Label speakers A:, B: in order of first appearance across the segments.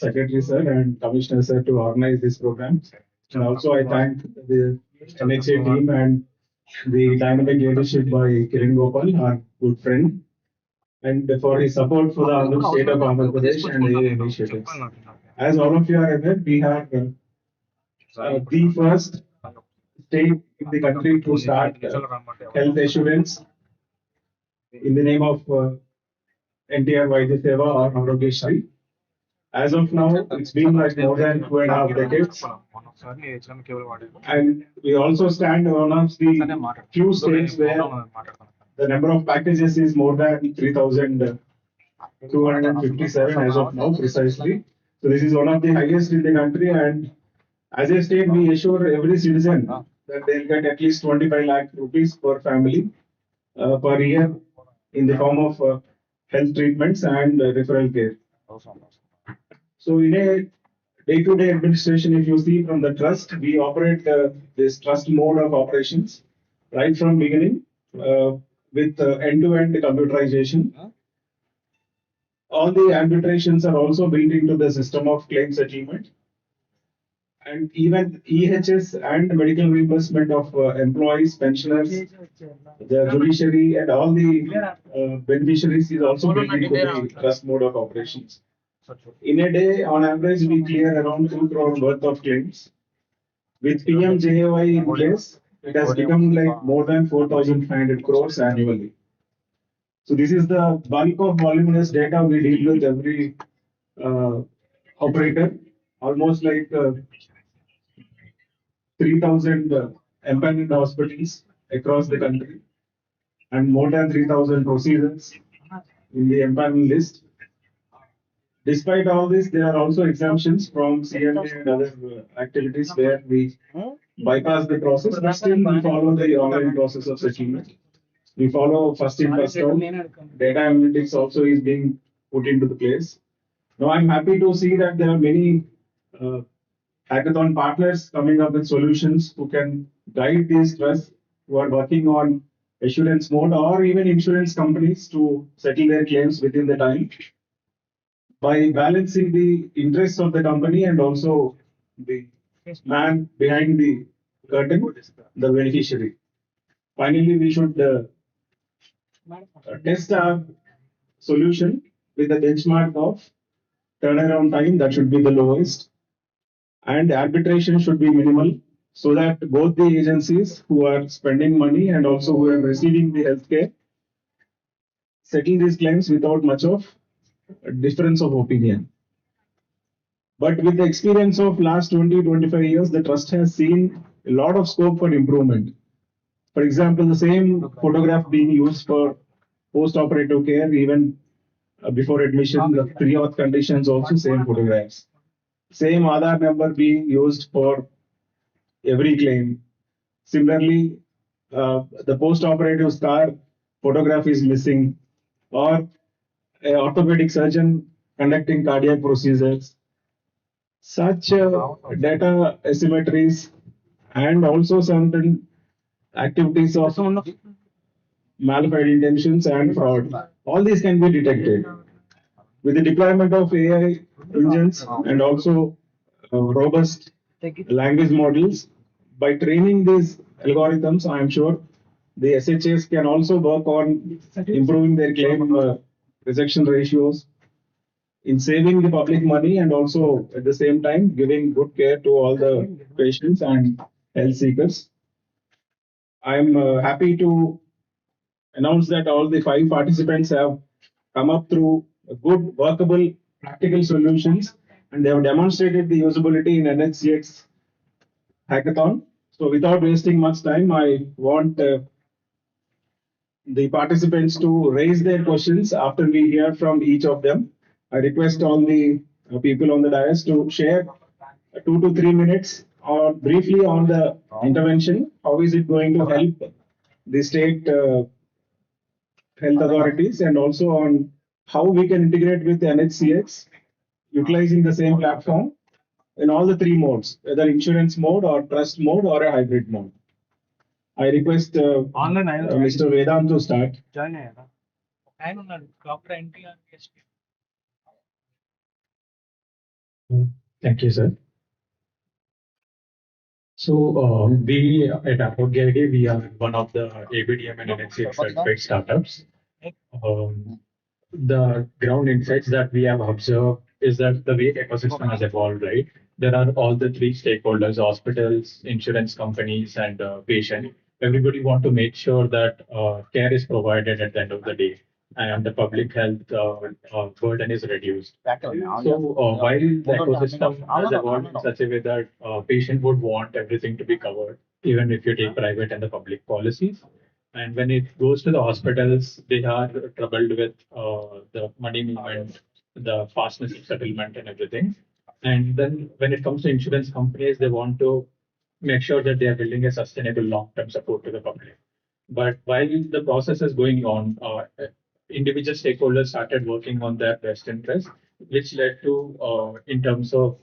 A: Secretary Sir and Commissioner Sir to organize this program. And also I thank the NHA team and the dynamic leadership by Kiran Gopal, our good friend, and for his support for the state of Andhra Pradesh and the initiatives. As all of you are aware, we have the first state in the country to start health assurance in the name of NTR Vaidya Seva or Arogyashri. As of now, it's been like more than 2.5 decades. And we also stand on one of the few states where the number of packages is more than 3,257 as of now, precisely. So this is one of the highest in the country, and as a state, we assure every citizen that they'll get at least 25 lakh rupees per family per year in the form of health treatments and referral care. So in a day-to-day administration, if you see from the trust, we operate this trust mode of operations right from beginning with end-to-end computerization. All the arbitrations are also built into the system of claim settlement. And even EHS and medical reimbursement of employees, pensioners, the judiciary, and all the beneficiaries is also built into the trust mode of operations. In a day, on average, we clear around 2 crore worth of claims. With PMJAY in place, it has become like more than 4,500 crores annually. So this is the bulk of voluminous data we deal with every operator, almost like 3,000 empaneled hospitals across the country and more than 3,000 procedures in the empanel list. Despite all this, there are also exemptions from CMA and other activities where we bypass the process, but still we follow the online process of settlement. We follow first in, first out. Data analytics also is being put into the place. Now I'm happy to see that there are many uh, hackathon partners coming up with solutions who can guide these trusts who are working on assurance mode or even insurance companies to settle their claims within the time by balancing the interests of the company and also the man behind the curtain, the beneficiary. Finally, we should test our solution with a benchmark of turnaround time that should be the lowest and arbitration should be minimal so that both the agencies who are spending money and also who are receiving the healthcare settle these claims without much of a difference of opinion. But with the experience of last 20-25 years, the trust has seen a lot of scope for improvement. For example, the same photograph being used for post-operative care, even before admission, the pre-auth conditions also same photographs. Same Aadhaar number being used for every claim. Similarly, the post-operative scar photograph is missing, or an orthopedic surgeon conducting cardiac procedures. Such data asymmetries and also certain activities of malified intentions and fraud. All these can be detected with the deployment of AI engines and also robust language models. By training these algorithms, I am sure the SHAs can also work on improving their claim rejection ratios, in saving the public money and also at the same time giving good care to all the patients and health seekers. I'm happy to announce that all the 5 participants have come up through good, workable, practical solutions and they have demonstrated the usability in NHCX hackathon. So without wasting much time, I want the participants to raise their questions after we hear from each of them. I request all the people on the dais to share 2 to 3 minutes or briefly on the intervention. How is it going to help the state health authorities and also on how we can integrate with NHCX utilizing the same platform in all the three modes, whether insurance mode or trust mode or a hybrid mode. I request Mr. Vedant to start.
B: Thank you, sir. We at Apogee, we are one of the ABDM and NXT certified startups. Um, the ground insights that we have observed is that the way ecosystem has evolved, right? There are all the three stakeholders: hospitals, insurance companies, and patient. Everybody want to make sure that care is provided at the end of the day, and the public health burden is reduced. So while the ecosystem has evolved in such a way that patient would want everything to be covered, even if you take private and the public policies, and when it goes to the hospitals, they are troubled with the money movement, the fastness of settlement, and everything. And then when it comes to insurance companies, they want to make sure that they are building a sustainable long-term support to the public. But while the process is going on, individual stakeholders started working on their best interest, which led to, in terms of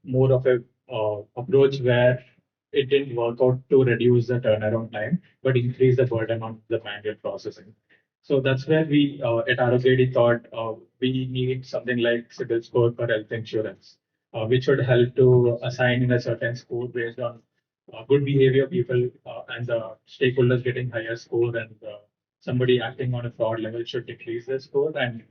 B: more of a approach where it didn't work out to reduce the turnaround time, but increase the burden on the manual processing. So that's where we at ROKD thought we need something like CIBIL score for health insurance, which would help to assign in a certain score based on good behavior people and the stakeholders getting higher score, and somebody acting on a fraud level should decrease their score. And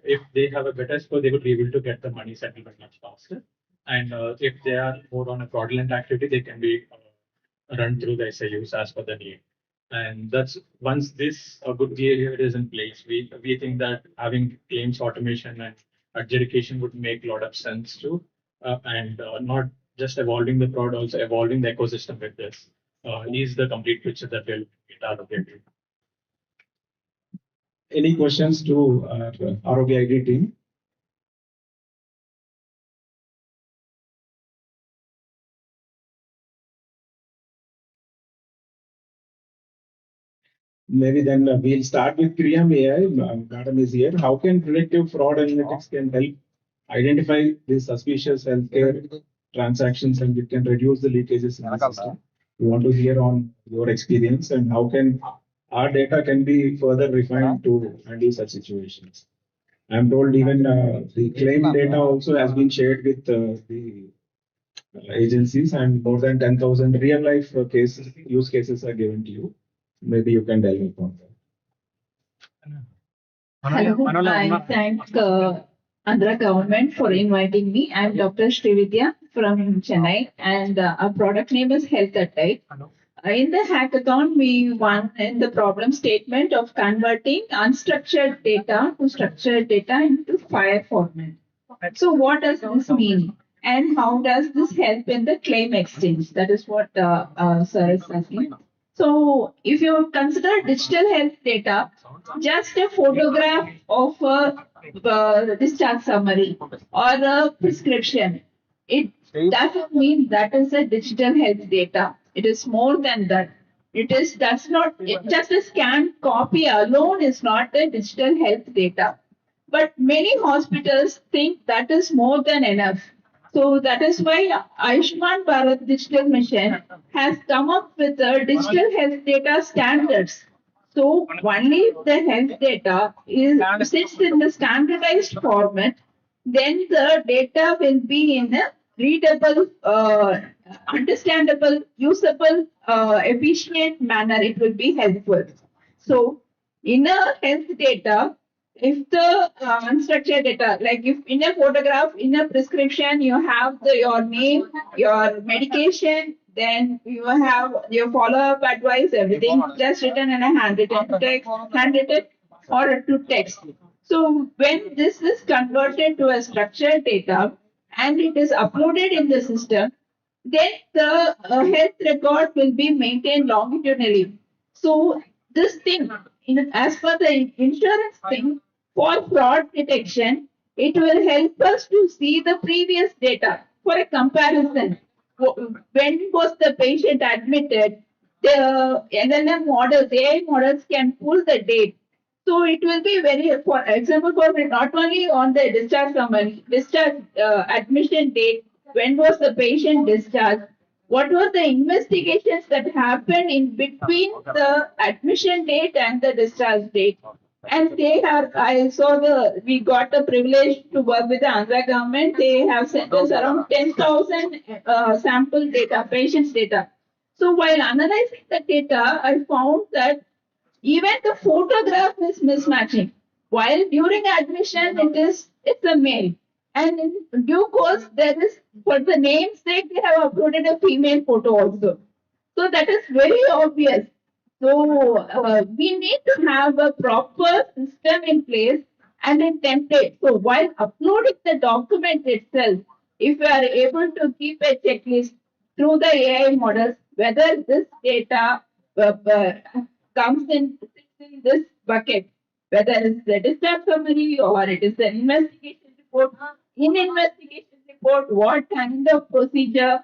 B: if they have a better score, they would be able to get the money settlement much faster. And if they are more on a fraudulent activity, they can be run through the SIUs as per the need. And that's once this good behavior is in place, we think that having claims automation and adjudication would make a lot of sense too, and not just evolving the product, also evolving the ecosystem with this is the complete picture that will get out of it.
A: Any questions to ROBID team? Maybe then we'll start with Kriyam AI. Madam is here. How can predictive fraud analytics can help identify these suspicious healthcare transactions, and it can reduce the leakages in the system? We want to hear on your experience and how can our data can be further refined to handle such situations. I'm told even the claim data also has been shared with the agencies, and more than 10,000 real life cases, use cases are given to you. Maybe you can delve upon that.
C: Hello, I thank Andhra government for inviting me. I'm Dr. Srividya from Chennai, and our product name is Health at Night. In the hackathon, we won in the problem statement of converting unstructured data to structured data into file format. So, what does this mean? And how does this help in the claim exchange? That is what Sir is asking. So, if you consider digital health data, just a photograph of a discharge summary or a prescription, it doesn't mean that is a digital health data. It is more than that. It is that's not just a scanned copy alone is not a digital health data. But many hospitals think that is more than enough. So that is why Ayushman Bharat Digital Mission has come up with the digital health data standards. So only if the health data is sits in the standardized format, then the data will be in a readable, understandable, usable, efficient manner. It will be helpful. So in a health data, if the unstructured data, like if in a photograph, in a prescription, you have your name, your medication, then you have your follow-up advice, everything just written in a handwritten text, handwritten or to text. So when this is converted to a structured data and it is uploaded in the system, then the health record will be maintained longitudinally. So this thing, as per the insurance thing, for fraud detection, it will help us to see the previous data for a comparison. When was the patient admitted? The LLM models, AI models can pull the date. So it will be very, for example, for not only on the discharge summary, discharge admission date, when was the patient discharged, what were the investigations that happened in between the admission date and the discharge date? And they are, I saw we got the privilege to work with the Andhra government. They have sent us around 10,000 sample data, patients data. So while analyzing the data, I found that even the photograph is mismatching. While during admission, it's a male. And in due course, there is, for the namesake, they have uploaded a female photo also. So that is very obvious. So we need to have a proper system in place and in template. So while uploading the document itself, if we are able to keep a checklist through the AI models, whether this data comes in, sits in this bucket, whether it's the discharge summary or it is an investigation report. In investigation report, what kind of procedure,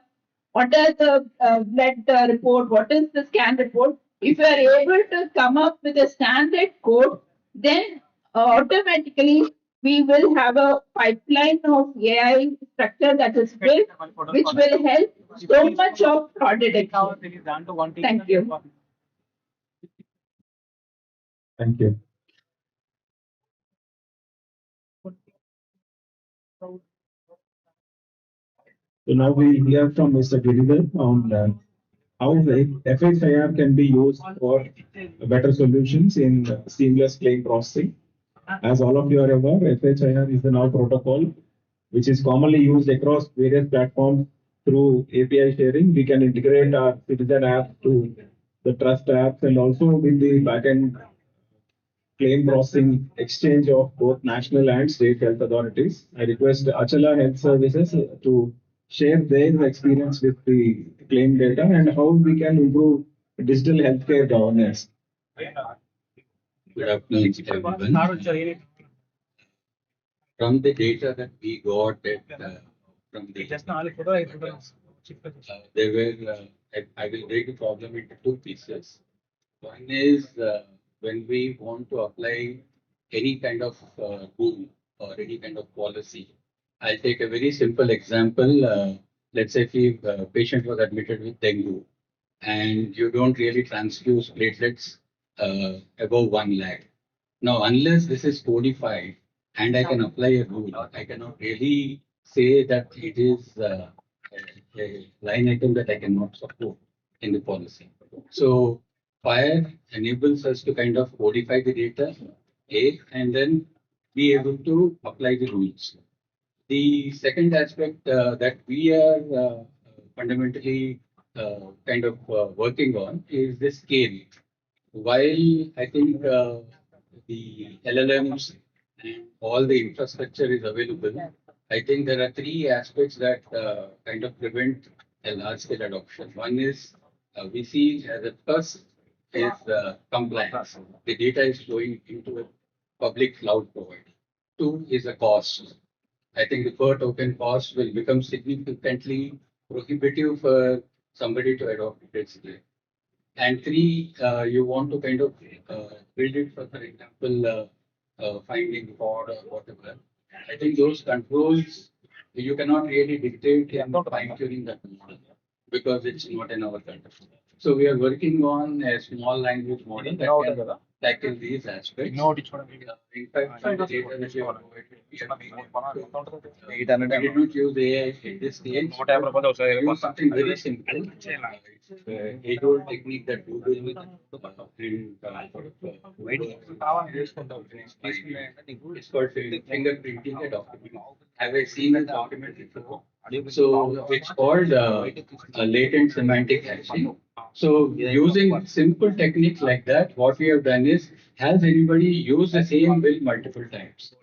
C: what are the blood report, what is the scan report. If you are able to come up with a standard code, then automatically we will have a pipeline of AI structure that is built, which will help so much of fraud detection. Thank you.
A: Thank you. So now we hear from Mr. Giridhar on how the FHIR can be used for better solutions in seamless claim processing. As all of you are aware, FHIR is the now protocol which is commonly used across various platforms through API sharing. We can integrate our citizen app to the trust apps and also with the backend claim processing exchange of both national and state health authorities. I request Achala Health Services to share their experience with the claim data and how we can improve digital healthcare governance.
D: Good afternoon, everyone. From the data that we got from the there were, I will break the problem into two pieces. One is when we want to apply any kind of rule or any kind of policy. I'll take a very simple example. Let's say if a patient was admitted with dengue and you don't really transfuse platelets above 1 lakh. Now, unless this is codified and I can apply a rule, I cannot really say that it is a line item that I cannot support in the policy. So, FIRE enables us to kind of codify the data, and then be able to apply the rules. The second aspect that we are fundamentally kind of working on is the scale. While I think the LLMs and all the infrastructure is available, I think there are three aspects that kind of prevent a large scale adoption. One is we see the first is compliance. The data is flowing into a public cloud provider. Two is the cost. I think the per token cost will become significantly prohibitive for somebody to adopt it at scale. And three, you want to kind of build it for example, finding fraud or whatever. I think those controls you cannot really dictate in fine tuning that model because it's not in our control. So we are working on a small language model that can tackle these aspects. In fact, from the data that you have provided, we did not use AI at this stage. Use something very simple. It's age-old technique that Google and it's called fingerprinting a document. Have I seen a document before? So it's called latent semantic hashing. So using simple techniques like that, what we have done is, has anybody used the same bill multiple times?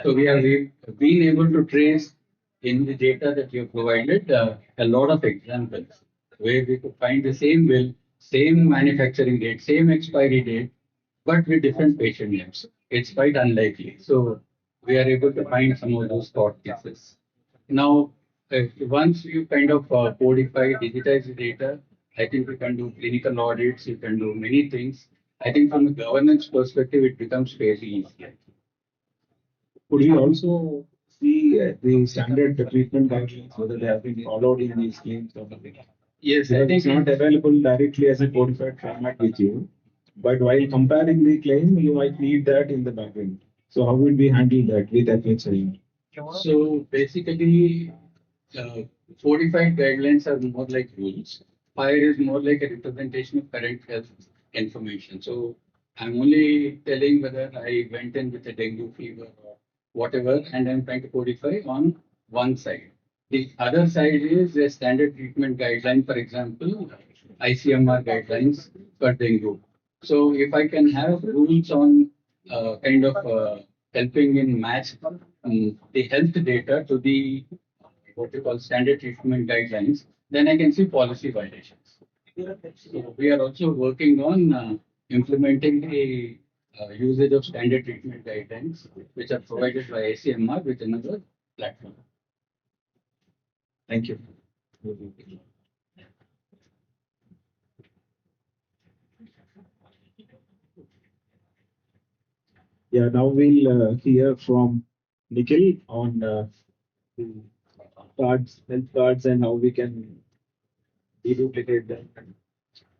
D: So we have been able to trace in the data that you have provided a lot of examples where we could find the same bill, same manufacturing date, same expiry date, but with different patient names. It's quite unlikely. So we are able to find some of those court cases. Now, once you kind of codify, digitize the data, I think you can do clinical audits, you can do many things. I think from a governance perspective, it becomes fairly easy.
A: Could we also see the standard treatment guidelines, whether they have been followed in these claims or nothing?
D: Yes,
A: I think it's not available directly as a codified format with you. But while comparing the claim, you might need that in the backend. So how would we handle that with FHI?
D: So basically, uh, 45 guidelines are more like rules. Fire is more like a representation of current health information. So I'm only telling whether I went in with a dengue fever or whatever, and I'm trying to codify on one side. The other side is a standard treatment guideline, for example, ICMR guidelines for dengue. So if I can have rules on kind of helping in match the health data to the what you call standard treatment guidelines, then I can see policy violations. So we are also working on implementing the usage of standard treatment guidelines, which are provided by ACMR with another platform.
A: Thank you. Yeah, now we'll hear from Nikhil on the cards, health cards, and how we can deduplicate them and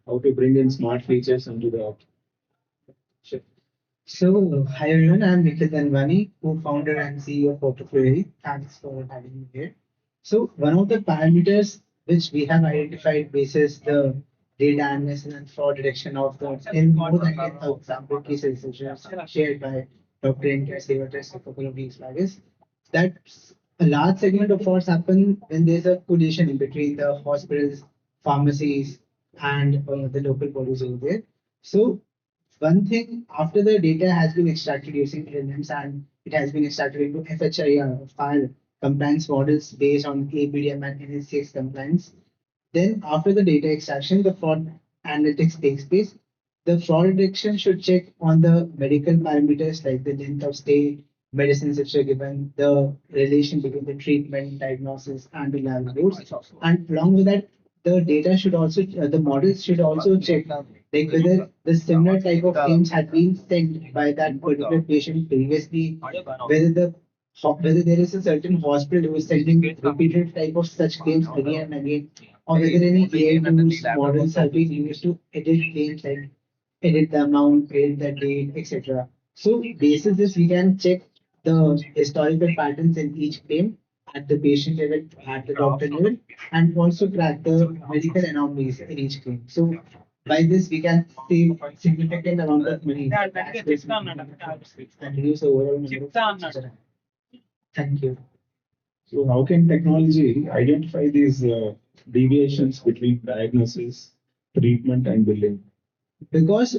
A: how to bring in smart features into the chip.
E: So, hi everyone, I'm Nikhil Danwani, co-founder and CEO of Autoquery. Thanks for having me here. So, one of the parameters which we have identified basis the data analysis and fraud detection of the in more than 10,000 sample cases which are shared by Dr. India Test a couple of weeks back is that a large segment of frauds happen when there's a collision in between the hospitals, pharmacies, and the local bodies over there. So one thing after the data has been extracted using LLMs and it has been extracted into FHIR file compliance models based on ABDM and NSCX compliance. Then after the data extraction, the fraud analytics takes place. The fraud detection should check on the medical parameters like the length of stay, medicines which are given, the relation between the treatment, diagnosis, and the lab reports. And along with that, the data should also, the models should also check like whether the similar type of claims had been sent by that particular patient previously, whether whether there is a certain hospital who is sending repeated type of such claims again and again, or whether any AI tools models have been used to edit claims like edit the amount, edit the date, etc. So basis this we can check the historical patterns in each claim at the patient level, at the doctor level, and also track the medical anomalies in each claim. So by this we can save significant amount of money and reduce the overall number of cases. Thank you.
A: So how can technology identify these deviations between diagnosis, treatment, and billing? Because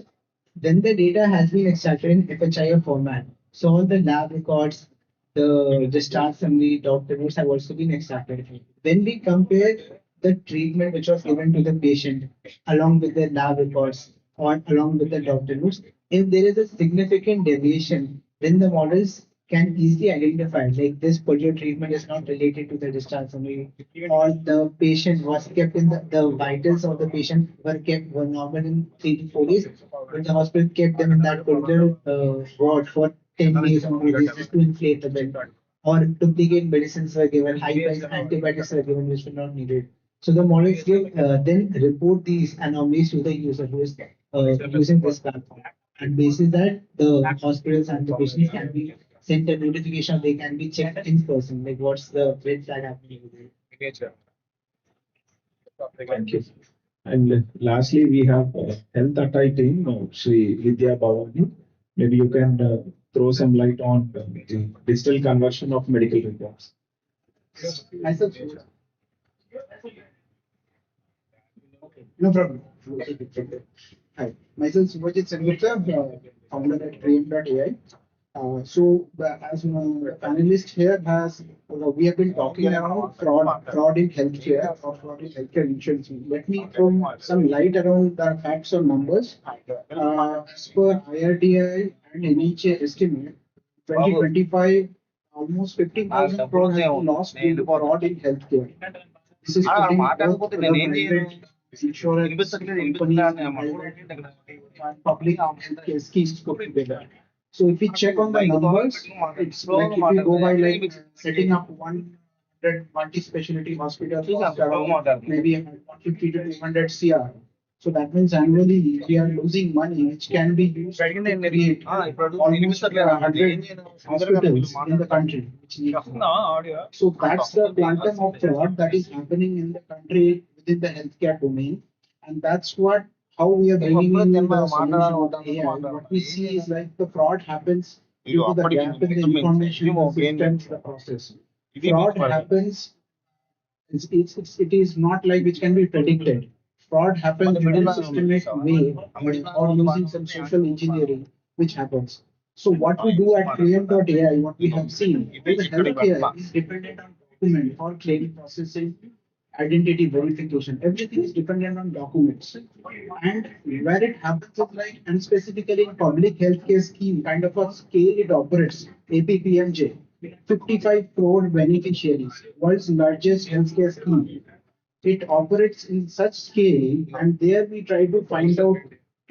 A: then the data has been extracted in FHIR format. So all the lab records, the discharge summary, doctor notes have also been extracted. When we compare the treatment which was given to the patient along with the lab records or along with the doctor notes, if there is a significant deviation, then the models can easily identify like this particular treatment is not related to the discharge summary or the patient was kept in the vitals of the patient were normal in 3 to 4 days, but the hospital kept them in that particular ward for 10 days or more days just to inflate the bed. Or duplicate medicines were given, high price antibiotics were given which were not needed. So the models give then report these anomalies to the user who is using this platform. And basis that the hospitals and the patients can be sent a notification, they can be checked in person, like what's the red flag happening over there. Thank you. And lastly, we have Health Atai team, Sri Vidya Bhavani. Maybe you can throw some light on the digital conversion of medical records.
E: Myself, no problem. Hi, myself Subhajit Sengupta, founder at Dream.ai. As the panelist here has, we have been talking about fraud in healthcare, or fraud in healthcare insurance. Let me throw some light around the facts or numbers. As per IRDAI and NHA estimate, 2025, almost 15,000 crore has been lost due to fraud in healthcare. This is putting both the private insurance companies and public healthcare schemes put together. So if we check on the numbers, it's like if we go by like setting up 100 multi-specialty hospitals cost around maybe 150 to 200 CR. So that means annually we are losing money, which can be used to create almost 100 hospitals in the country. Which need so that's the quantum of fraud that is happening in the country within the healthcare domain, and that's what how we are bringing in the solution of AI. What we see is like the fraud happens due to the gap in the information, the systems, the process. Fraud happens it is not like which can be predicted. Fraud happens in a systemic way or using some social engineering, which happens. So what we do at Create.ai, what we have seen, the healthcare is dependent on document for claim processing, identity verification. Everything is dependent on documents. And where it happens is like, and specifically in public healthcare scheme, kind of a scale it operates, APPMJ, 55 crore beneficiaries, world's largest healthcare scheme. It operates in such scale, and there we try to find out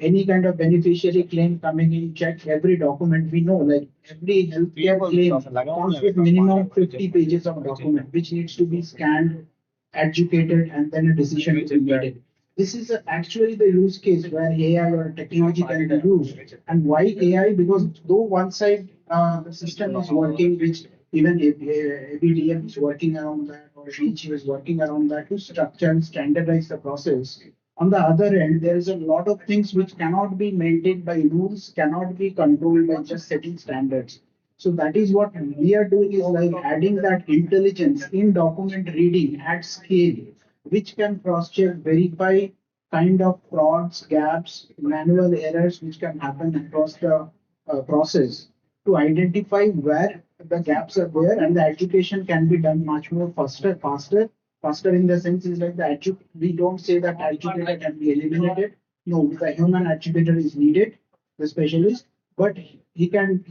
E: any kind of beneficiary claim coming in, check every document. We know like every healthcare claim comes with minimum 50 pages of document, which needs to be scanned, educated, and then a decision to be made. This is actually the use case where AI or technology can be used. And why AI? Because though one side the system is working, which even ABDM is working around that, or HTC is working around that to structure and standardize the process. On the other end, there is a lot of things which cannot be maintained by rules, cannot be controlled by just setting standards. So that is what we are doing is like adding that intelligence in document reading at scale, which can cross-check, verify kind of frauds, gaps, manual errors which can happen across the process to identify where the gaps are there, and the education can be done much more faster in the sense is like we don't say that educator can be eliminated. No, the human educator is needed, the specialist, but he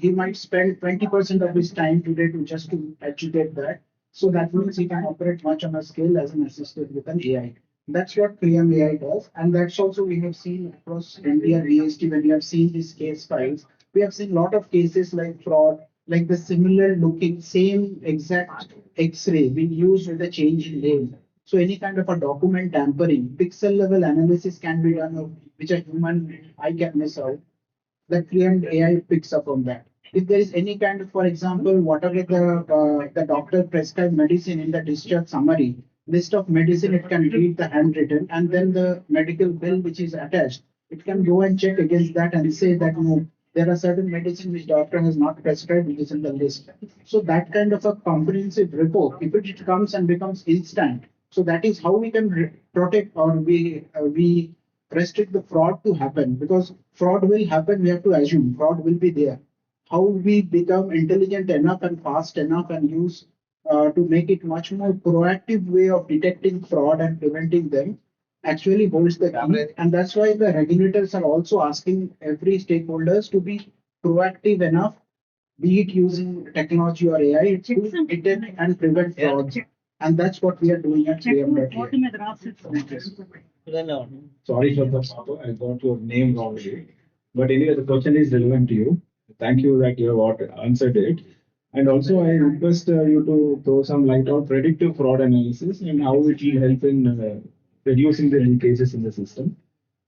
E: might spend 20% of his time today to just to educate that. So that means he can operate much on a scale as an assistant with an AI. That's what Priyam AI does, and that's also we have seen across India VST when we have seen these case files. We have seen a lot of cases like fraud, like the similar looking, same exact X-ray being used with a change in name. So any kind of a document tampering, pixel level analysis can be done of which a human eye can miss out. The Create AI picks up on that. If there is any kind of, for example, whatever the doctor prescribed medicine in the discharge summary, list of medicine, it can read the handwritten, and then the medical bill which is attached, it can go and check against that and say that no, there are certain medicine which doctor has not prescribed, which is in the list. So that kind of a comprehensive report, if it comes and becomes instant, so that is how we can protect or we restrict the fraud to happen, because fraud will happen. We have to assume fraud will be there. How we become intelligent enough and fast enough and use to make it much more proactive way of detecting fraud and preventing them actually holds the key. And that's why the regulators are also asking every stakeholders to be proactive enough, be it using technology or AI, to detect and prevent fraud. And that's what we are doing at KM.ai.
A: Sorry for the papa, I got your name wrongly. But anyway, the question is relevant to you. Thank you that you have answered it. And also, I request you to throw some light on predictive fraud analysis and how it will help in reducing the leakages in the system.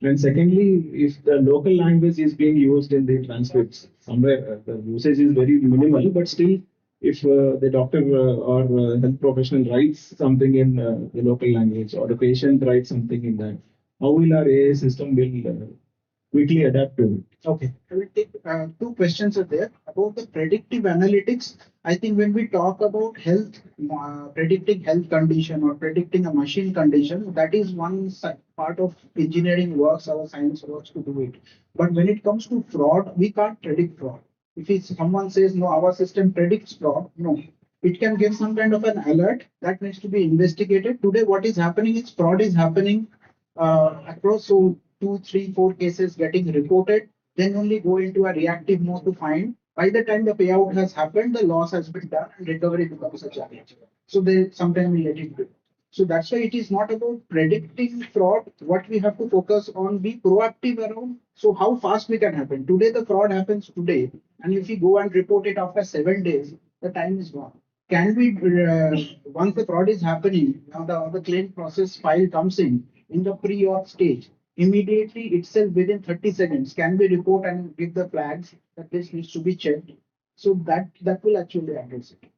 A: And secondly, if the local language is being used in the transcripts, somewhere the usage is very minimal, but still, if the doctor or health professional writes something in the local language, or the patient writes something in that, how will our AI system will quickly adapt to it?
E: Okay, I will take two questions are there about the predictive analytics. I think when we talk about health, predicting health condition or predicting a machine condition, that is one part of engineering works, our science works to do it. But when it comes to fraud, we can't predict fraud. If it's, someone says, no, our system predicts fraud, no. It can give some kind of an alert that needs to be investigated. Today, what is happening is fraud is happening across so two, three, four cases getting reported, then only go into a reactive mode to find. By the time the payout has happened, the loss has been done and recovery becomes a challenge. So they sometimes we let it go. So that's why it is not about predicting fraud. What we have to focus on, be proactive around. So how fast we can happen. Today the fraud happens today, and if we go and report it after 7 days, the time is gone. Can we once the fraud is happening, now the claim process file comes in the pre-auth stage, immediately itself within 30 seconds can be report and give the flags that this needs to be checked. So that will actually address it.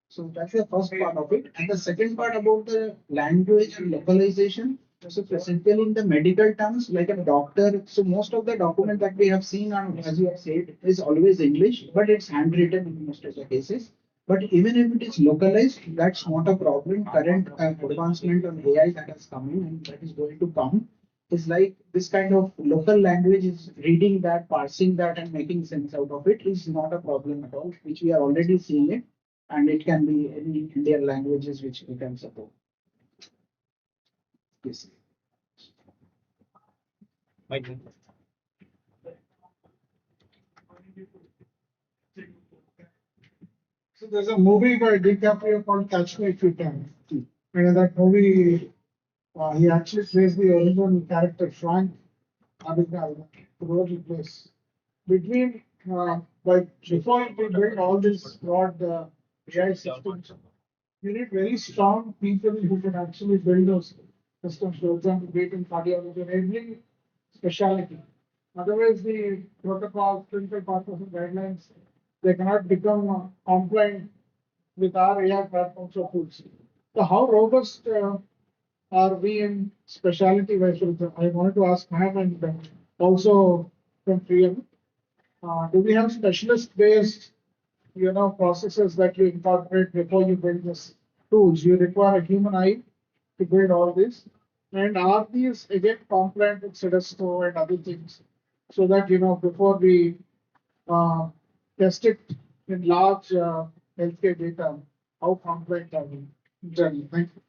E: So that's the first part of it. And the second part about the language localization. So specifically in the medical terms, like a doctor, so most of the document that we have seen on, as you have said, is always English, but it's handwritten in most of the cases. But even if it is localized, that's not a problem. Current advancement on AI that has come in and that is going to come is like this kind of local language is reading that, parsing that, and making sense out of it is not a problem at all, which we are already seeing it, and it can be any Indian languages which we can support. Yes.
F: So there's a movie by DiCaprio called Catch Me If You Can. And in that movie, he actually plays the original character Frank Abagnale, the role he plays. Between, like, before we build all these broad AI systems, you need very strong people who can actually build those systems. For example, be it in cardiology, every specialty. Otherwise, the protocols, clinical pathways, and guidelines, they cannot become compliant with our AI platforms or tools. So, how robust are we in specialty wise? I wanted to ask ma'am and also from Priya, do we have specialist-based, processes that you incorporate before you build this tools? You require a human eye to build all this, and are these again compliant with Cedesco and other things, so that before we uh, test it in large healthcare data, how compliant are we? Generally, thank you.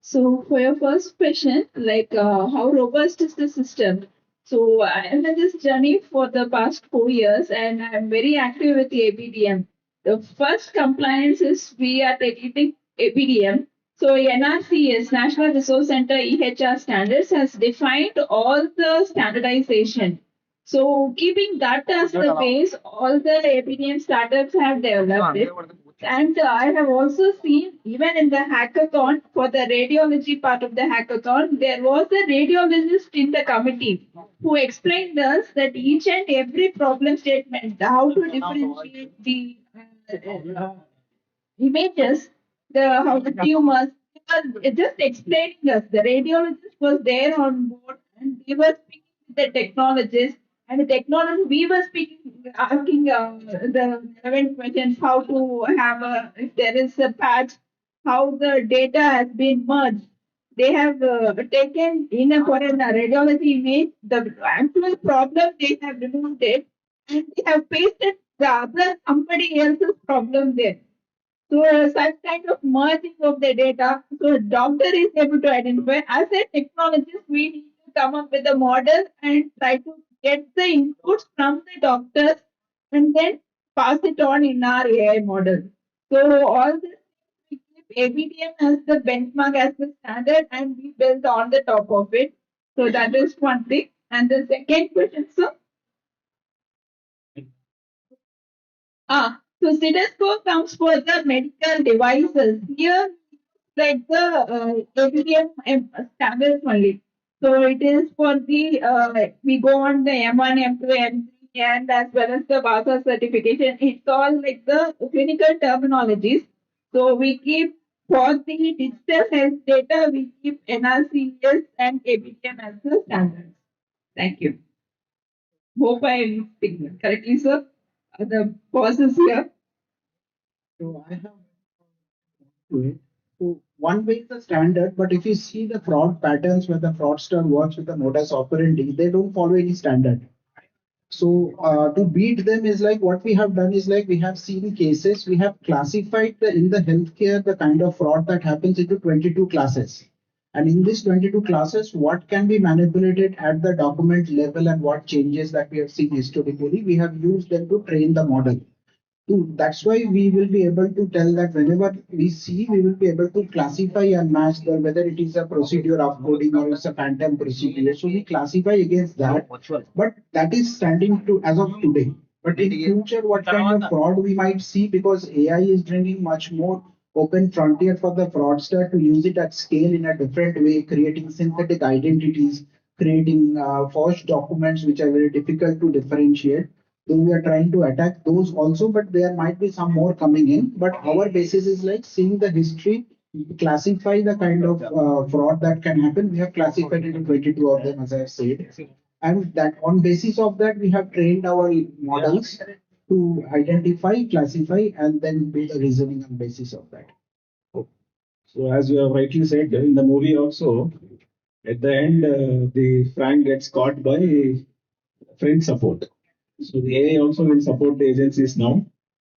C: So for your first question, like how robust is the system? So I am in this journey for the past 4 years, and I'm very active with the ABDM. The first compliance is we are taking ABDM. So NRCS, National Resource Center EHR standards, has defined all the standardization. So keeping that as the base, all the ABDM startups have developed it. And I have also seen, even in the hackathon, for the radiology part of the hackathon, there was a radiologist in the committee who explained us that each and every problem statement, how to differentiate the images, the how the tumors, they were just explaining us. The radiologist was there on board and they were speaking with the technologists. And the technology, we were speaking, asking the relevant questions, how to have a, if there is a patch, how the data has been merged. They have taken in a for a radiology image, the actual problem, they have removed it and they have pasted the other somebody else's problem there. So such kind of merging of the data, so doctor is able to identify. As a technologist, we need to come up with a model and try to get the inputs from the doctors and then pass it on in our AI model. So all this we keep ABDM as the benchmark, as the standard, and we build on the top of it. So that is one thing. And the second question, sir. So Cedesco comes for the medical devices. Here, like the ABDM standards only. So it is for the we go on the M1, M2, M3, and as well as the VASA certification. It's all like the clinical terminologies. So we keep for the digital health data, we keep NRCS and ABDM as the standards. Thank you. Hope I am speaking correctly, sir. The pause is here.
E: So I have to it. So one way is the standard, but if you see the fraud patterns where the fraudster works with the modus operandi, they don't follow any standard. So to beat them is like what we have done is like we have seen cases, we have classified the in the healthcare the kind of fraud that happens into 22 classes. And in these 22 classes, what can be manipulated at the document level and what changes that we have seen historically, we have used them to train the model. That's why we will be able to tell that whenever we see, we will be able to classify and match the whether it is a procedure of coding or it's a phantom procedure. So we classify against that, but that is standing to as of today. But in future, what kind of fraud we might see because AI is bringing much more open frontier for the fraudster to use it at scale in a different way, creating synthetic identities, creating forged documents which are very difficult to differentiate. So we are trying to attack those also, but there might be some more coming in. But our basis is like seeing the history, classify the kind of fraud that can happen. We have classified into 22 of them, as I have said. And that on basis of that, we have trained our models to identify, classify, and then build a reasoning on basis of that.
A: So as you have rightly said, in the movie also, at the end, the Frank gets caught by friend support. So the AI also will support the agencies now.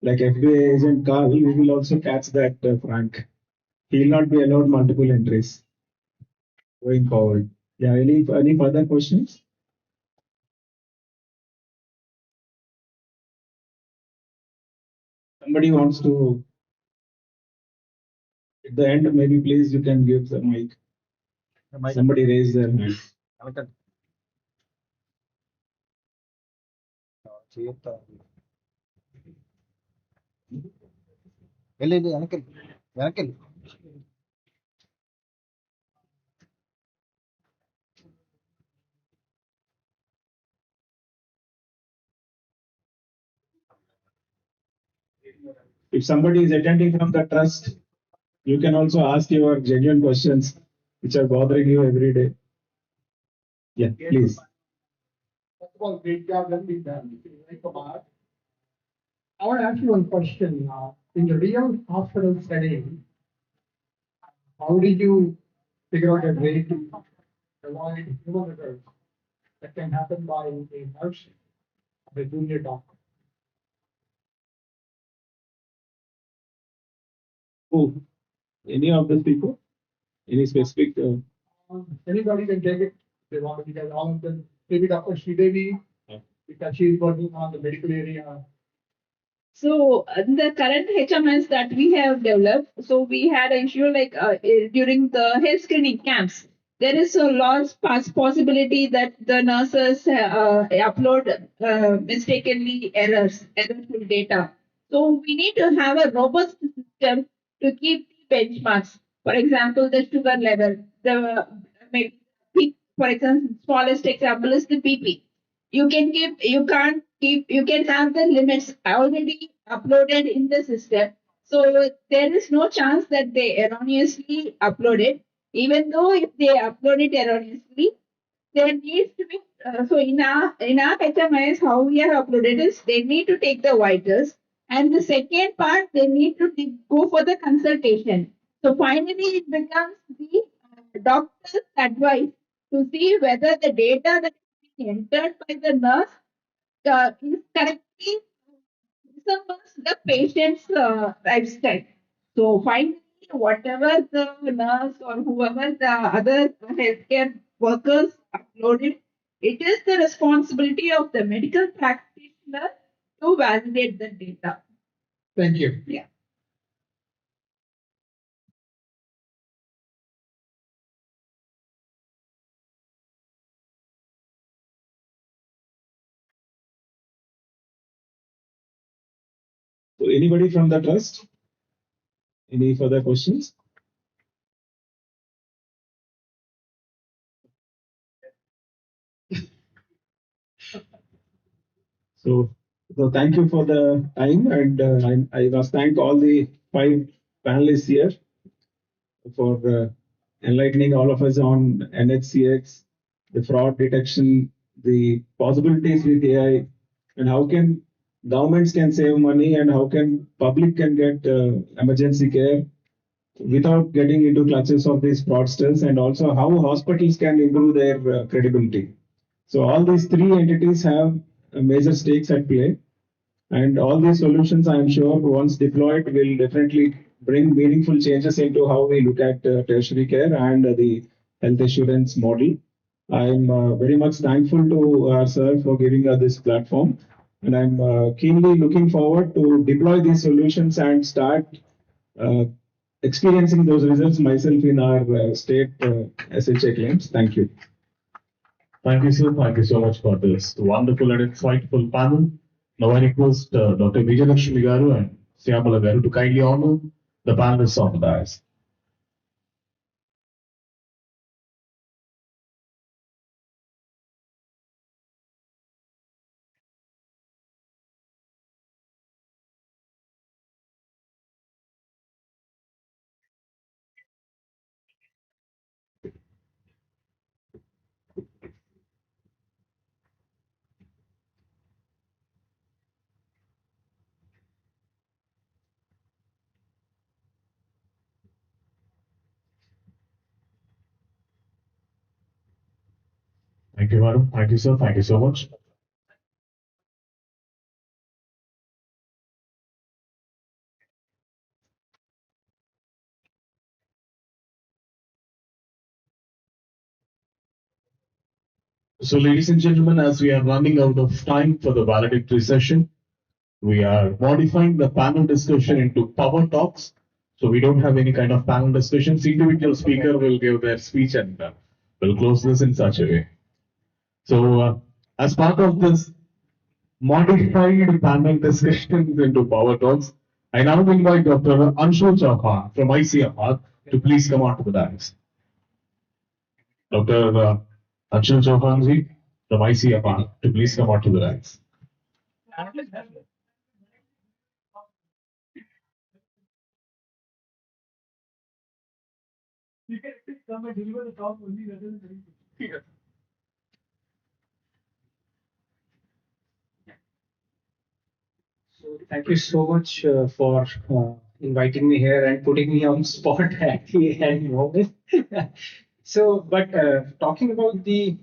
A: Like FBI agent Carl, we will also catch that Frank. He will not be allowed multiple entries going forward. Yeah, any further questions? Somebody wants to, at the end, maybe please you can give the mic. Somebody raise their hand. If somebody is attending from the trust, you can also ask your genuine questions which are bothering you every day. Yeah, please.
F: First of all, great job done with them. Kumar. I want to ask you one question. In the real hospital setting, how did you figure out a way to avoid human errors that can happen by a nurse or a junior doctor?
A: Oh, any of the people? Any specific?
F: Anybody can take it. They want to, because all of them, maybe Dr. Sridevi, because she is working on the medical area.
C: So the current HMS that we have developed, so we had an issue like during the health screening camps, there is a large possibility that the nurses upload mistakenly errorful data. So we need to have a robust system to keep the benchmarks. For example, the sugar level, the maybe for example, smallest example is the BP. You can't keep, you can have the limits already uploaded in the system. So there is no chance that they erroneously upload it. Even though if they upload it erroneously, there needs to be, so in our HMIS, how we have uploaded is they need to take the vitals. And the second part, they need to go for the consultation. So finally, it becomes the doctor's advice to see whether the data that is being entered by the nurse is correctly resembles the patient's lifestyle. So finally, whatever the nurse or whoever the other healthcare workers uploaded, it is the responsibility of the medical practitioner to validate the data.
F: Thank you.
C: Yeah.
A: So anybody from the trust? Any further questions? So, so thank you for the time, and I must thank all the 5 panelists here for enlightening all of us on NHCX, the fraud detection, the possibilities with AI, and how can governments can save money and how can public can get emergency care without getting into clutches of these fraudsters, and also how hospitals can improve their credibility. So all these three entities have major stakes at play, and all these solutions, I am sure, once deployed, will definitely bring meaningful changes into how we look at tertiary care and the health assurance model. I'm very much thankful to our sir for giving us this platform, and I'm keenly looking forward to deploy these solutions and start uh, experiencing those results myself in our state SHA claims. Thank you.
B: Thank you, sir. Thank you so much for this wonderful and insightful panel. Now I request Dr. Vijayalakshmi Garu and Syamala Garu to kindly honor
A: the panelists on the dais. Thank you, madam. Thank you, sir. Thank you so much. So, ladies and gentlemen, as we are running out of time for the valedictory session, we are modifying the panel discussion into power talks. So we don't have any kind of panel discussions. Individual speaker will give their speech and we'll close this in such a way. So as part of this modified panel discussions into power talks, I now invite Dr. Anshul Chauhan from ICMR to please come on to the dais. Dr. Anshul Chauhan ji from ICMR to please come on to the dais.
G: So thank you so much for inviting me here and putting me on spot at the end moment. But talking about the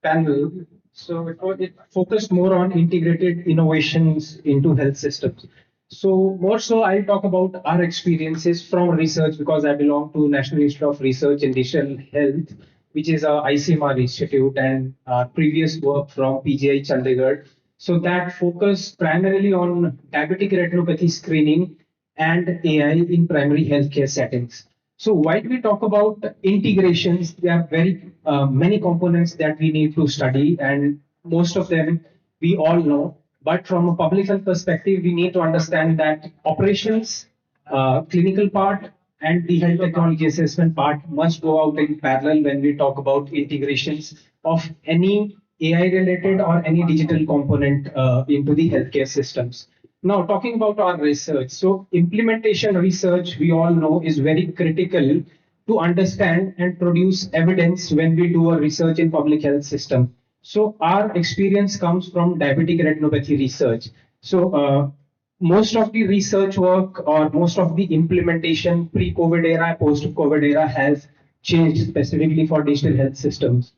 G: panel, it focused more on integrated innovations into health systems. So more so, I'll talk about our experiences from research because I belong to National Institute of Research in Digital Health, which is a ICMR institute, and previous work from PGI Chandigarh. So that focus primarily on diabetic retinopathy screening and AI in primary healthcare settings. So while we talk about integrations, there are very many components that we need to study, and most of them we all know. But from a public health perspective, we need to understand that operations, clinical part, and the health technology assessment part must go out in parallel when we talk about integrations of any AI related or any digital component into the healthcare systems. Now, talking about our research, so implementation research, we all know, is very critical to understand and produce evidence when we do a research in public health system. So our experience comes from diabetic retinopathy research. So most of the research work or most of the implementation pre-COVID era, post-COVID era has changed specifically for digital health systems.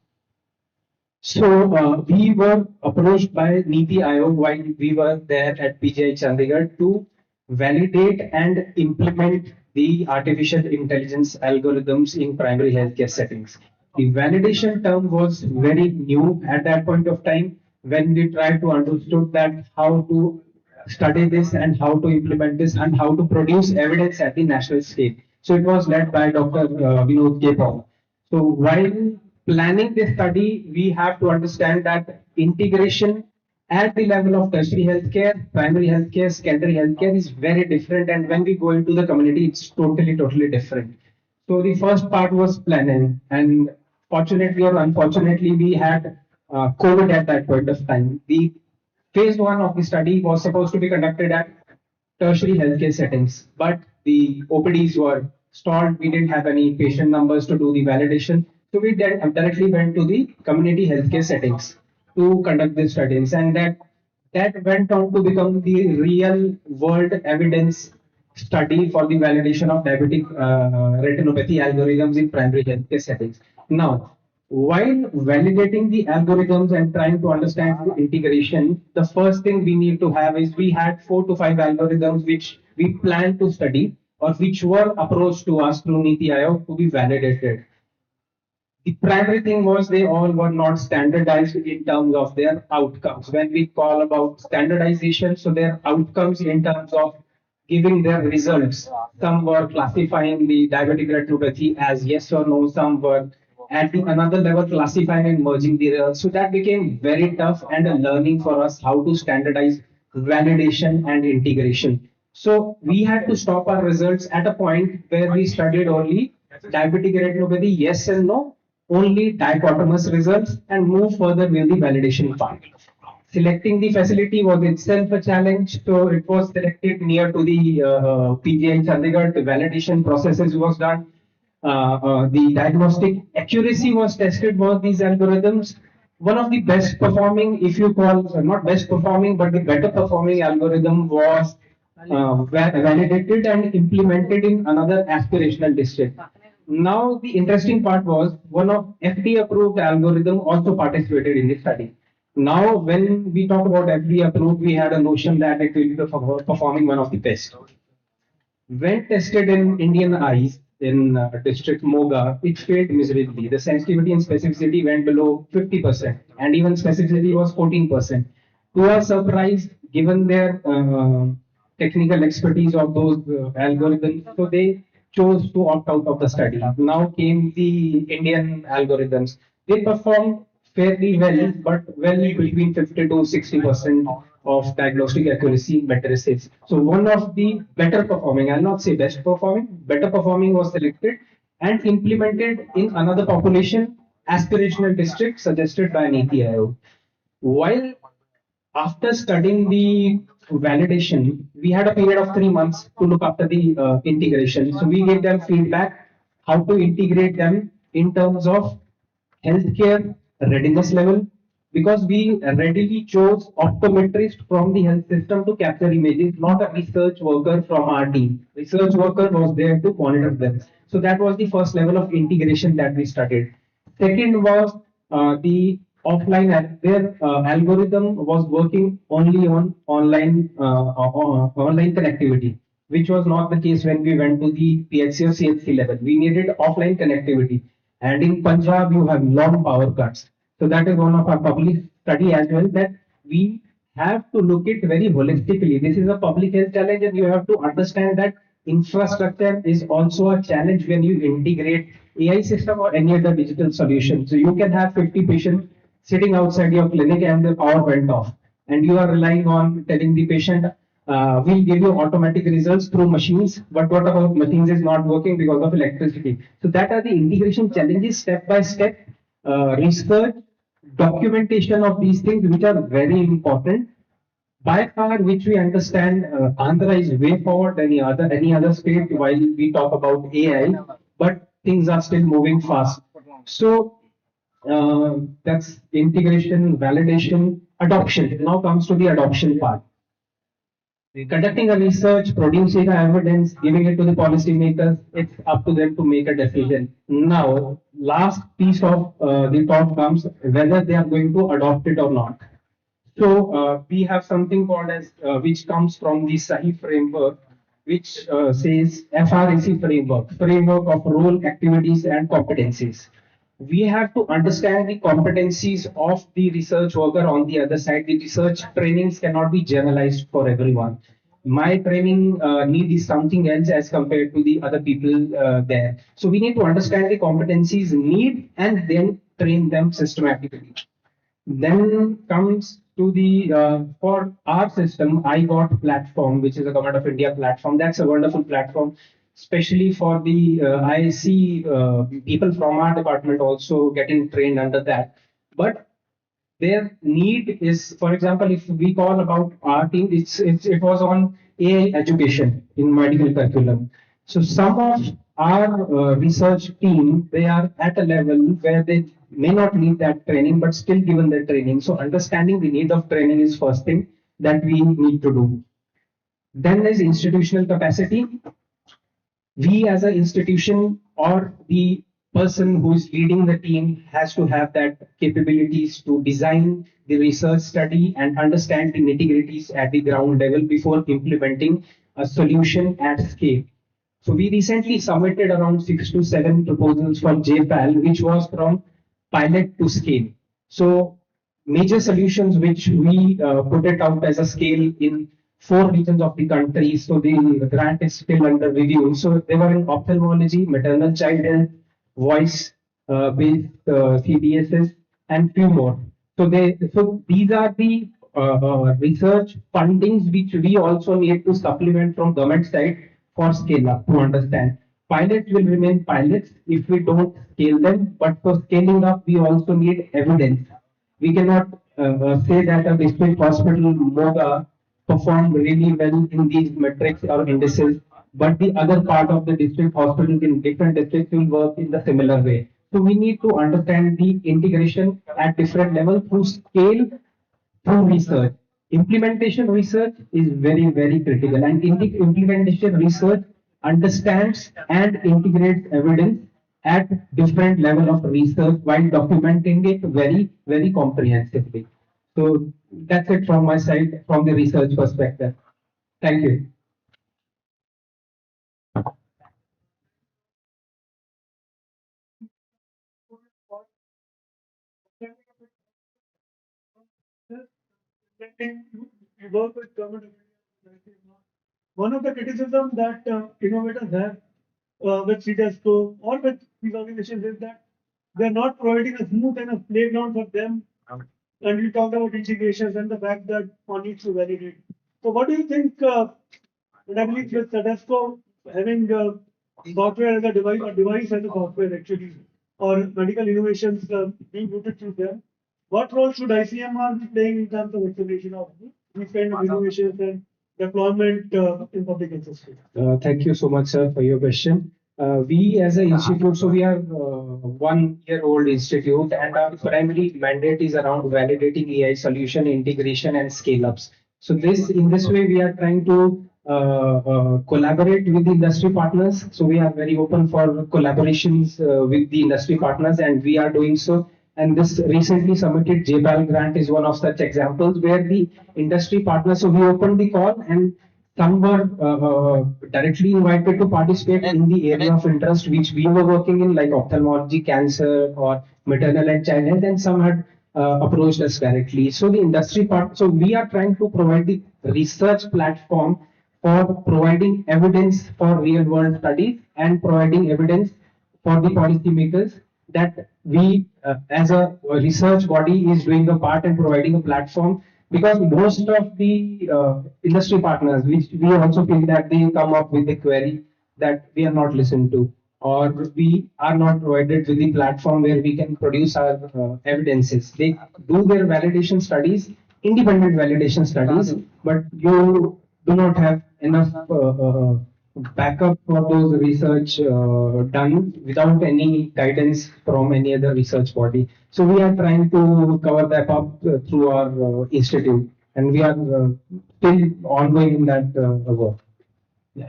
G: So we were approached by Niti Aayog while we were there at PGI Chandigarh to validate and implement the artificial intelligence algorithms in primary healthcare settings. The validation term was very new at that point of time when we tried to understand that how to study this and how to implement this and how to produce evidence at the national scale. So it was led by Dr. Vinod K. Paul. So while planning this study, we have to understand that integration at the level of tertiary healthcare, primary healthcare, secondary healthcare is very different. And when we go into the community, it's totally different. So the first part was planning, and fortunately or unfortunately, we had COVID at that point of time. The phase one of the study was supposed to be conducted at tertiary healthcare settings, but the OPDs were stalled. We didn't have any patient numbers to do the validation. So we directly went to the community healthcare settings to conduct the studies, and that went on to become the real world evidence study for the validation of diabetic retinopathy algorithms in primary healthcare settings. Now, while validating the algorithms and trying to understand the integration, the first thing we need to have is we had 4 to 5 algorithms which we planned to study or which were approached to us through Niti Aayog to be validated. The primary thing was they all were not standardized in terms of their outcomes. When we call about standardization, so their outcomes in terms of giving their results, some were classifying the diabetic retinopathy as yes or no, some were at the another level classifying and merging the results. So that became very tough and a learning for us how to standardize validation and integration. So we had to stop our results at a point where we studied only diabetic retinopathy, yes and no, only dichotomous results, and move further with the validation part. Selecting the facility was itself a challenge, so it was selected near to the PGI Chandigarh. The validation processes was done. The diagnostic accuracy was tested for these algorithms. One of the best performing, if you call not best performing, but the better performing algorithm was validated and implemented in another aspirational district. Now, the interesting part was one of FDA approved algorithm also participated in the study. Now, when we talk about FDA approved, we had a notion that it will be performing one of the best. When tested in Indian eyes in district Moga, it failed miserably. The sensitivity and specificity went below 50%, and even specificity was 14%. To our surprise, given their technical expertise of those algorithms, so they chose to opt out of the study. Now came the Indian algorithms. They performed fairly well, but well between 50 to 60% of diagnostic accuracy matrices. So one of the better performing, I'll not say best performing, better performing was selected and implemented in another population aspirational district suggested by Niti Aayog. While after studying the validation, we had a period of 3 months to look after the integration. So we gave them feedback how to integrate them in terms of healthcare readiness level, because we readily chose optometrist from the health system to capture images, not a research worker from our team. Research worker was there to monitor them. So that was the first level of integration that we studied. Second was the offline, their algorithm was working only on online connectivity, which was not the case when we went to the PHC or CHC level. We needed offline connectivity. And in Punjab, you have long power cuts. So that is one of our public study as well, that we have to look it very holistically. This is a public health challenge, and you have to understand that infrastructure is also a challenge when you integrate AI system or any other digital solution. So you can have 50 patients sitting outside your clinic and the power went off, and you are relying on telling the patient, we'll give you automatic results through machines, but what about machines is not working because of electricity? So that are the integration challenges, step by step, research, documentation of these things, which are very important. By far, which we understand, Andhra is way forward than any other state while we talk about AI, but things are still moving fast. So that's integration, validation, adoption. Now comes to the adoption part. Conducting a research, producing the evidence, giving it to the policymakers, it's up to them to make a decision. Now, last piece of the talk comes whether they are going to adopt it or not. So we have something called as which comes from the SAHI framework, which says FRAC framework of role, activities, and competencies. We have to understand the competencies of the research worker on the other side. The research trainings cannot be generalized for everyone. My training need is something else as compared to the other people there. So we need to understand the competencies need and then train them systematically. Then comes to the for our system, iGot platform, which is a Government of India platform. That's a wonderful platform, especially for the I see people from our department also getting trained under that. But their need is, for example, if we call about our team, it was on AI education in medical curriculum. So some of our research team, they are at a level where they may not need that training, but still given their training. So understanding the need of training is first thing that we need to do. Then there's institutional capacity. We as an institution or the person who is leading the team has to have that capabilities to design the research study and understand the nitty-gritties at the ground level before implementing a solution at scale. So we recently submitted around 6 to 7 proposals for JPAL, which was from pilot to scale. So major solutions which we put it out as a scale in 4 regions of the country. So the grant is still under review. So they were in ophthalmology, maternal child health, voice based CDSs, and few more. So these are the research fundings which we also need to supplement from government side for scale up to understand. Pilots will remain pilots if we don't scale them, but for scaling up, we also need evidence. We cannot say that a district hospital MOGA performed really well in these metrics or indices, but the other part of the district hospital in different districts will work in the similar way. So we need to understand the integration at different levels through scale, through research. Implementation research is very, very critical, and implementation research understands and integrates evidence at different level of research while documenting it very, very comprehensively. So that's it from my side from the research perspective. Thank you.
F: You work with government agencies. One of the criticism that innovators have with CDESCO or with these organizations is that they're not providing a smooth enough playground for them. And you talked about integrations and the fact that one needs to validate. So, what do you think? And I believe with CDESCO having software as a device or device as a software actually, or medical innovations being rooted through them, what role should ICMR be playing in terms of acceleration of these kind of innovations and deployment in public health systems?
G: Thank you so much, sir, for your question. We as an institute, so we are 1 year old institute, and our primary mandate is around validating AI solution integration and scale ups. So in this way, we are trying to collaborate with the industry partners. So we are very open for collaborations with the industry partners, and we are doing so. And this recently submitted JPAL grant is one of such examples where the industry partners, so we opened the call and some were directly invited to participate in the area of interest which we were working in, like ophthalmology, cancer, or maternal and child health, and some had approached us directly. So the industry part, so we are trying to provide the research platform for providing evidence for real world studies and providing evidence for the policymakers that we as a research body is doing a part and providing a platform, because most of the industry partners which we also feel that they come up with the query that we are not listened to, or we are not provided with the platform where we can produce our evidences. They do their validation studies, independent validation studies, but you do not have enough backup for those research done without any guidance from any other research body. So we are trying to cover that up through our institute, and we are still ongoing in that work. Yeah.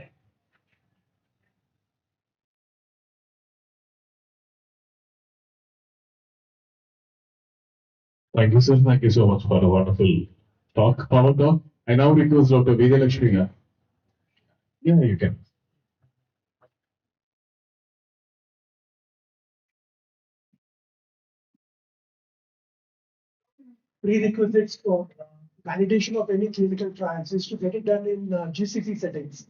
H: Thank you, sir. Thank you so much for a wonderful talk, power talk. I now request Dr. Vijayalakshmi. Yeah, you can.
F: Prerequisites for validation of any clinical trials is to get it done in GCC settings.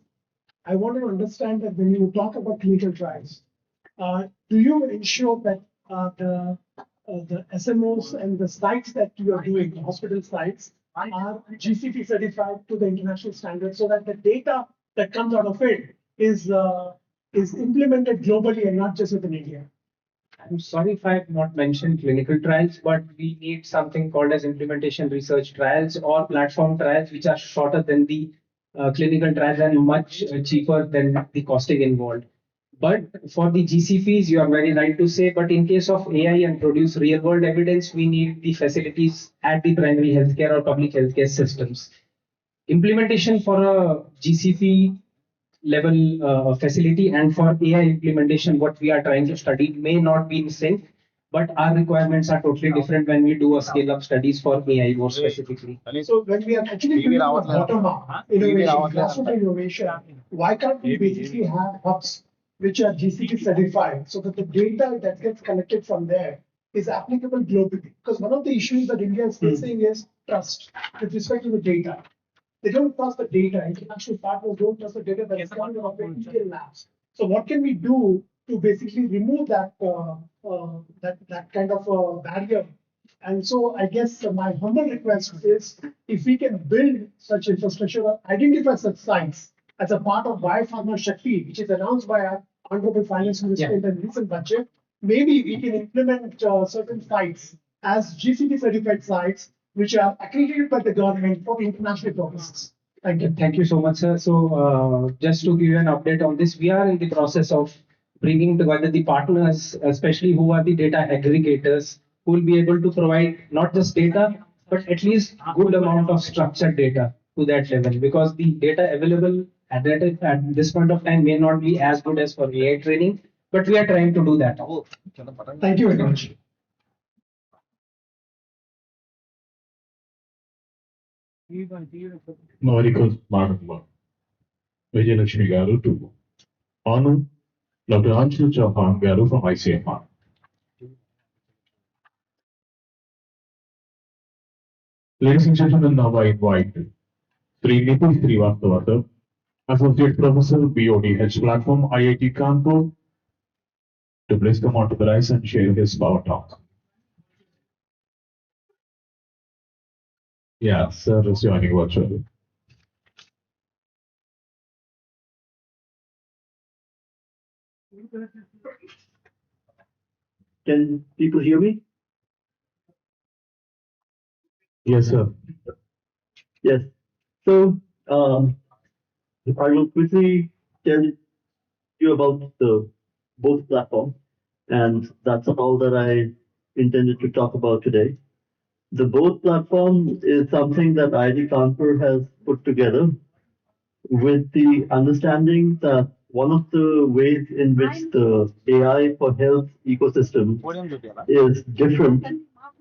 F: I want to understand that when you talk about clinical trials, do you ensure that the SMOs and the sites that you are doing, the hospital sites, are GCP certified to the international standards, so that the data that comes out of it is implemented globally and not just within India?
G: I'm sorry if I have not mentioned clinical trials, but we need something called as implementation research trials or platform trials, which are shorter than the clinical trials and much cheaper than the costing involved. But for the GCPs, you are very right to say, but in case of AI and produce real world evidence, we need the facilities at the primary healthcare or public healthcare systems. Implementation for a GCP level facility and for AI implementation, what we are trying to study may not be in sync, but our requirements are totally different when we do a scale up studies for AI more specifically.
F: So when we are actually doing a bottom up innovation, grassroots innovation, why can't we basically have hubs which are GCP certified so that the data that gets collected from there is applicable globally? Because one of the issues that India is facing is trust with respect to the data. They don't trust the data. International partners don't trust the data that is coming out of the Indian labs. So what can we do to basically remove that that kind of barrier And so I guess my humble request is if we can build such infrastructure or identify such sites as a part of Biopharma Shakti, which is announced by our Honorable Finance Minister in the recent budget, maybe we can implement certain sites as GCP certified sites, which are accredited by the government for international purposes. Thank you.
G: Thank you so much, sir. So, just to give you an update on this, we are in the process of bringing together the partners, especially who are the data aggregators, who will be able to provide not just data, but at least good amount of structured data to that level. Because the data available at this point of time may not be as good as for AI training, but we are trying to do that.
F: Thank you very much.
H: Now I request Madam Vijayalakshmi Garu to honor Dr. Anshul Chauhan Garu from ICMR. Ladies and gentlemen, now I invite Sri Nipul Srivastava, sir, Associate Professor, BODH Platform, IIT Kanpur, to please come onto the rise and share his power talk. Yeah, sir is joining virtually.
I: Can people hear me?
H: Yes, sir.
I: Yes. So I will quickly tell you about the both platform, and that's all that I intended to talk about today. The both platform is something that IIT Kanpur has put together with the understanding that one of the ways in which the AI for health ecosystem is different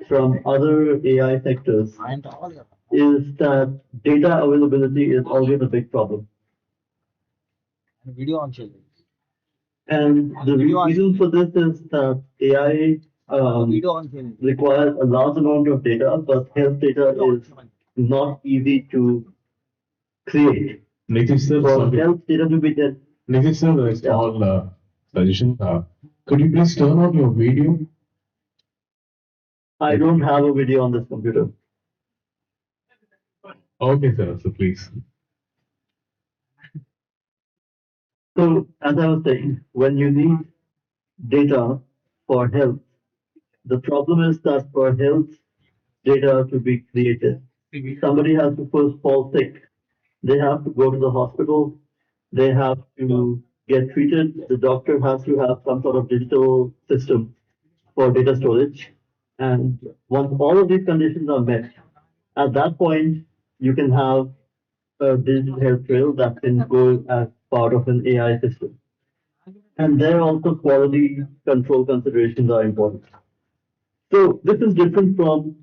I: from other AI sectors is that data availability is always a big problem. And the reason for this is that AI requires a large amount of data, but health data is not easy to create.
H: Nitish sir,
I: For
H: sorry.
I: health data to be there.
H: Nitish sir, a small suggestion. Could you please turn on your video?
I: I don't have a video on this computer.
H: Okay, sir. So please.
I: So as I was saying, when you need data for health, the problem is that for health data to be created, somebody has to first fall sick. They have to go to the hospital. They have to get treated. The doctor has to have some sort of digital system for data storage. And once all of these conditions are met, at that point, you can have a digital health trail that can go as part of an AI system. And there also quality control considerations are important. So this is different from,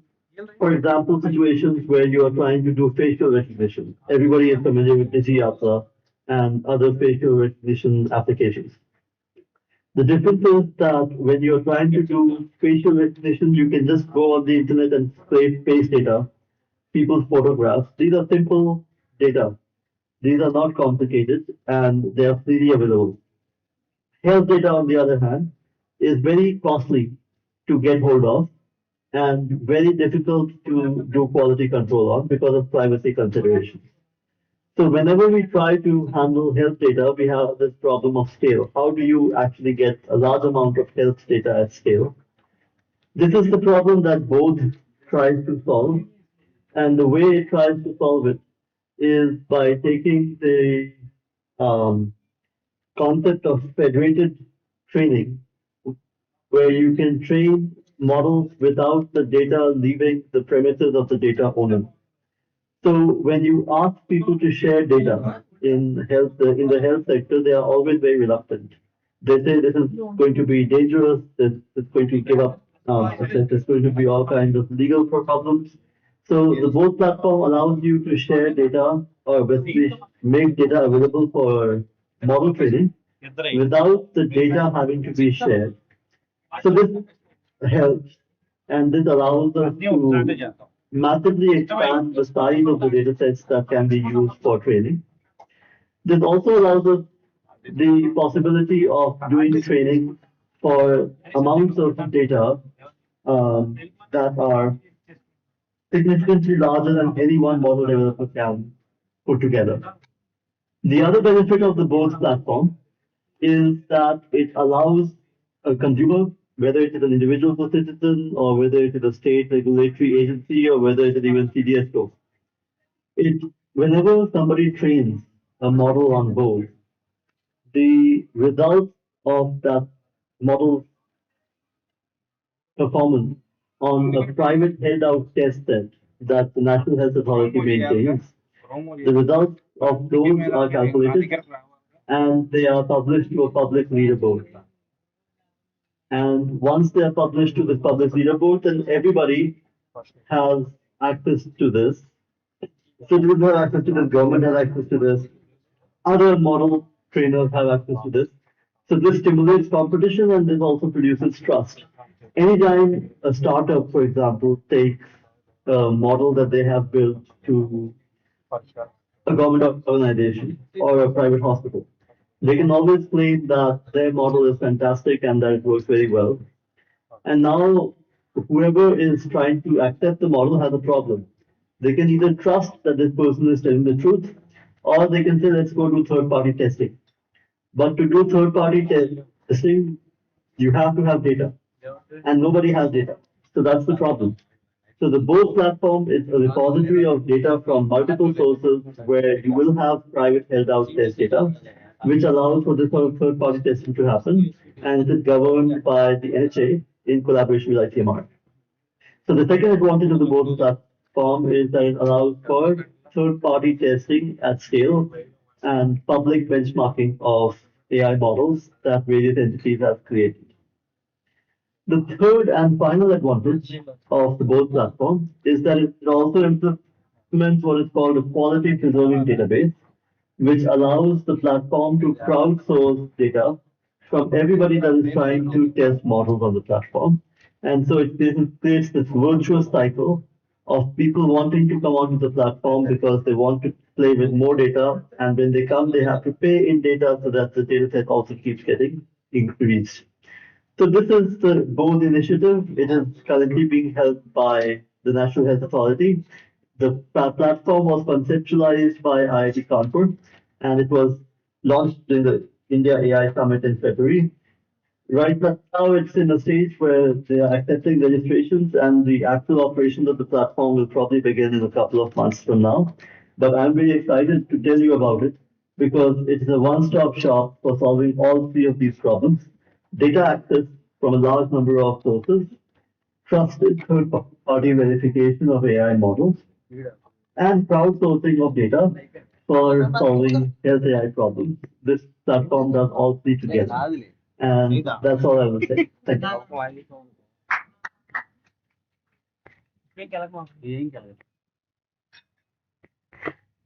I: for example, situations where you are trying to do facial recognition. Everybody is familiar with Digi and other facial recognition applications. The difference is that when you're trying to do facial recognition, you can just go on the internet and scrape face data, people's photographs. These are simple data. These are not complicated and they are freely available. Health data, on the other hand, is very costly to get hold of and very difficult to do quality control on because of privacy considerations. So whenever we try to handle health data, we have this problem of scale. How do you actually get a large amount of health data at scale? This is the problem that both tries to solve. And the way it tries to solve it is by taking the um, concept of federated training, where you can train models without the data leaving the premises of the data owner. So when you ask people to share data in the health sector, they are always very reluctant. They say this is going to be dangerous. This is going to give up. There's going to be all kinds of legal problems. So the both platform allows you to share data or basically make data available for model training without the data having to be shared. So this helps, and this allows us to massively expand the size of the data sets that can be used for training. This also allows us the possibility of doing training for amounts of data that are significantly larger than any one model developer can put together. The other benefit of the both platform is that it allows a consumer, whether it is an individual citizen or whether it is a state regulatory agency or whether it is even CDSO, it whenever somebody trains a model on board, the results of that model performance on a private held out test set that the National Health Authority maintains, the results of those are calculated and they are published to a public leaderboard. And once they are published to the public leaderboard, then everybody has access to this. Citizens have access to this, government has access to this, other model trainers have access to this. So this stimulates competition and this also produces trust. Anytime a startup, for example, takes a model that they have built to a government organization or a private hospital, they can always claim that their model is fantastic and that it works very well. And now whoever is trying to accept the model has a problem. They can either trust that this person is telling the truth, or they can say, let's go to third-party testing. But to do third-party testing, you have to have data, and nobody has data. So that's the problem. So the Bose platform is a repository of data from multiple sources where you will have private held out test data, which allows for this sort of third-party testing to happen, and it is governed by the NHA in collaboration with ICMR. So the second advantage of the Bose platform is that it allows for third-party testing at scale and public benchmarking of AI models that various entities have created. The third and final advantage of the Bose platform is that it also implements what is called a quality preserving database, which allows the platform to crowdsource data from everybody that is trying to test models on the platform. And so it creates this virtuous cycle of people wanting to come onto the platform because they want to play with more data. And when they come, they have to pay in data so that the data set also keeps getting increased. So this is the BOSE initiative. It is currently being held by the National Health Authority. The platform was conceptualized by IIT Kanpur, and it was launched in the India AI Summit in February. Right now, it's in a stage where they are accepting registrations, and the actual operation of the platform will probably begin in a couple of months from now. But I'm very excited to tell you about it because it is a one-stop shop for solving all three of these problems: data access from a large number of sources, trusted third-party verification of AI models, and crowdsourcing of data for solving health AI problems. This platform does all three together. And that's all I will say. Thank you.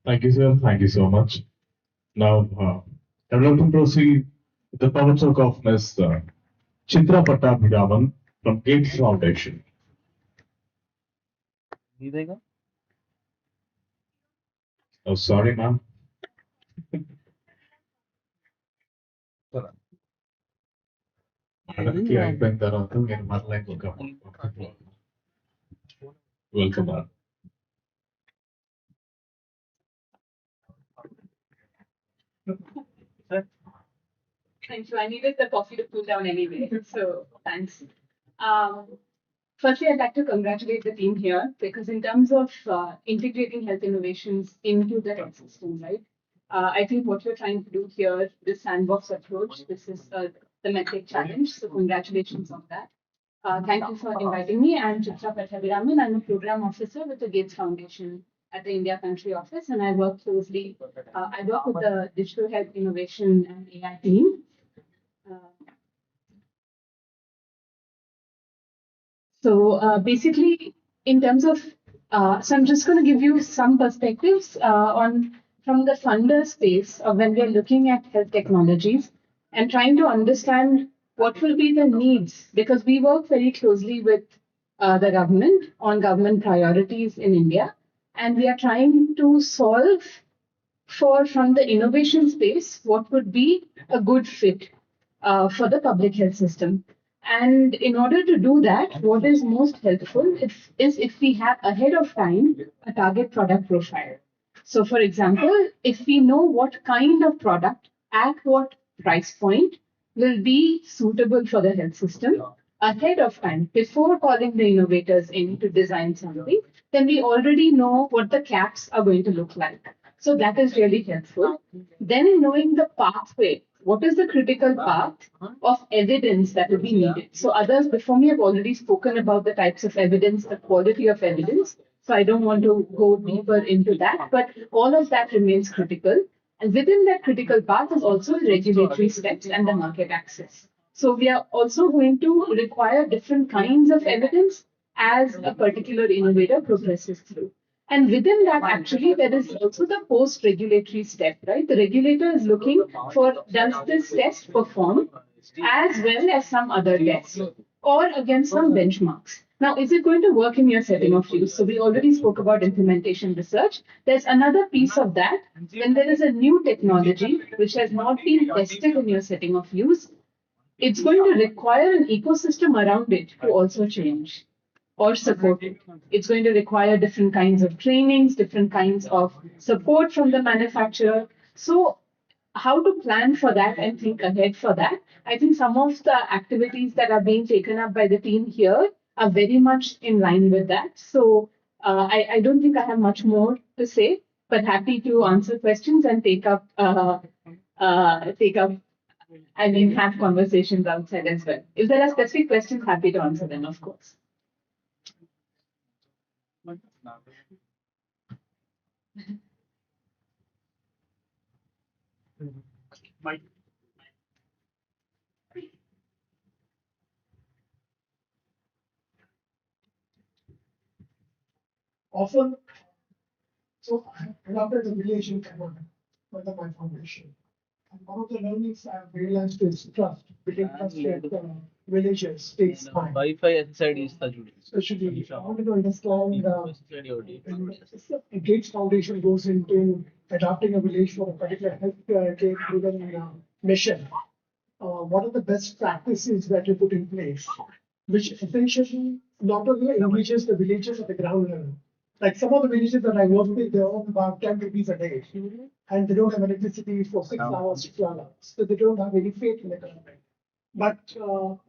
H: Thank you, sir. Thank you so much. Now, I would like to proceed with the power talk of Ms. Chitra Pattabhiraman from Gates Foundation. Oh, sorry, ma'am. అడగకి అయిపోయిన తర్వాత మీరు మరలా ఇంకొక welcome ma'am.
J: Thank you. I needed the coffee to cool down anyway, so thanks. Firstly, I'd like to congratulate the team here because in terms of integrating health innovations into the health system, right? I think what you're trying to do here, this sandbox approach, this is the metric challenge. So congratulations on that. Thank you for inviting me. I'm Chitra Pattabhiraman. I'm a program officer with the Gates Foundation at the India Country Office, and I work closely. I work with the Digital Health Innovation and AI team. Basically, in terms of, so I'm just going to give you some perspectives on from the funder space of when we're looking at health technologies and trying to understand what will be the needs, because we work very closely with the government on government priorities in India, and we are trying to solve for, from the innovation space, what would be a good fit for the public health system. And in order to do that, what is most helpful is if we have ahead of time a target product profile. So, for example, if we know what kind of product at what price point will be suitable for the health system ahead of time, before calling the innovators in to design something, then we already know what the caps are going to look like. So that is really helpful. Then knowing the pathway, what is the critical path of evidence that will be needed? So others before me have already spoken about the types of evidence, the quality of evidence. So I don't want to go deeper into that, but all of that remains critical. And within that critical path is also the regulatory steps and the market access. So we are also going to require different kinds of evidence as a particular innovator progresses through. And within that, actually, there is also the post-regulatory step, right? The regulator is looking for does this test perform as well as some other tests or against some benchmarks. Now, is it going to work in your setting of use? So we already spoke about implementation research. There's another piece of that. When there is a new technology which has not been tested in your setting of use, it's going to require an ecosystem around it to also change or support it. It's going to require different kinds of trainings, different kinds of support from the manufacturer. So, how to plan for that and think ahead for that? I think some of the activities that are being taken up by the team here are very much in line with that. So, I don't think I have much more to say, but happy to answer questions and take up. I mean, have conversations outside as well. If there are specific questions, happy to answer them, of course.
F: Often, so I adopted a village in Canada under my foundation. And one of the learnings I've realized is trust. Building trust with villagers takes time.
K: Wi-Fi inside is the judy.
F: Especially, I wanted to understand when Gates Foundation goes into adopting a village for a particular healthcare driven mission. What are the best practices that you put in place, which essentially not only engages the villagers at the ground level. Like some of the villages that I work with, they earn about 10 rupees a day, and they don't have electricity for 6 hours, 12 hours. So they don't have any faith in the government. But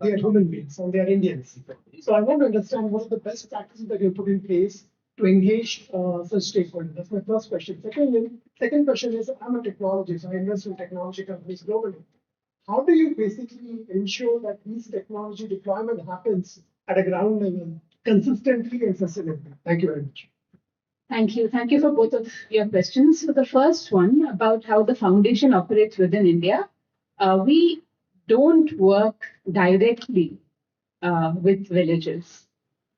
F: they are human beings and they are Indians. So I want to understand what are the best practices that you put in place to engage such stakeholders. That's my first question. Second question is, I'm a technologist. I invest in technology companies globally. How do you basically ensure that these technology deployment happens at a ground level consistently and sustainably? Thank you very much.
J: Thank you. Thank you for both of your questions. So the first one about how the foundation operates within India, we don't work directly with villages.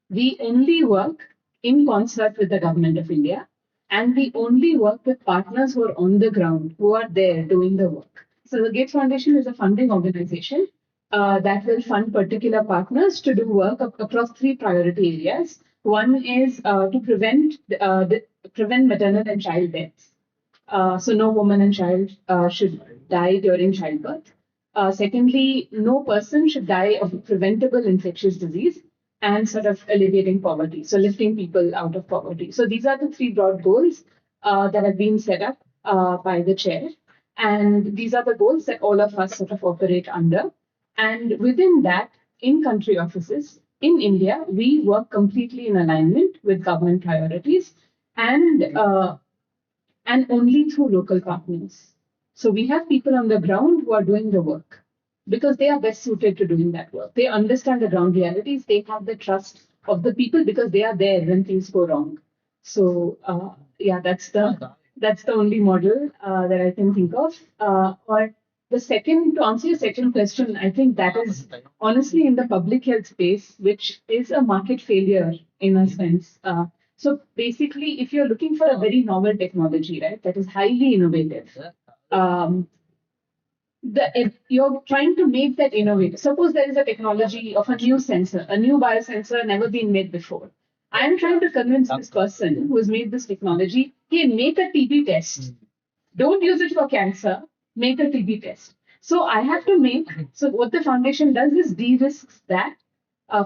J: We only work in concert with the government of India, and we only work with partners who are on the ground, who are there doing the work. So the Gates Foundation is a funding organization that will fund particular partners to do work across three priority areas. One is to prevent maternal and child deaths. So no woman and child should die during childbirth. Secondly, no person should die of a preventable infectious disease and sort of alleviating poverty. So lifting people out of poverty. So these are the three broad goals that have been set up by the chair. And these are the goals that all of us sort of operate under. And within that, in country offices in India, we work completely in alignment with government priorities and only through local partners. So we have people on the ground who are doing the work because they are best suited to doing that work. They understand the ground realities. They have the trust of the people because they are there when things go wrong. So yeah, that's the only model that I can think of. Or the second, to answer your second question, I think that is honestly in the public health space, which is a market failure in a sense. So basically, if you're looking for a very novel technology, right, that is highly innovative, you're trying to make that innovative. Suppose there is a technology of a new sensor, a new biosensor never been made before. I am trying to convince this person who has made this technology, hey, make a TB test. Don't use it for cancer, make a TB test. So I have to make, so what the foundation does is de-risks that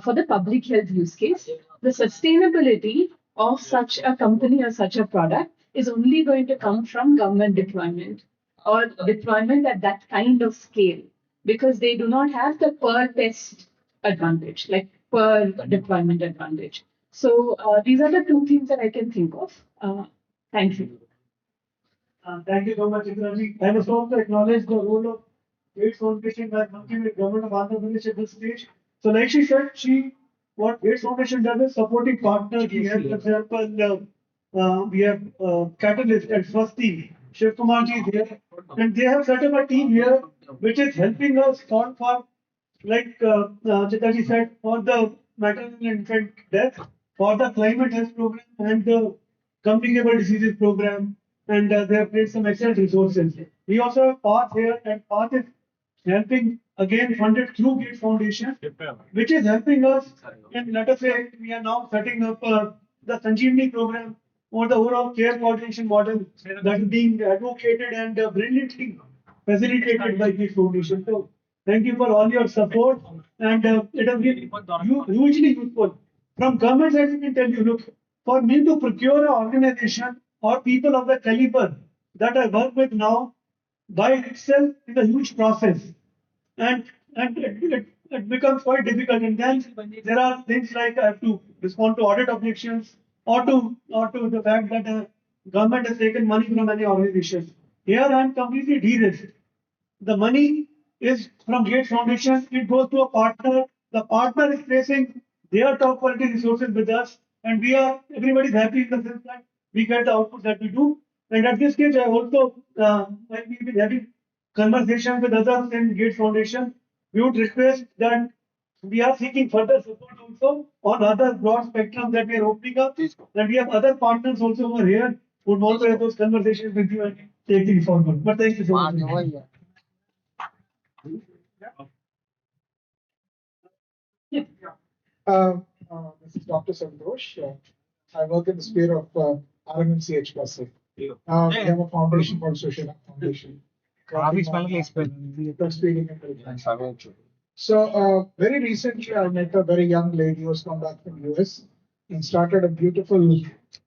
J: for the public health use case. The sustainability of such a company or such a product is only going to come from government deployment or deployment at that kind of scale because they do not have the per test advantage, like per deployment advantage. So these are the two things that I can think of. Thank you.
F: Thank you so much, Ikraji. I must also acknowledge the role of Gates Foundation by working with Government of Andhra Pradesh at this stage. So, like she said, what Gates Foundation does is supporting partners. We have, for example, we have Catalyst at Swasti, Shiv Kumar ji is here, and they have set up a team here which is helping us solve for, like Chitaji said, for the maternal and infant death, for the climate health program, and the communicable diseases program, and they have created some excellent resources. We also have Path here, and Path is helping again funded through Gates Foundation, which is helping us. And let us say we are now setting up the Sanjeevani program or the overall care coordination model that is being advocated and brilliantly facilitated by Gates Foundation. So thank you for all your support, and it has been hugely useful. From government side, we can tell you, look, for me to procure an organization or people of the caliber that I work with now, by itself is a huge process, and it becomes quite difficult. And then there are things like I have to respond to audit objections or to the fact that government has taken money from any organization. Here I am completely de-risked. The money is from Gates Foundation. It goes to a partner. The partner is placing their top quality resources with us, and we are everybody's happy in the sense that we get the output that we do. And at this stage, I also, when we've been having conversations with others in Gates Foundation, we would request that we are seeking further support also on other broad spectrum that we are opening up. That we have other partners also over here who would want to have those conversations with you and take things forward. But thank you so much. Uh, this is Dr. Santosh. I work in the sphere of RMCH plus. We have a foundation called Social Act Foundation. Breastfeeding intelligence. So very recently, I met a very young lady who's come back from US and started a beautiful,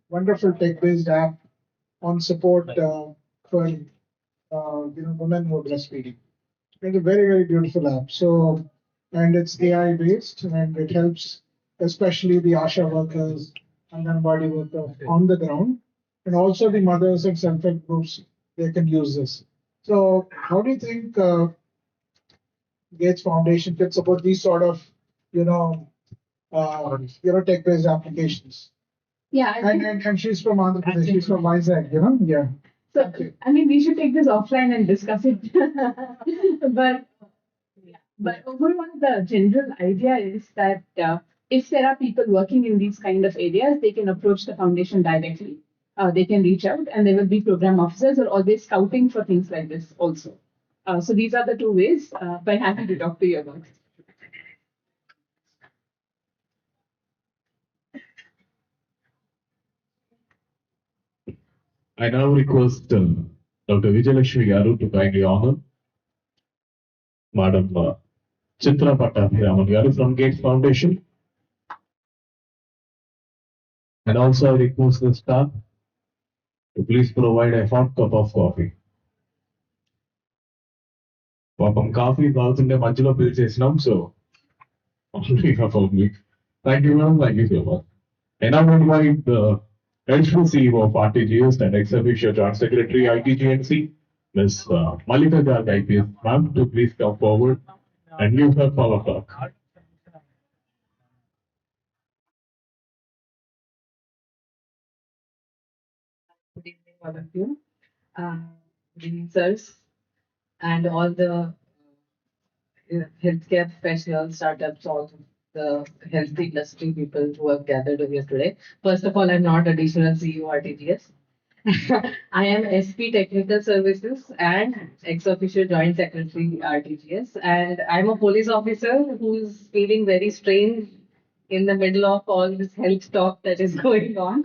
F: wonderful tech-based app on support for women who are breastfeeding. It's a very, very beautiful app. So, and it's AI based and it helps especially the ASHA workers and Anganwadi workers on the ground, and also the mothers and self-help groups, they can use this. So how do you think Gates Foundation can support these sort of, tech-based applications?
J: Yeah,
F: And she's from Andhra Pradesh, she's from Vizag, yeah.
J: So, I mean, we should take this offline and discuss it. but overall, the general idea is that if there are people working in these kind of areas, they can approach the foundation directly. They can reach out, and there will be program officers who are always scouting for things like this also. So these are the two ways. But happy to talk to you about it.
H: I now request Dr. Vijayalakshmi Garu to kindly honor Madam Chitra Pattabhiraman Garu from Gates Foundation. And also I request the staff to please provide a hot cup of coffee. పాపం coffee తాగుతుంటే మధ్యలో పిలిచేసినాం so only for public. Thank you, madam. Thank you so much. And I would invite the additional CEO of RTGS and ex-officio Joint Secretary ITGNC, Ms. Malika Garg IPS, ma'am, to please come forward and give her power talk.
L: Good evening, all of you. Good evening, sirs, and all the healthcare professionals, startups, all the health industry people who have gathered here today. First of all, I'm not additional CEO RTGS. I am SP Technical Services and ex-officio Joint Secretary RTGS, and I'm a police officer who's feeling very strange in the middle of all this health talk that is going on.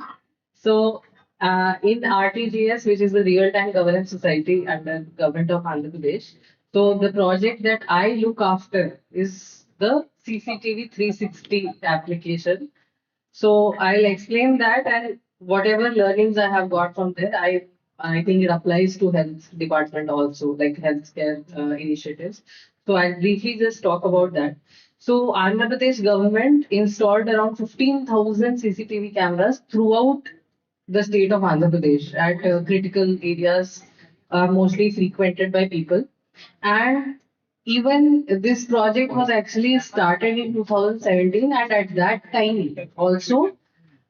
L: So, in RTGS, which is the Real Time Governance Society under Government of Andhra Pradesh, So the project that I look after is the CCTV 360 application. So I'll explain that, and whatever learnings I have got from there, I think it applies to health department also, like healthcare initiatives. So I'll briefly just talk about that. So Andhra Pradesh government installed around 15,000 CCTV cameras throughout the state of Andhra Pradesh at critical areas, mostly frequented by people. And even this project was actually started in 2017, and at that time also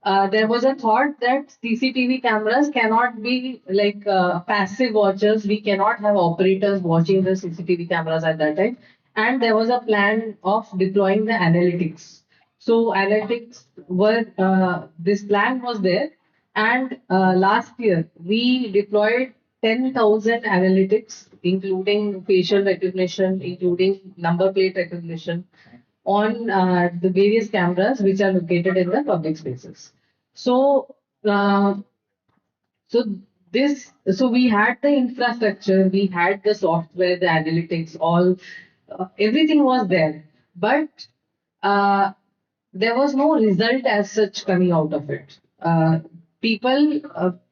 L: there was a thought that CCTV cameras cannot be like passive watchers. We cannot have operators watching the CCTV cameras at that time. And there was a plan of deploying the analytics. So analytics were, this plan was there. And last year we deployed 10,000 analytics, including facial recognition, including number plate recognition, on the various cameras which are located in the public spaces. So, uh, so so we had the infrastructure, we had the software, the analytics, all, everything was there, but uh, there was no result as such coming out of it.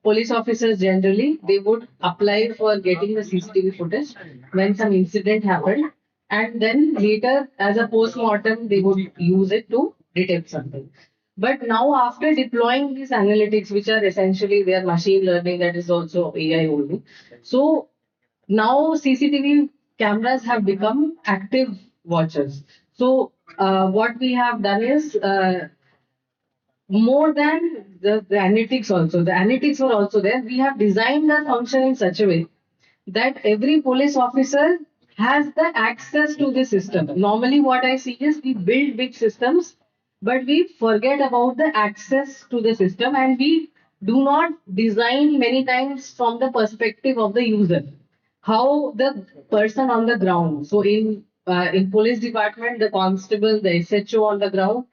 L: Police officers generally, they would apply for getting the CCTV footage when some incident happened, and then later, as a post-mortem, they would use it to detect something. But now, after deploying these analytics, which are essentially their machine learning, that is also AI only. So now CCTV cameras have become active watchers. So what we have done is, more than the analytics also, the analytics were also there. We have designed the function in such a way that every police officer has the access to the system. Normally, what I see is we build big systems, but we forget about the access to the system, and we do not design many times from the perspective of the user. How the person on the ground. So in police department, the constable, the SHO on the ground,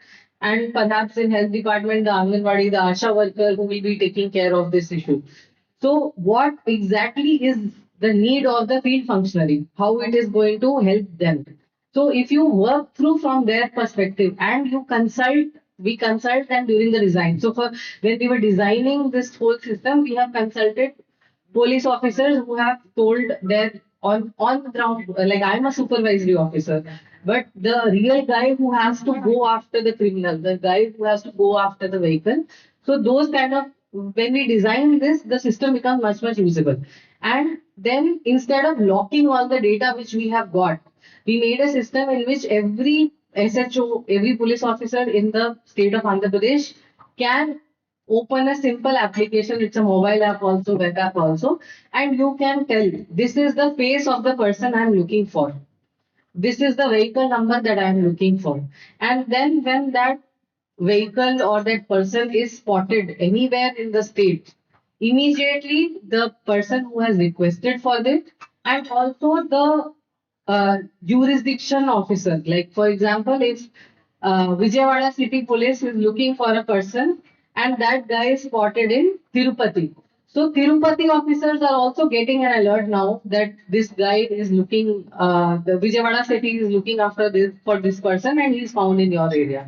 L: and perhaps in health department, the Anganwadi, the ASHA worker who will be taking care of this issue. So, what exactly is the need of the field functionary? How it is going to help them? So, if you work through from their perspective and you consult, we consult them during the design. So, for when we were designing this whole system, we have consulted police officers who have told their on the ground, like I'm a supervisory officer, but the real guy who has to go after the criminal, the guy who has to go after the vehicle. So those kind of, when we design this, the system becomes much usable. And then instead of locking all the data which we have got, we made a system in which every SHO, every police officer in the state of Andhra Pradesh can open a simple application. It's a mobile app also, web app also, and you can tell this is the face of the person I'm looking for. This is the vehicle number that I'm looking for. And then when that vehicle or that person is spotted anywhere in the state, immediately the person who has requested for it, and also the jurisdiction officer. Like for example, if Vijayawada City Police is looking for a person and that guy is spotted in Tirupati. So Tirupati officers are also getting an alert now that this guy is looking, the Vijayawada City is looking after this for this person and he is found in your area.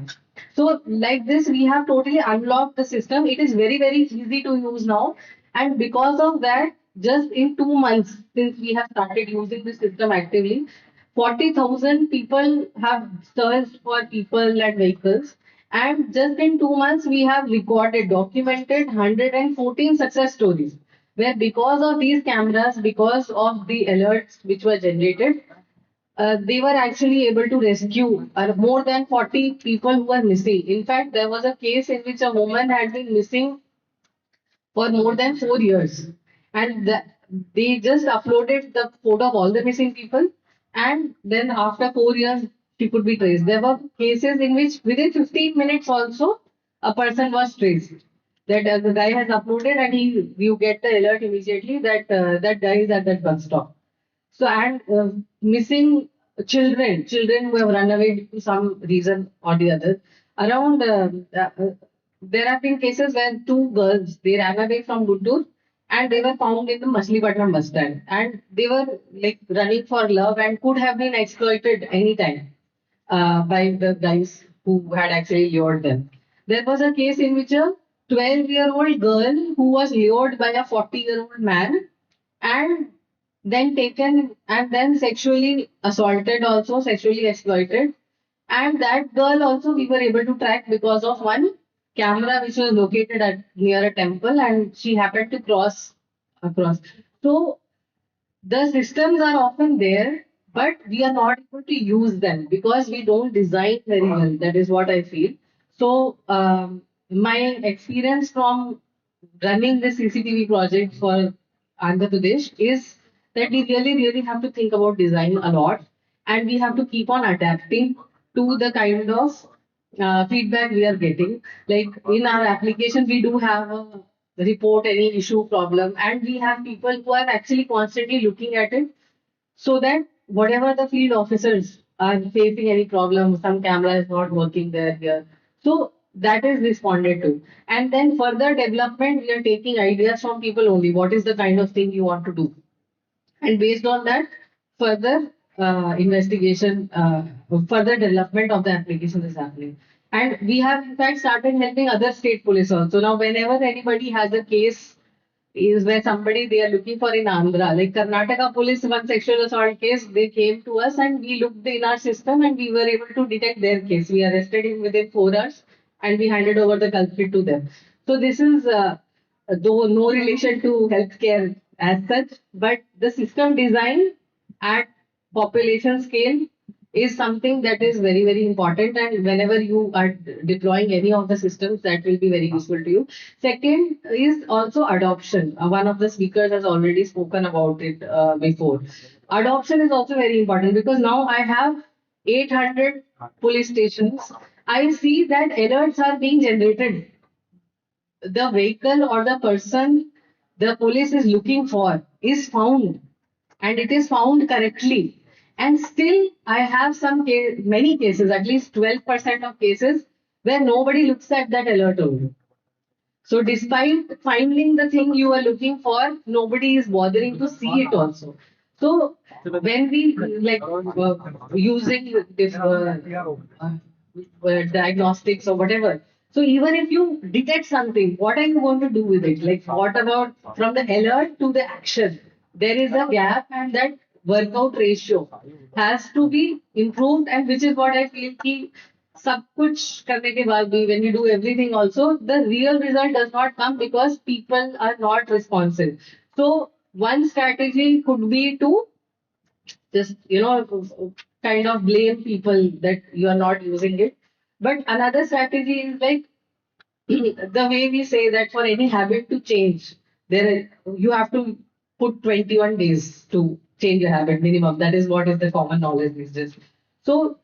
L: So like this, we have totally unlocked the system. It is very easy to use now. And because of that, just in 2 months since we have started using the system actively, 40,000 people have searched for people and vehicles. And just in 2 months, we have recorded, documented 114 success stories. Where because of these cameras, because of the alerts which were generated, they were actually able to rescue more than 40 people who were missing. In fact, there was a case in which a woman had been missing for more than 4 years. And they just uploaded the photo of all the missing people. And then after 4 years, she could be traced. There were cases in which within 15 minutes also, a person was traced. That the guy has uploaded and you get the alert immediately that that guy is at that bus stop. So, and missing children who have run away due to some reason or the other. Around, there have been cases where two girls, they ran away from Guntur and they were found in the Machlipatam bus stand, and they were like running for love and could have been exploited anytime by the guys who had actually lured them. There was a case in which a 12-year-old girl who was lured by a 40-year-old man and then taken and then sexually assaulted, also sexually exploited. And that girl also we were able to track because of one camera which was located at near a temple, and she happened to cross across. So the systems are often there, but we are not able to use them because we don't design very well. That is what I feel. So, my experience from running the CCTV project for Andhra Pradesh is that we really, really have to think about design a lot, and we have to keep on adapting to the kind of feedback we are getting. Like in our application, we do have a report any issue problem, and we have people who are actually constantly looking at it so that whatever the field officers are facing any problem, some camera is not working there here, so that is responded to. And then further development, we are taking ideas from people only, what is the kind of thing you want to do, and based on that, further investigation, further development of the application is happening. And we have in fact started helping other state police also. Now, whenever anybody has a case is where somebody they are looking for in Andhra, like Karnataka police, one sexual assault case, they came to us and we looked in our system and we were able to detect their case. We arrested him within 4 hours and we handed over the culprit to them. So this is though no relation to healthcare as such, but the system design at population scale is something that is very, very important. And whenever you are deploying any of the systems, that will be very useful to you. Second is also adoption. One of the speakers has already spoken about it before. Adoption is also very important because now I have 800 police stations. I see that alerts are being generated. The vehicle or the person the police is looking for is found, and it is found correctly. And still, I have many cases, at least 12% of cases, where nobody looks at that alert only. So, despite finding the thing you are looking for, nobody is bothering to see it also. So, when we like using diagnostics or whatever, so even if you detect something, what are you going to do with it? Like, what about from the alert to the action? There is a gap, and that workout ratio has to be improved, and which is what I feel ki सब कुछ करने के बाद भी when you do everything also the real result does not come because people are not responsive. So one strategy could be to just kind of blame people that you are not using it, but another strategy is like the way we say that for any habit to change, you have to put 21 days to change a habit minimum. That is what is the common knowledge these days. So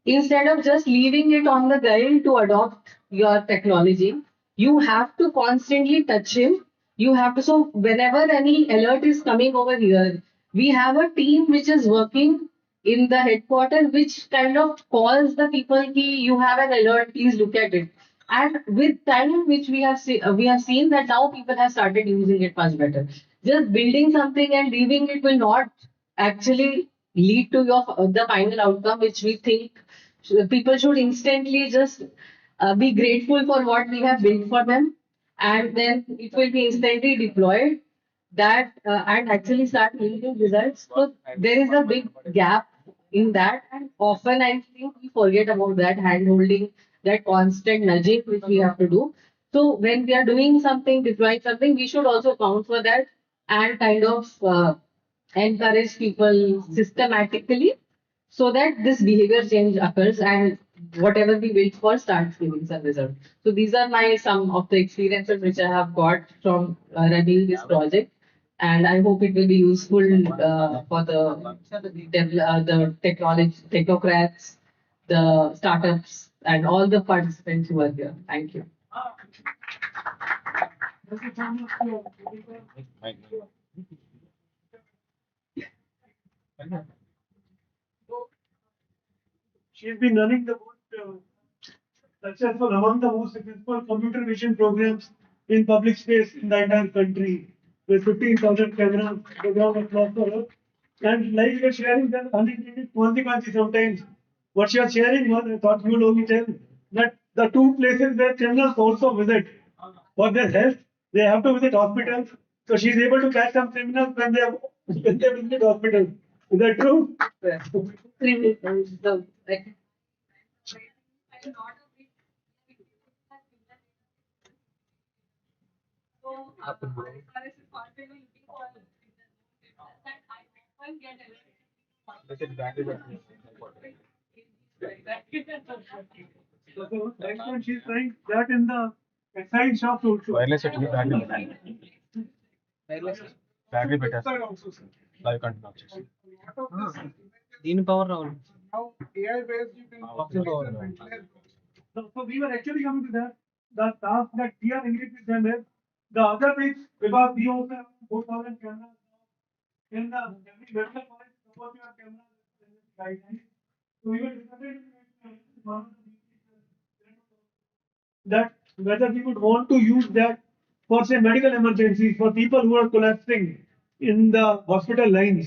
L: instead of just leaving it on the guy to adopt your technology, you have to constantly touch him. You have to, so whenever any alert is coming over here, we have a team which is working in the headquarters, which kind of calls the people ki you have an alert, please look at it. And with time, which we have seen that now people have started using it much better. Just building something and leaving it will not actually lead to your the final outcome, which we think people should instantly just be grateful for what we have built for them, and then it will be instantly deployed that and actually start yielding results. So there is a big gap in that, and often I think we forget about that hand holding, that constant nudging which we have to do. So when we are doing something, deploying something, we should also count for that and kind of encourage people systematically so that this behavior change occurs and whatever we wait for starts giving some result. So these are my some of the experiences which I have got from running this project, and I hope it will be useful for the technology technocrats, the startups, and all the participants who are here. Thank you.
M: She's been running the successful among the most successful computer vision programs in public space in the entire country. with 15,000 cameras, the ground across the earth. And like you're sharing that unintended consequences sometimes. What you're sharing was, I thought you would only tell that the two places where criminals also visit for their health, they have to visit hospitals. So she's able to catch some criminals when they visit hospitals. Is that true? So next time she's trying that in the excise shops also.
B: Wireless set battery better.
M: Also, sir.
B: Live content.
K: దీని power రావాలి
M: Now AI based you can so we were actually coming to that. The task that we are engaged with them is the other things because we also have 4,000 cameras now in the every medical college suppose you have cameras guidelines. So we were discussing one of the that whether we would want to use that for say medical emergencies, for people who are collapsing in the hospital lines,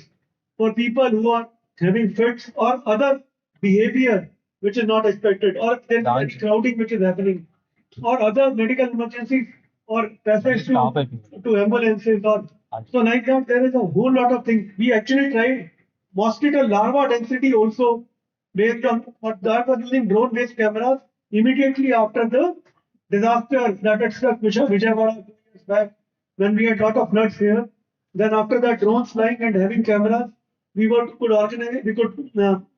M: for people who are having fits or other behavior which is not expected, or there is any crowding which is happening, or other medical emergencies or passage to ambulances or so like that. There is a whole lot of things. We actually tried mosquito larva density also based on what that was using drone based cameras immediately after the disaster that had struck Vijayawada 2 years back when we had lot of floods here. Then after that, drones flying and having cameras, could organize, we could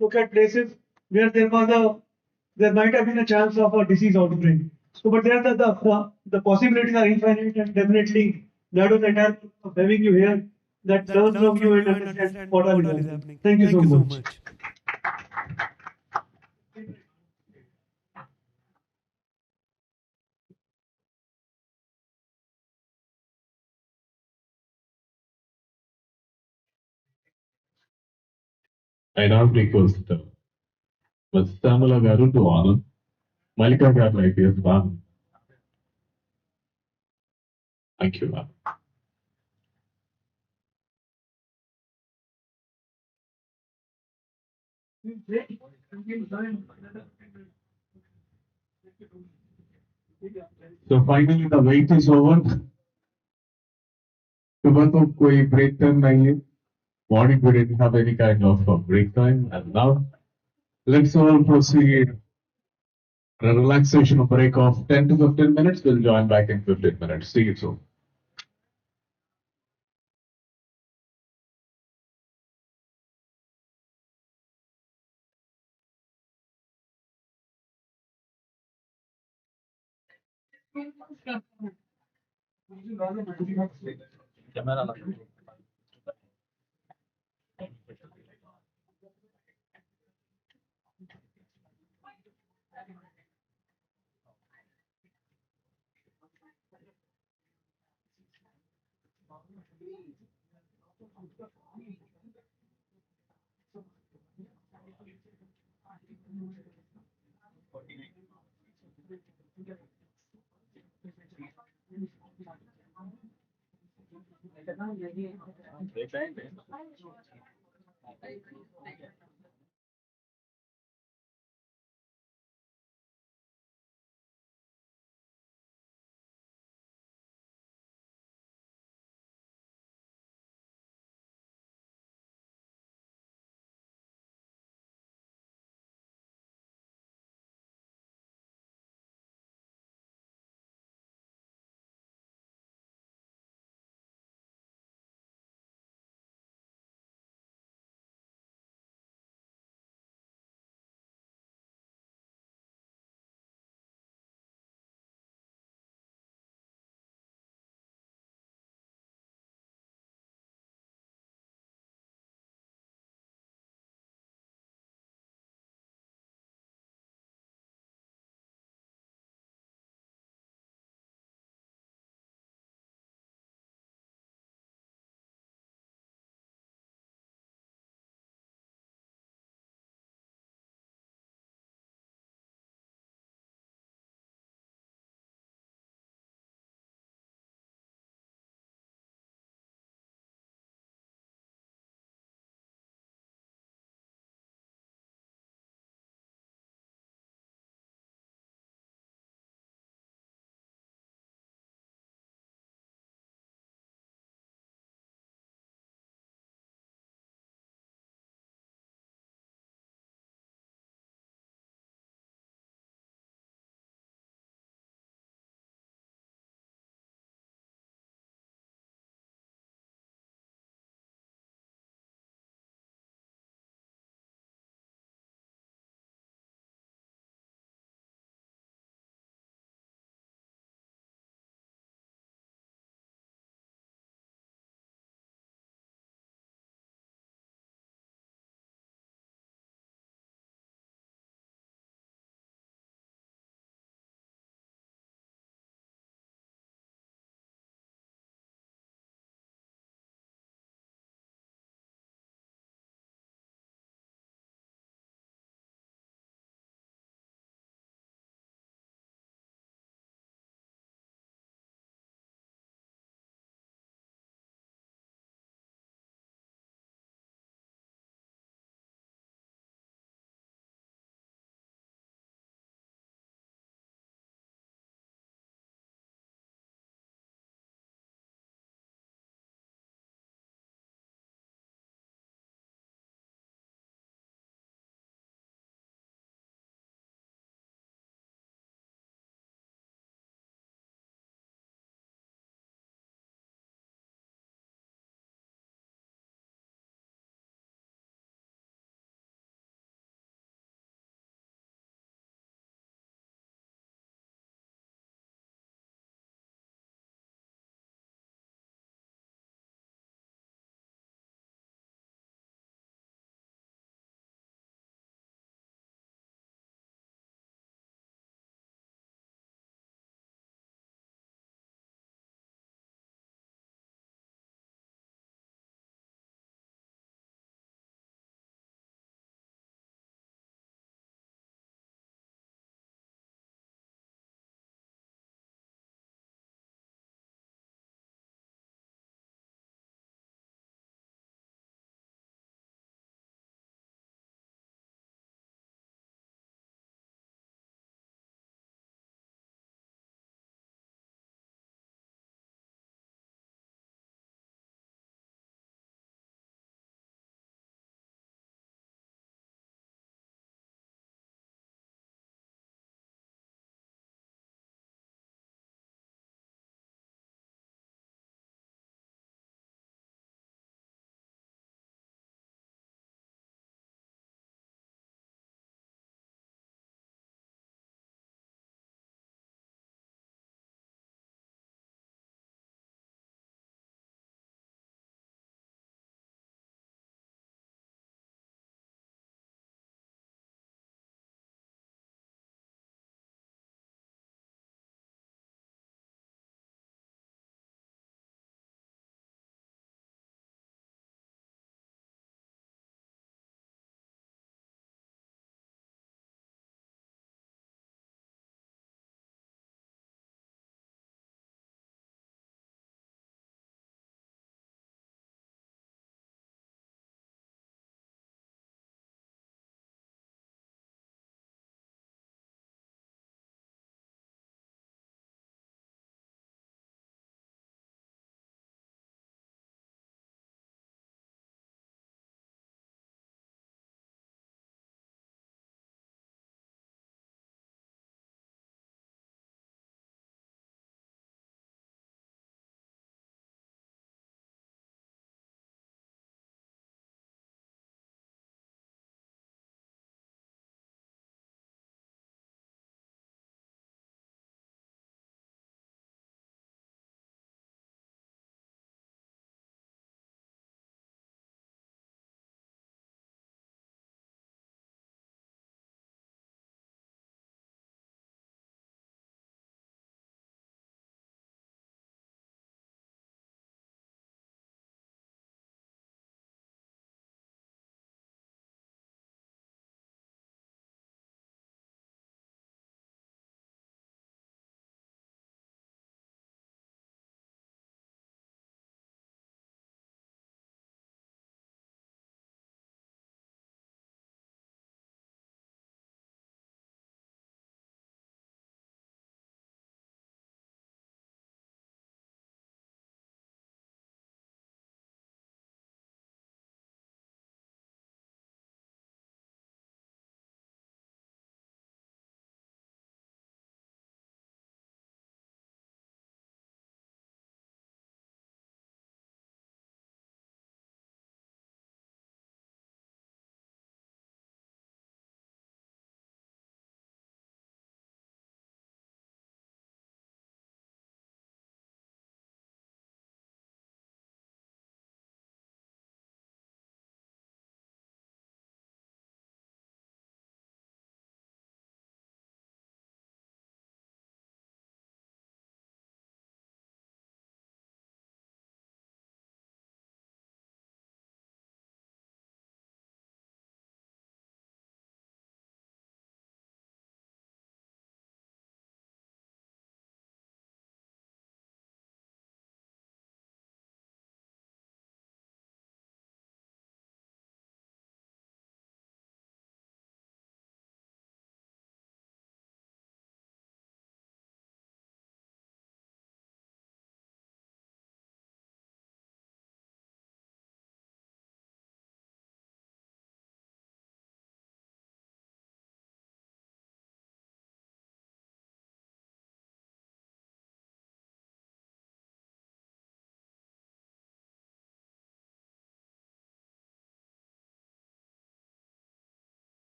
M: look at places where there might have been a chance of a disease outbreak. So, but there the possibilities are infinite, and definitely that was the entire purpose of having you here. That learn from you and understand what all is happening. Thank you so much.
H: I now request Ms. Samala Garu to honor Malika Garu IPS ma'am. Thank you, ma'am. So finally the wait is over. सुबह तो कोई break time नहीं है. Morning we didn't have any kind of break time, and now let's all proceed. A relaxation break of 10 to 15 minutes. We'll join back in 15 minutes. See you soon.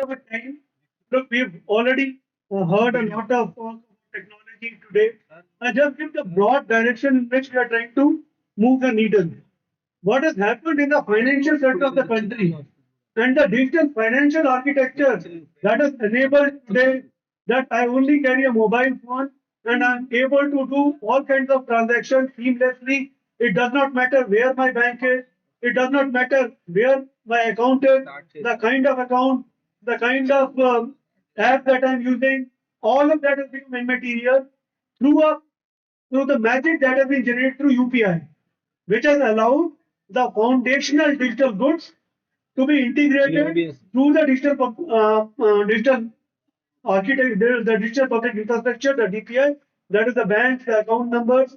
M: of a time. Look, we've already heard a lot of talk about technology today. I just give the broad direction in which we are trying to move the needle. What has happened in the financial sector of the country and the digital financial architecture that is enabled today that I only carry a mobile phone and I'm able to do all kinds of transactions seamlessly. It does not matter where my bank is. It does not matter where my account is, the kind of account, the kind of app that I'm using. All of that has become immaterial through a through the magic that has been generated through UPI, which has allowed the foundational digital goods to be integrated through the digital architect, the digital public infrastructure, the DPI, that is the banks, the account numbers,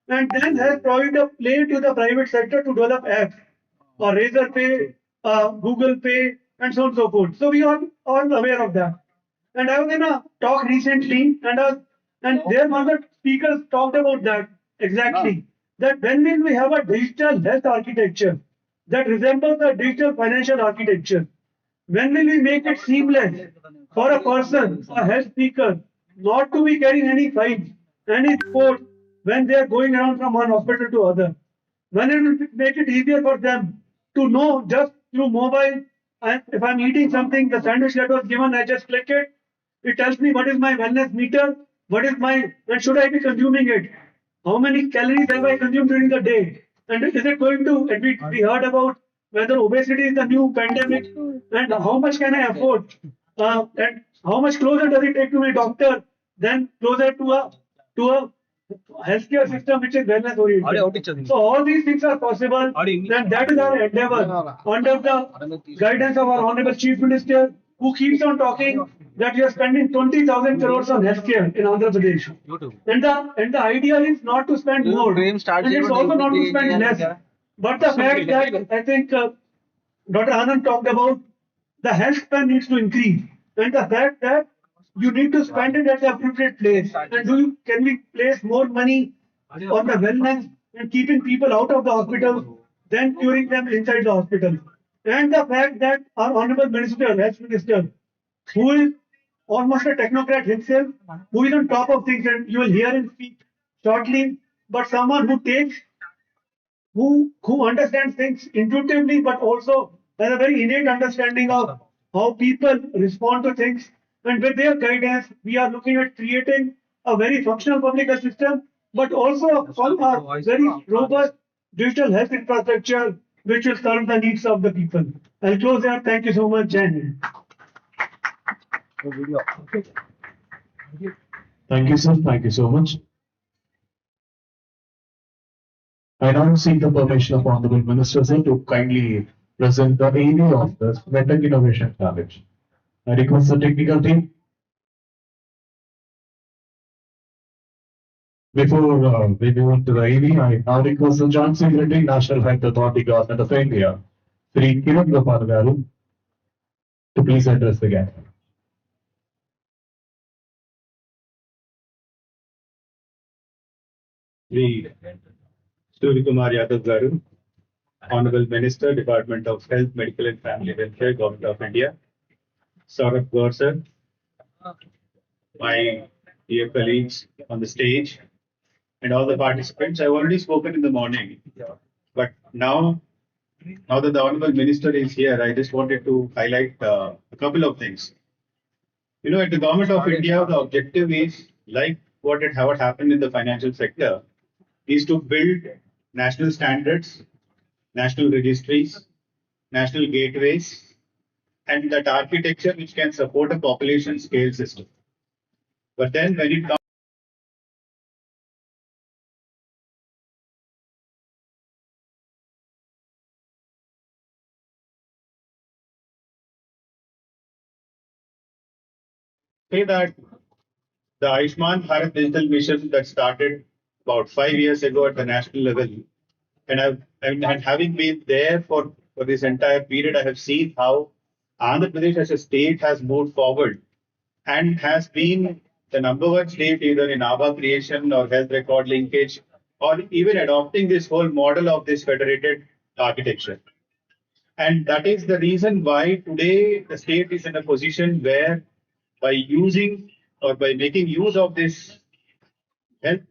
M: and then has provided a play to the private sector to develop apps, or Razor Pay, Google Pay, and so on and so forth. So we are all aware of that. And I was in a talk recently, and there one of the speakers talked about that exactly. That when will we have a digital health architecture that resembles the digital financial architecture? When will we make it seamless for a person, a health seeker, not to be carrying any files, any reports when they are going around from one hospital to other? When it will make it easier for them to know just through mobile, and if I'm eating something, the sandwich that was given, I just click it. It tells me what is my wellness meter, what is my, and should I be consuming it? How many calories have I consumed during the day? And is it going to, and we heard about whether obesity is the new pandemic, and how much can I afford? And how much closer does it take to my doctor than closer to a healthcare system which is wellness oriented. So all these things are possible, and that is our endeavor under the guidance of our Honorable Chief Minister, who keeps on talking that we are spending 20,000 crores on healthcare in Andhra Pradesh. And the idea is not to spend more, and it's also not to spend less. But the fact that I think Dr. Anand talked about the health spend needs to increase, and the fact that you need to spend it at the appropriate place. And can we place more money on the wellness and keeping people out of the hospital than curing them inside the hospital? And the fact that our honorable minister, health minister, who is almost a technocrat himself, who is on top of things, and you will hear him speak shortly, but someone who understands things intuitively, but also has a very innate understanding of how people respond to things. And with their guidance, we are looking at creating a very functional public health system, but also a very robust digital health infrastructure which will serve the needs of the people. I'll close there. Thank you so much, Jen.
H: Thank you, sir. Thank you so much. I now seek the permission of Honorable Minister, sir, to kindly present the AV of the Medtech Innovation Challenge. I request the technical team. Before we move on to the AV, I now request the Joint Secretary, National Health Authority, Government of India, Sri Kiran Gopal Garu, to please address the gathering.
N: Sri Kumar Yadav Garu, Honorable Minister, Department of Health, Medical and Family Welfare, Government of India, Saurabh Gaur sir, my dear colleagues on the stage, and all the participants. I've already spoken in the morning, but now that the Honorable Minister is here, I just wanted to highlight a couple of things. You know, at the Government of India, the objective is like what happened in the financial sector, is to build national standards, national registries, national gateways, and that architecture which can support a population scale system. But then when it comes say that the Ayushman Bharat Digital Mission that started about 5 years ago at the national level, and having been there for this entire period, I have seen how Andhra Pradesh as a state has moved forward and has been the number one state either in ABA creation or health record linkage, or even adopting this whole model of this federated architecture. And that is the reason why today the state is in a position where by using or by making use of this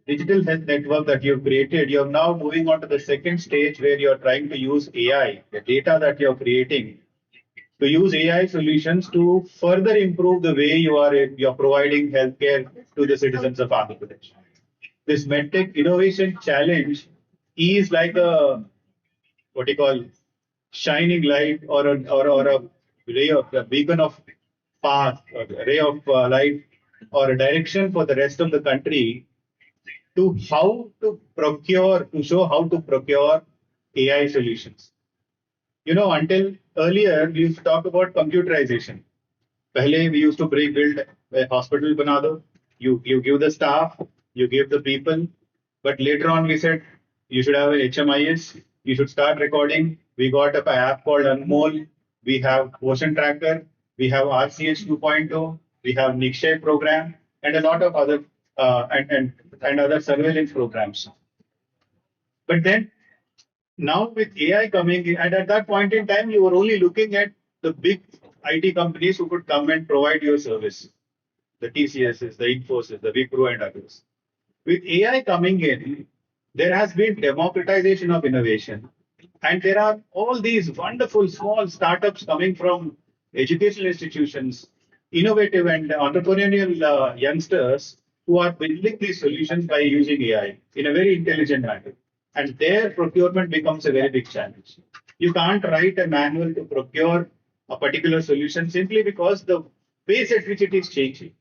N: digital health network that you've created, you're now moving on to the second stage where you're trying to use AI, the data that you're creating, to use AI solutions to further improve the way you're providing healthcare to the citizens of Andhra Pradesh. This medtech innovation challenge is like a what you call shining light or a ray of a beacon of path or a ray of light or a direction for the rest of the country to how to procure to show how to procure AI solutions. Until earlier we used to talk about computerization. पहले we used to build a hospital बना दो. You give the staff, you give the people, but later on we said you should have a HMIS, you should start recording. We got an app called Anmol, we have Ocean Tracker, we have RCH 2.0, we have Nikshay program, and a lot of other and other surveillance programs. But then now with AI coming in, and at that point in time, you were only looking at the big IT companies who could come and provide your service, the TCSs, the Infosys, the Wipro and others. With AI coming in, there has been democratization of innovation. And there are all these wonderful small startups coming from educational institutions, innovative and entrepreneurial youngsters who are building these solutions by using AI in a very intelligent manner. And their procurement becomes a very big challenge. You can't write a manual to procure a particular solution simply because the pace at which it is changing.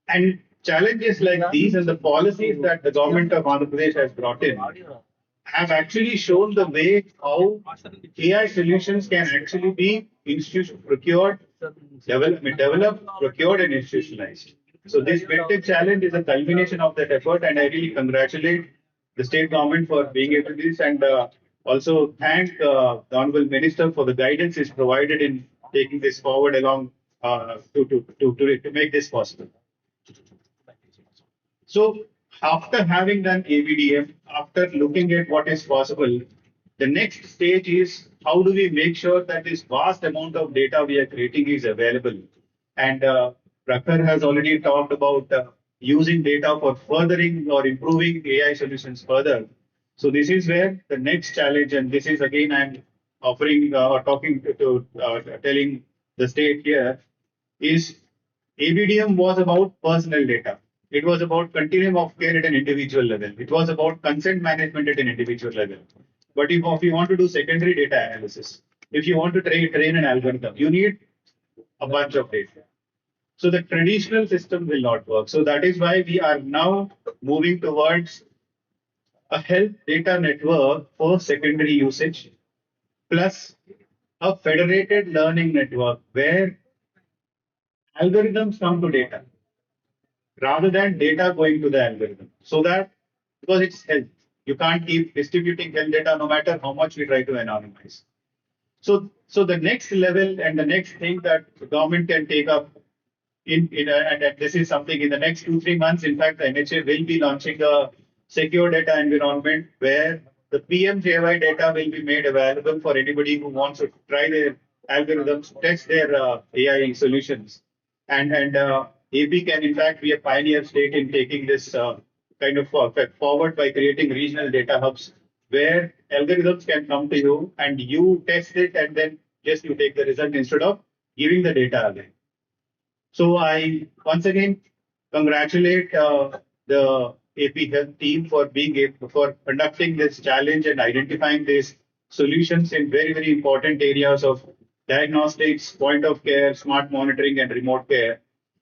N: And challenges like these and the policies that the government of Andhra Pradesh has brought in have actually shown the way how AI solutions can actually be procured, developed, procured, and institutionalized. So this medtech challenge is a culmination of that effort, and I really congratulate the state government for being able to do this, and also thank the honorable minister for the guidance is provided in taking this forward along to make this possible. So after having done ABDM, after looking at what is possible, the next stage is how do we make sure that this vast amount of data we are creating is available? And Prakhar has already talked about using data for furthering or improving AI solutions further. So this is where the next challenge, and this is again I'm offering or talking to telling the state here, is ABDM was about personal data. It was about continuum of care at an individual level. It was about consent management at an individual level. But if you want to do secondary data analysis, if you want to train an algorithm, you need a bunch of data. So the traditional system will not work. So that is why we are now moving towards a health data network for secondary usage, plus a federated learning network where algorithms come to data rather than data going to the algorithm. So that, because it's health, you can't keep distributing health data no matter how much we try to anonymize. So the next level and the next thing that the government can take up and this is something in the next 2-3 months. In fact, the NHA will be launching a secure data environment where the PMJY data will be made available for anybody who wants to try their algorithms, test their AI solutions. And AP can in fact be a pioneer state in taking this kind of forward by creating regional data hubs where algorithms can come to you and you test it and then just you take the result instead of giving the data again. So I once again congratulate the AP Health team for being able for conducting this challenge and identifying these solutions in very important areas of diagnostics, point of care, smart monitoring, and remote care.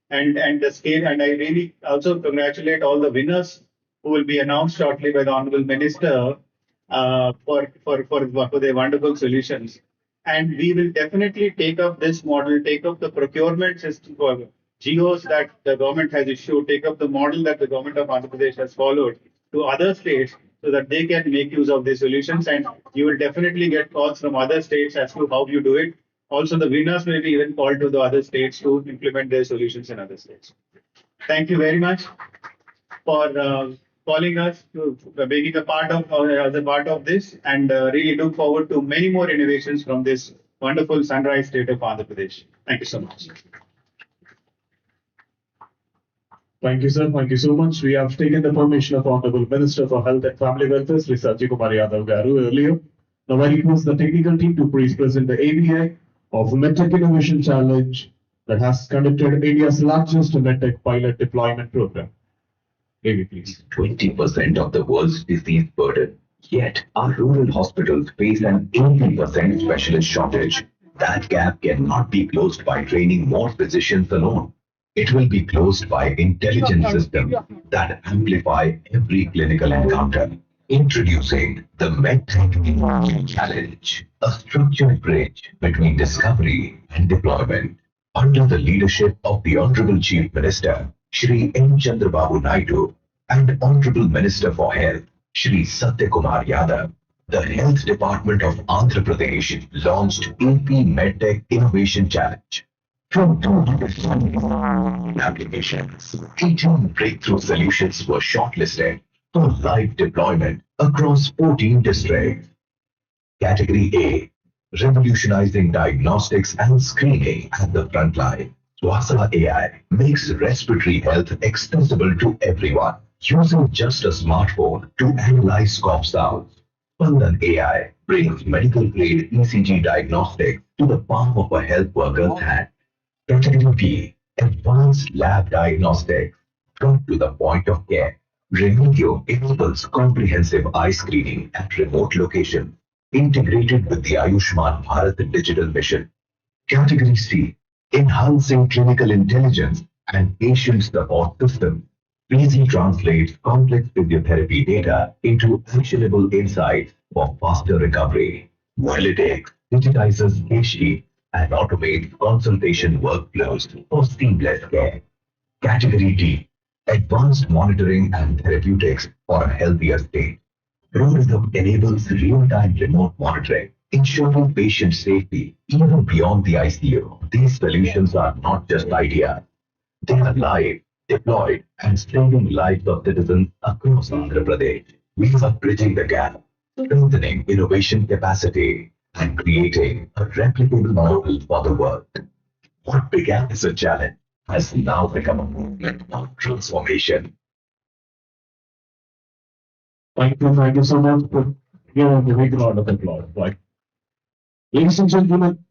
N: And the scale. And I really also congratulate all the winners who will be announced shortly by the honorable minister for their wonderful solutions. And we will definitely take up this model, take up the procurement system for GOs that the government has issued, take up the model that the government of Andhra Pradesh has followed to other states so that they can make use of these solutions. And you will definitely get calls from other states as to how you do it. Also, the winners may be even called to the other states to implement their solutions in other states. Thank you very much for calling us to being a part of as a part of this, and really look forward to many more innovations from this wonderful sunrise state of Andhra Pradesh. Thank you so much.
H: Thank you, sir. Thank you so much. We have taken the permission of Honorable Minister for Health and Family Welfare, Sri Sajji Kumar Yadav Garu, earlier. Now I request the technical team to please present the ABI of MedTech Innovation Challenge that has conducted India's largest MedTech pilot deployment program. ABI, please.
O: 20% of the world's disease burden. Yet, our rural hospitals face an 80% specialist shortage. That gap cannot be closed by training more physicians alone. It will be closed by intelligent systems that amplify every clinical encounter. Introducing the MedTech Innovation Challenge, a structured bridge between discovery and deployment. Under the leadership of the Honorable Chief Minister, Shri N. Chandrababu Naidu, and Honorable Minister for Health, Shri Satya Kumar Yadav, the Health Department of Andhra Pradesh launched AP MedTech Innovation Challenge. From 200 applications, 18 breakthrough solutions were shortlisted for live deployment across 14 districts. Category A, revolutionizing diagnostics and screening at the front line. Swasa AI makes respiratory health accessible to everyone using just a smartphone to analyze cough sounds. Pandan AI brings medical-grade ECG diagnostics to the palm of a health worker's hand. Category B, advanced lab diagnostics brought to the point of care. Remedium enables comprehensive eye screening at remote locations, integrated with the Ayushman Bharat digital mission. Category C, enhancing clinical intelligence and patient support systems. Easy translates complex physiotherapy data into actionable insights for faster recovery. Validex digitizes case sheets and automates consultation workflows for seamless care. Category D, advanced monitoring and therapeutics for a healthier state. ProRhythm enables real-time remote monitoring, ensuring patient safety even beyond the ICU. These solutions are not just ideas. They are live, deployed, and saving lives of citizens across Andhra Pradesh. We are bridging the gap, strengthening innovation capacity, and creating a replicable model for the world. What began as a challenge has now become a movement of transformation.
H: Thank you so much for giving a big round of applause. Right. Ladies and gentlemen,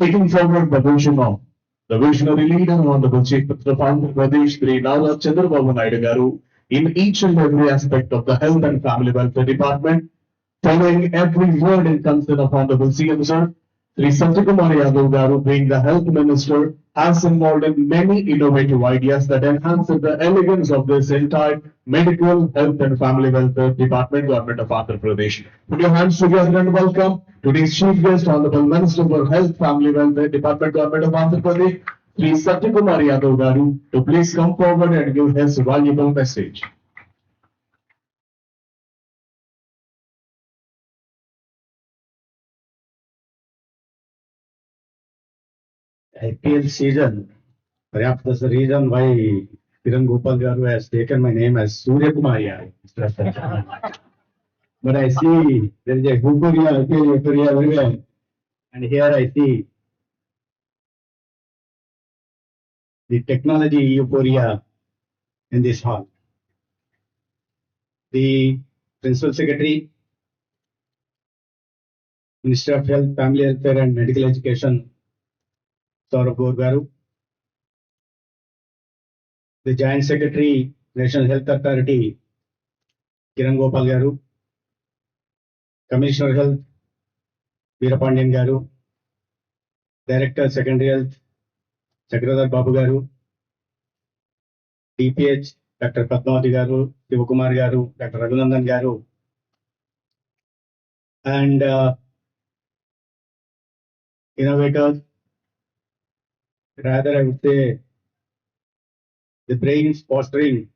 H: taking forward the vision of the visionary leader, Honorable Chief Minister of Andhra Pradesh, Sri Nara Chandrababu Naidu Garu, in each and every aspect of the Health and Family Welfare Department, following every word and concern of Honorable CM Sir, Sri Satya Kumar Yadav Garu, being the Health Minister, has involved in many innovative ideas that enhance the elegance of this entire medical, health and family welfare department, Government of Andhra Pradesh. Put your hands together and welcome today's chief guest, Honorable Minister for Health, Family Welfare Department, Government of Andhra Pradesh, Sri Satya Kumar Yadav Garu, to please come forward and give his valuable message.
N: IPL season, perhaps that's the reason why Kiran Gopal Garu has taken my name as Surya Kumar. But I see there is a euphoria, IPL euphoria everywhere. And here I see the technology euphoria in this hall. The Principal Secretary, Minister of Health, Family Welfare and Medical Education, Saurabh Gaur Garu, the Joint Secretary, National Health Authority, Kiran Gopal Garu, Commissioner Health, Veerapandian Garu, Director Secondary Health, Sakradar Babu Garu, DPH, Dr. Padmavati Garu, Sivakumar Garu, Dr. Raghunandan Garu, and innovators, rather I would say the brains fostering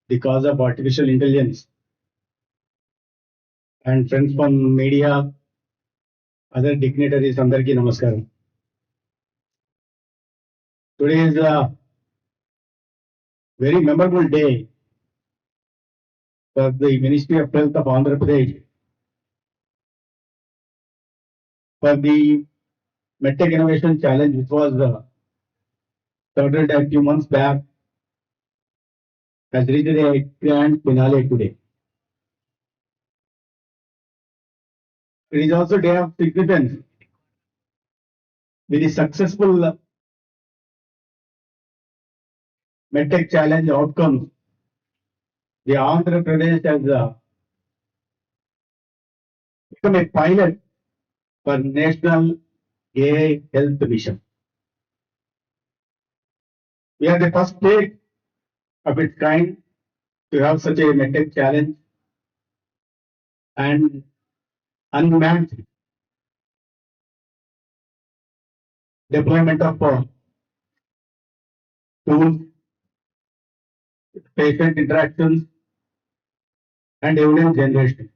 N: the cause of artificial intelligence, and friends from media, other dignitaries, Andarki Namaskaram. Today is a very memorable day for the Ministry of Health of Andhra Pradesh for the MedTech Innovation Challenge, which was started a few months back, has reached a grand finale today. It is also a day of significance with the successful MedTech Challenge outcomes. The Andhra Pradesh has become a pilot for National AI Health Mission. We are the first state of its kind to have such a MedTech challenge and unmatched deployment of tools, patient interactions, and evidence generation.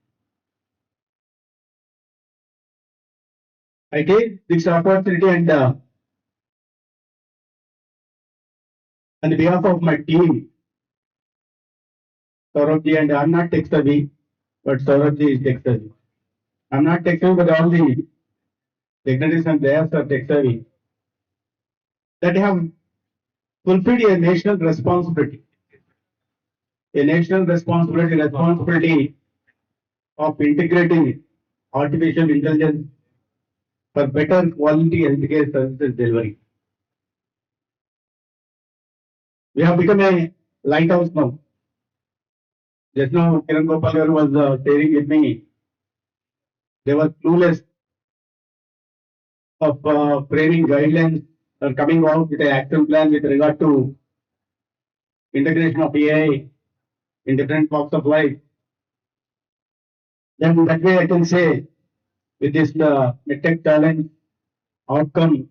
N: I take this opportunity and on behalf of my team, Saurabhji, and I'm not tech savvy, but Saurabhji is tech savvy. I'm not tech savvy, but all the technicians and players are tech savvy. That have fulfilled a national responsibility. A national responsibility of integrating artificial intelligence for better quality healthcare services delivery. We have become a lighthouse now. Just now, Kiran Gopal garu was sharing with me. They were clueless of framing guidelines or coming out with an action plan with regard to integration of AI in different walks of life. Then that way I can say with this MedTech challenge outcome,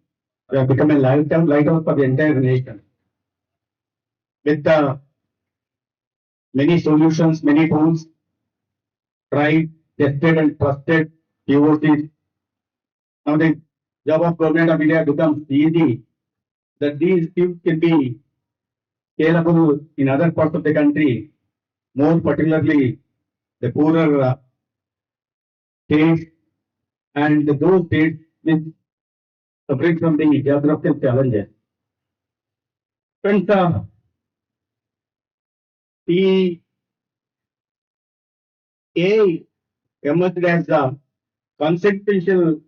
N: we have become a lighthouse for the entire nation. With many solutions, many tools, tried, tested and trusted POCs. Now the job of government of India becomes easy that these skills can be scalable in other parts of the country, more particularly the poorer states and those states which suffering from the geographical challenges. Friends, the AI emerged as a consequential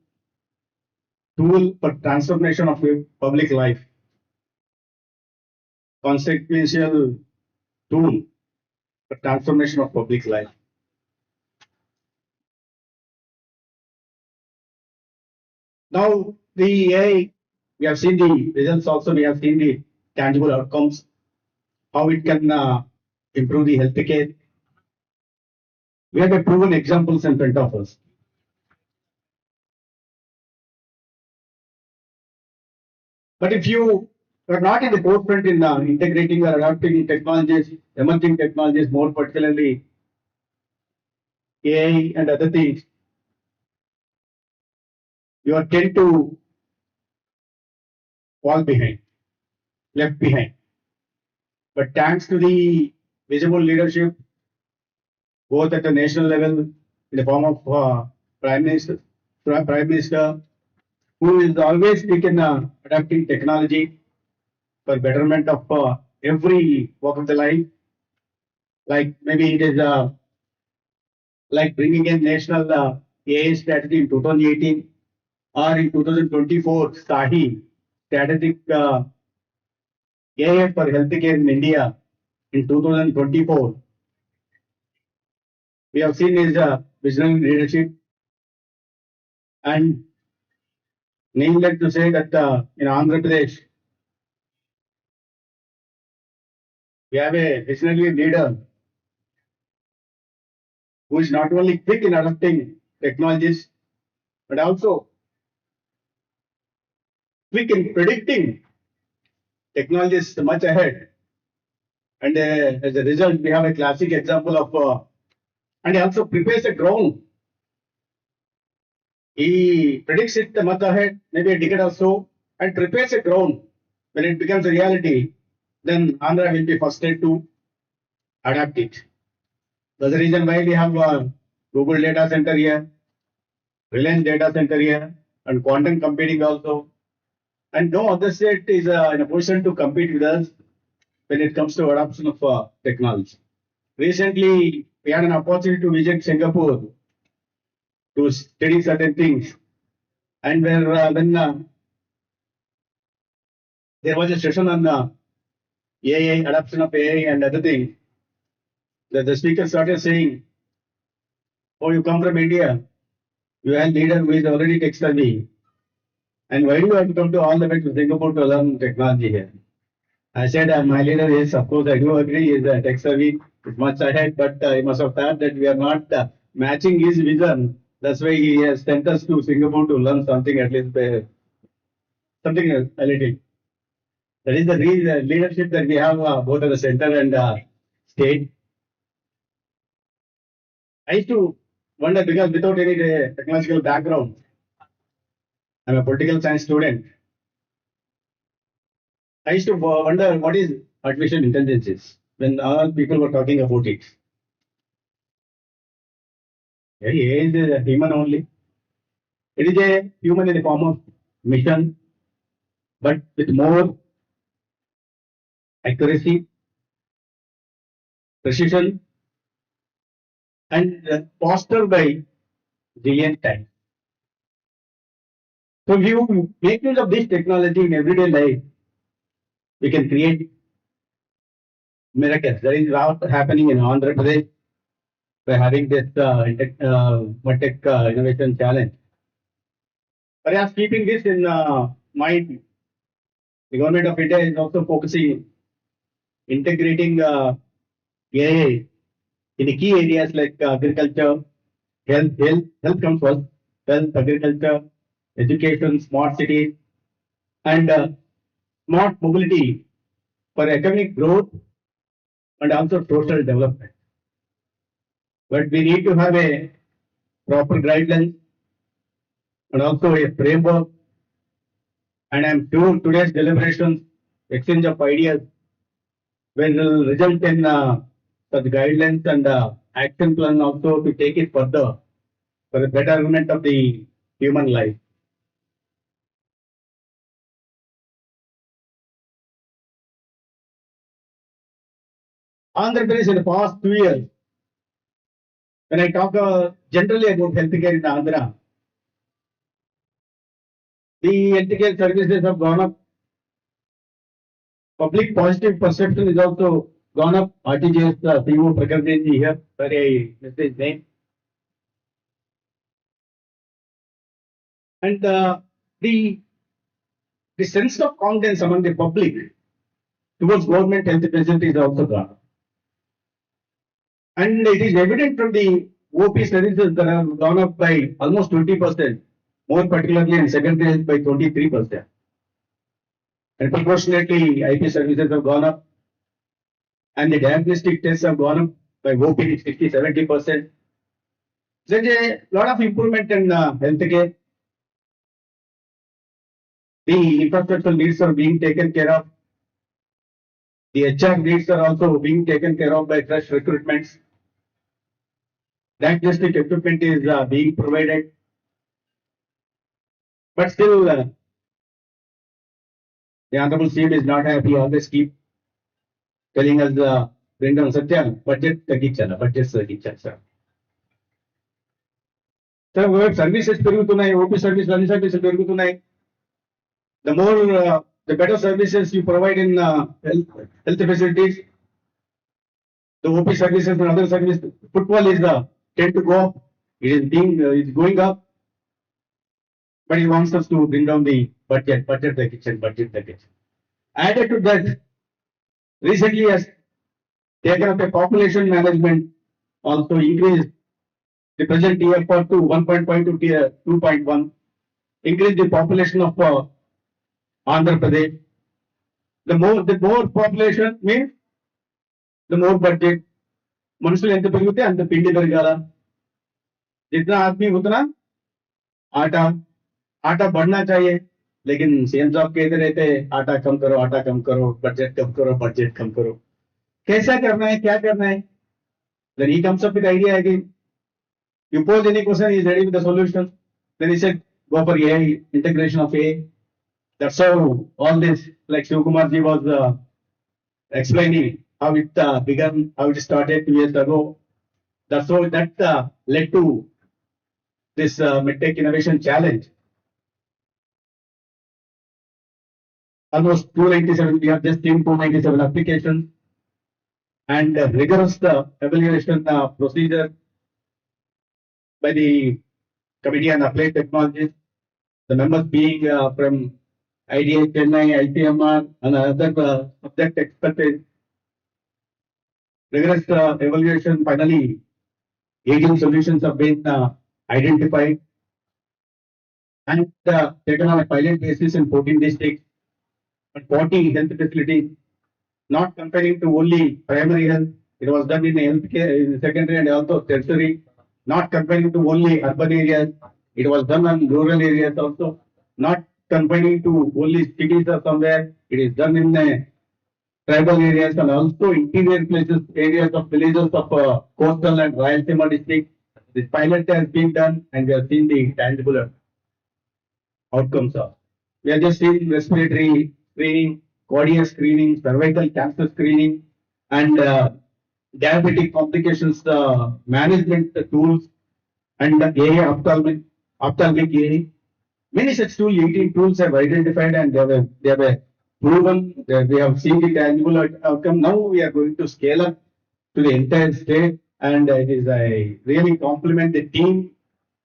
N: tool for transformation of public life. Consequential tool for transformation of public life. Now, the AI, we have seen the results also, we have seen the tangible outcomes, how it can improve the healthcare. We have a proven examples in front of us. But if you are not in the forefront in integrating or adopting technologies, emerging technologies, more particularly AI and other things, you are tend to fall behind, left behind. But thanks to the visible leadership, both at the national level, in the form of Prime Minister, who is always taken adapting technology for betterment of every walk of the life. Like maybe it is like bringing in national AI strategy in 2018 or in 2024 SAHI strategic AI for healthcare in India in 2024. We have seen his visionary leadership and needless to say that in Andhra Pradesh we have a visionary leader who is not only quick in adopting technologies but also quick in predicting technologies much ahead. And as a result, we have a classic example of, and he also prepares a ground. He predicts it a month ahead, maybe a decade or so, and prepares a ground. When it becomes a reality, then Andhra will be first state to adapt it. That's the reason why we have Google data center here, Reliance data center here, and quantum computing also. And no other state is in a position to compete with us when it comes to adoption of technology. Recently, we had an opportunity to visit Singapore to study certain things. And when there was a session on AI, adoption of AI and other things, the speaker started saying, "Oh, you come from India, you have a leader who is already tech savvy. And why do you have to come to all the way to Singapore to learn technology here?" I said, my leader is, of course, I do agree, is tech savvy, is much ahead, but he must have thought that we are not matching his vision. That's why he has sent us to Singapore to learn something, at least something a little. That is the leadership that we have both at the center and state. I used to wonder because without any technological background, I'm a political science student. I used to wonder what is artificial intelligence is when all people were talking about it. AI is a human only. It is a human in the form of mission, but with more accuracy, precision, and fostered by brilliant time. So if you make use of this technology in everyday life, we can create miracles. That is what happening in Andhra Pradesh by having this tech innovation challenge. Perhaps keeping this in mind, the government of India is also focusing integrating AI in the key areas like agriculture, health comes first, health, agriculture, education, smart cities, and smart mobility for economic growth and also social development. But we need to have a proper guidelines and also a framework. And I'm sure today's deliberations, exchange of ideas, will result in such guidelines and action plan also to take it further for the betterment of the human life. Andhra Pradesh in the past 2 years, when I talk generally about healthcare in Andhra, the healthcare services have gone up. Public positive perception is also gone up. RTGS CEO Prakarti here, sorry I missed his name. And the sense of confidence among the public towards government health facilities is also gone up. And it is evident from the OP services that have gone up by almost 20%, more particularly in secondary health by 23%. And proportionately, IP services have gone up, and the diagnostic tests have gone up by OP 60-70%. There's a lot of improvement in healthcare. The infrastructure needs are being taken care of. The HR needs are also being taken care of by fresh recruitments. Diagnostic equipment is being provided. But still, the Honorable CM is not happy. Always keep telling us, bring down Satya, budget తగ్గించాలి, budget తగ్గించాలి sir. Sir ఒకవైపు services పెరుగుతున్నాయి, OP service అన్ని సర్వీసులు పెరుగుతున్నాయి. The more, the better services you provide in health facilities, the OP services and other service footfall is tend to go up. It is being it's going up, but he wants us to bring down the budget package. Added to that, recently has taken up a population management, also increased the present TFR to 1.5 to 2.1, increase the population of Andhra Pradesh. The more population means the more budget. मनुष्य ఎంత పెరిగితే అంత పిండి పెరగాల. जितना आदमी उतना आटा आटा बढ़ना चाहिए. लेकिन सीएम साहब कहते रहते आटा कम करो, बजट कम करो. कैसा करना है, क्या करना है? Then he comes up with idea again. You pose any question, he is ready with the solution. Then he said, go for AI, integration of AI. That's how all this, like Shivkumarji was explaining how it began, how it started 2 years ago. That's how that led to this medtech innovation challenge. Almost 297, we have just seen 297 applications and rigorous evaluation procedure by the Committee on Applied Technologies, the members being from IDA, Chennai, ICMR, and other subject expertise. Rigorous evaluation, finally, 18 solutions have been identified and taken on a pilot basis in 14 districts and 40 health facilities, not confining to only primary health. It was done in healthcare, in secondary and also tertiary, not confining to only urban areas. It was done on rural areas also, not confining to only cities or somewhere. It is done in tribal areas and also interior places, areas of villages of coastal and Rayalaseema district. This pilot has been done and we have seen the tangible outcomes of. We are just seeing respiratory screening, cardiac screening, cervical cancer screening, and diabetic complications management tools, and AI ophthalmic AI. Many such tools, 18 tools have identified and they have proven that we have seen the tangible outcome. Now we are going to scale up to the entire state, and it is I really compliment the team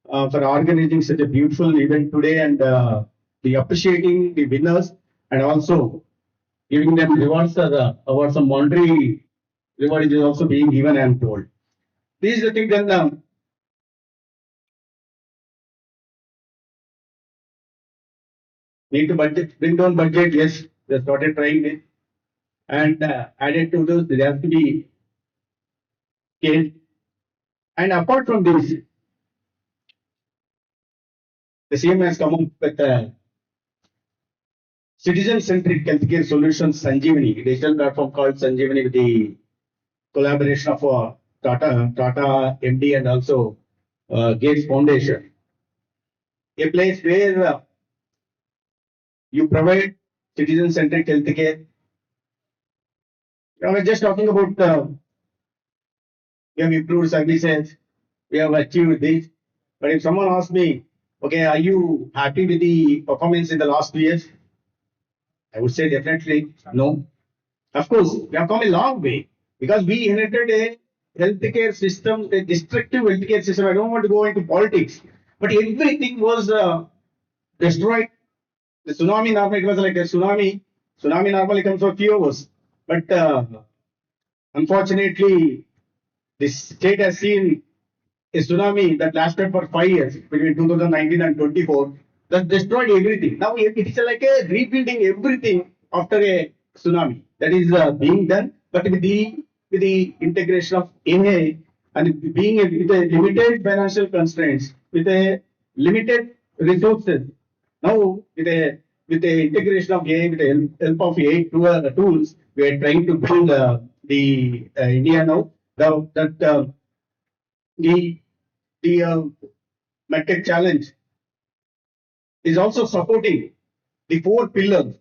N: for organizing such a beautiful event today and the appreciating the winners and also giving them rewards as awards. Some monetary reward is also being given, I am told. This is the thing. Then need to budget, bring down budget. Yes, they started trying this, and added to those, there has to be scale. And apart from this, the CM has come up with citizen-centric healthcare solutions, Sanjeevani, a digital platform called Sanjeevani, with the collaboration of Tata MD and also Gates Foundation. A place where you provide citizen-centric healthcare. We're just talking about we have improved services, we have achieved this. But if someone asks me, okay, are you happy with the performance in the last 2 years? I would say definitely no. Of course, we have come a long way because we inherited a healthcare system, a destructive healthcare system. I don't want to go into politics, but everything was destroyed. The tsunami normally, it was like a tsunami. Tsunami normally comes for few hours, but unfortunately, this state has seen a tsunami that lasted for 5 years between 2019 and 24 that destroyed everything. Now it is like a rebuilding everything after a tsunami that is being done, but with the integration of AI and being with a limited financial constraints, with a limited resources. Now with the integration of AI, with the help of AI tools, we are trying to build the India now. That the medtech challenge is also supporting the four pillars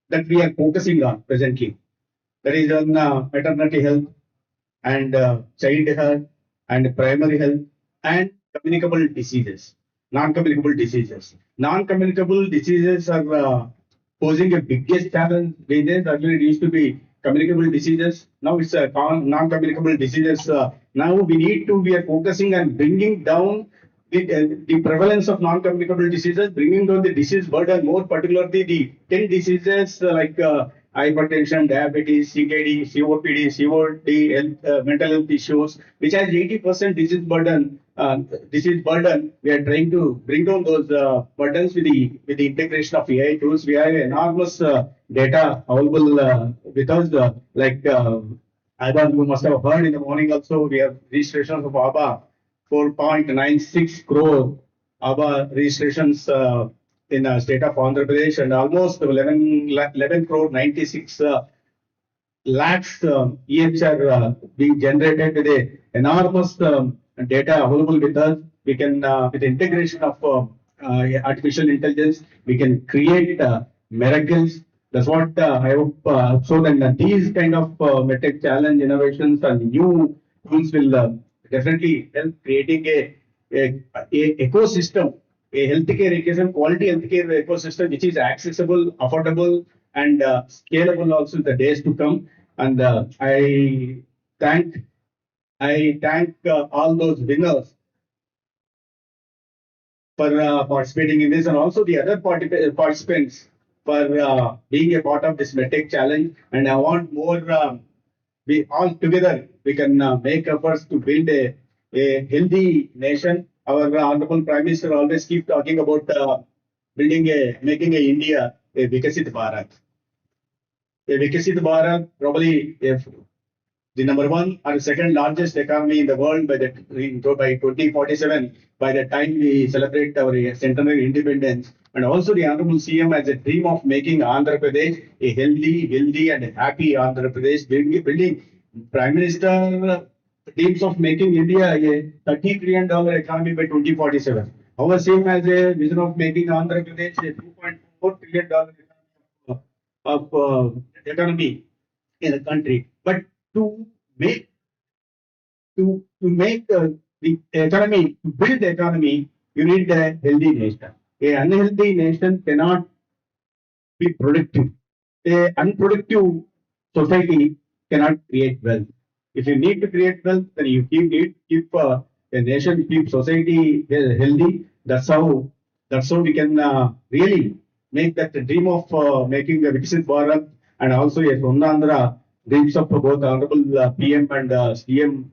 N: that we are focusing on presently. That is on maternity health and child health and primary health and communicable diseases, non-communicable diseases. Non-communicable diseases are posing a biggest challenge these days. Earlier it used to be communicable diseases. Now it's non-communicable diseases. Now we are focusing on bringing down the prevalence of non-communicable diseases, bringing down the disease burden, more particularly the 10 diseases like hypertension, diabetes, CKD, COPD, COD, mental health issues, which has 80% disease burden. We are trying to bring down those burdens with the integration of AI tools. We have enormous data available with us, like Adam, you must have heard in the morning also, we have registrations of ABA, 4.96 crore ABA registrations in the state of Andhra Pradesh, and almost 11 crore 96 lakhs EHR being generated with a enormous data available with us. We can, with integration of artificial intelligence, we can create miracles. That's what I hope. So then these kind of medtech challenge innovations and new tools will definitely help creating a ecosystem, a healthcare ecosystem, quality healthcare ecosystem, which is accessible, affordable, and scalable also in the days to come. And thank I thank all those winners for participating in this, and also the other participants for being a part of this medtech challenge. And I want more. We all together we can make efforts to build a healthy nation. Our honorable Prime Minister always keep talking about building making a India a Vikasit Bharat. A Vikasit Bharat, probably if the number one or second largest economy in the world by 2047, by the time we celebrate our centenary independence. And also the Honorable CM has a dream of making Andhra Pradesh a healthy, wealthy and happy Andhra Pradesh, building Prime Minister dreams of making India a $30 trillion economy by 2047. Our same has a vision of making Andhra Pradesh a $2.4 trillion economy in the country. But to make make the economy, to build the economy, you need a healthy nation. A unhealthy nation cannot be productive. A unproductive society cannot create wealth. If you need to create wealth, then you keep a nation, keep society healthy. That's how we can really make that dream of making a Viksit Bharat, and also a Sonnandhra dreams of both Honorable PM and CM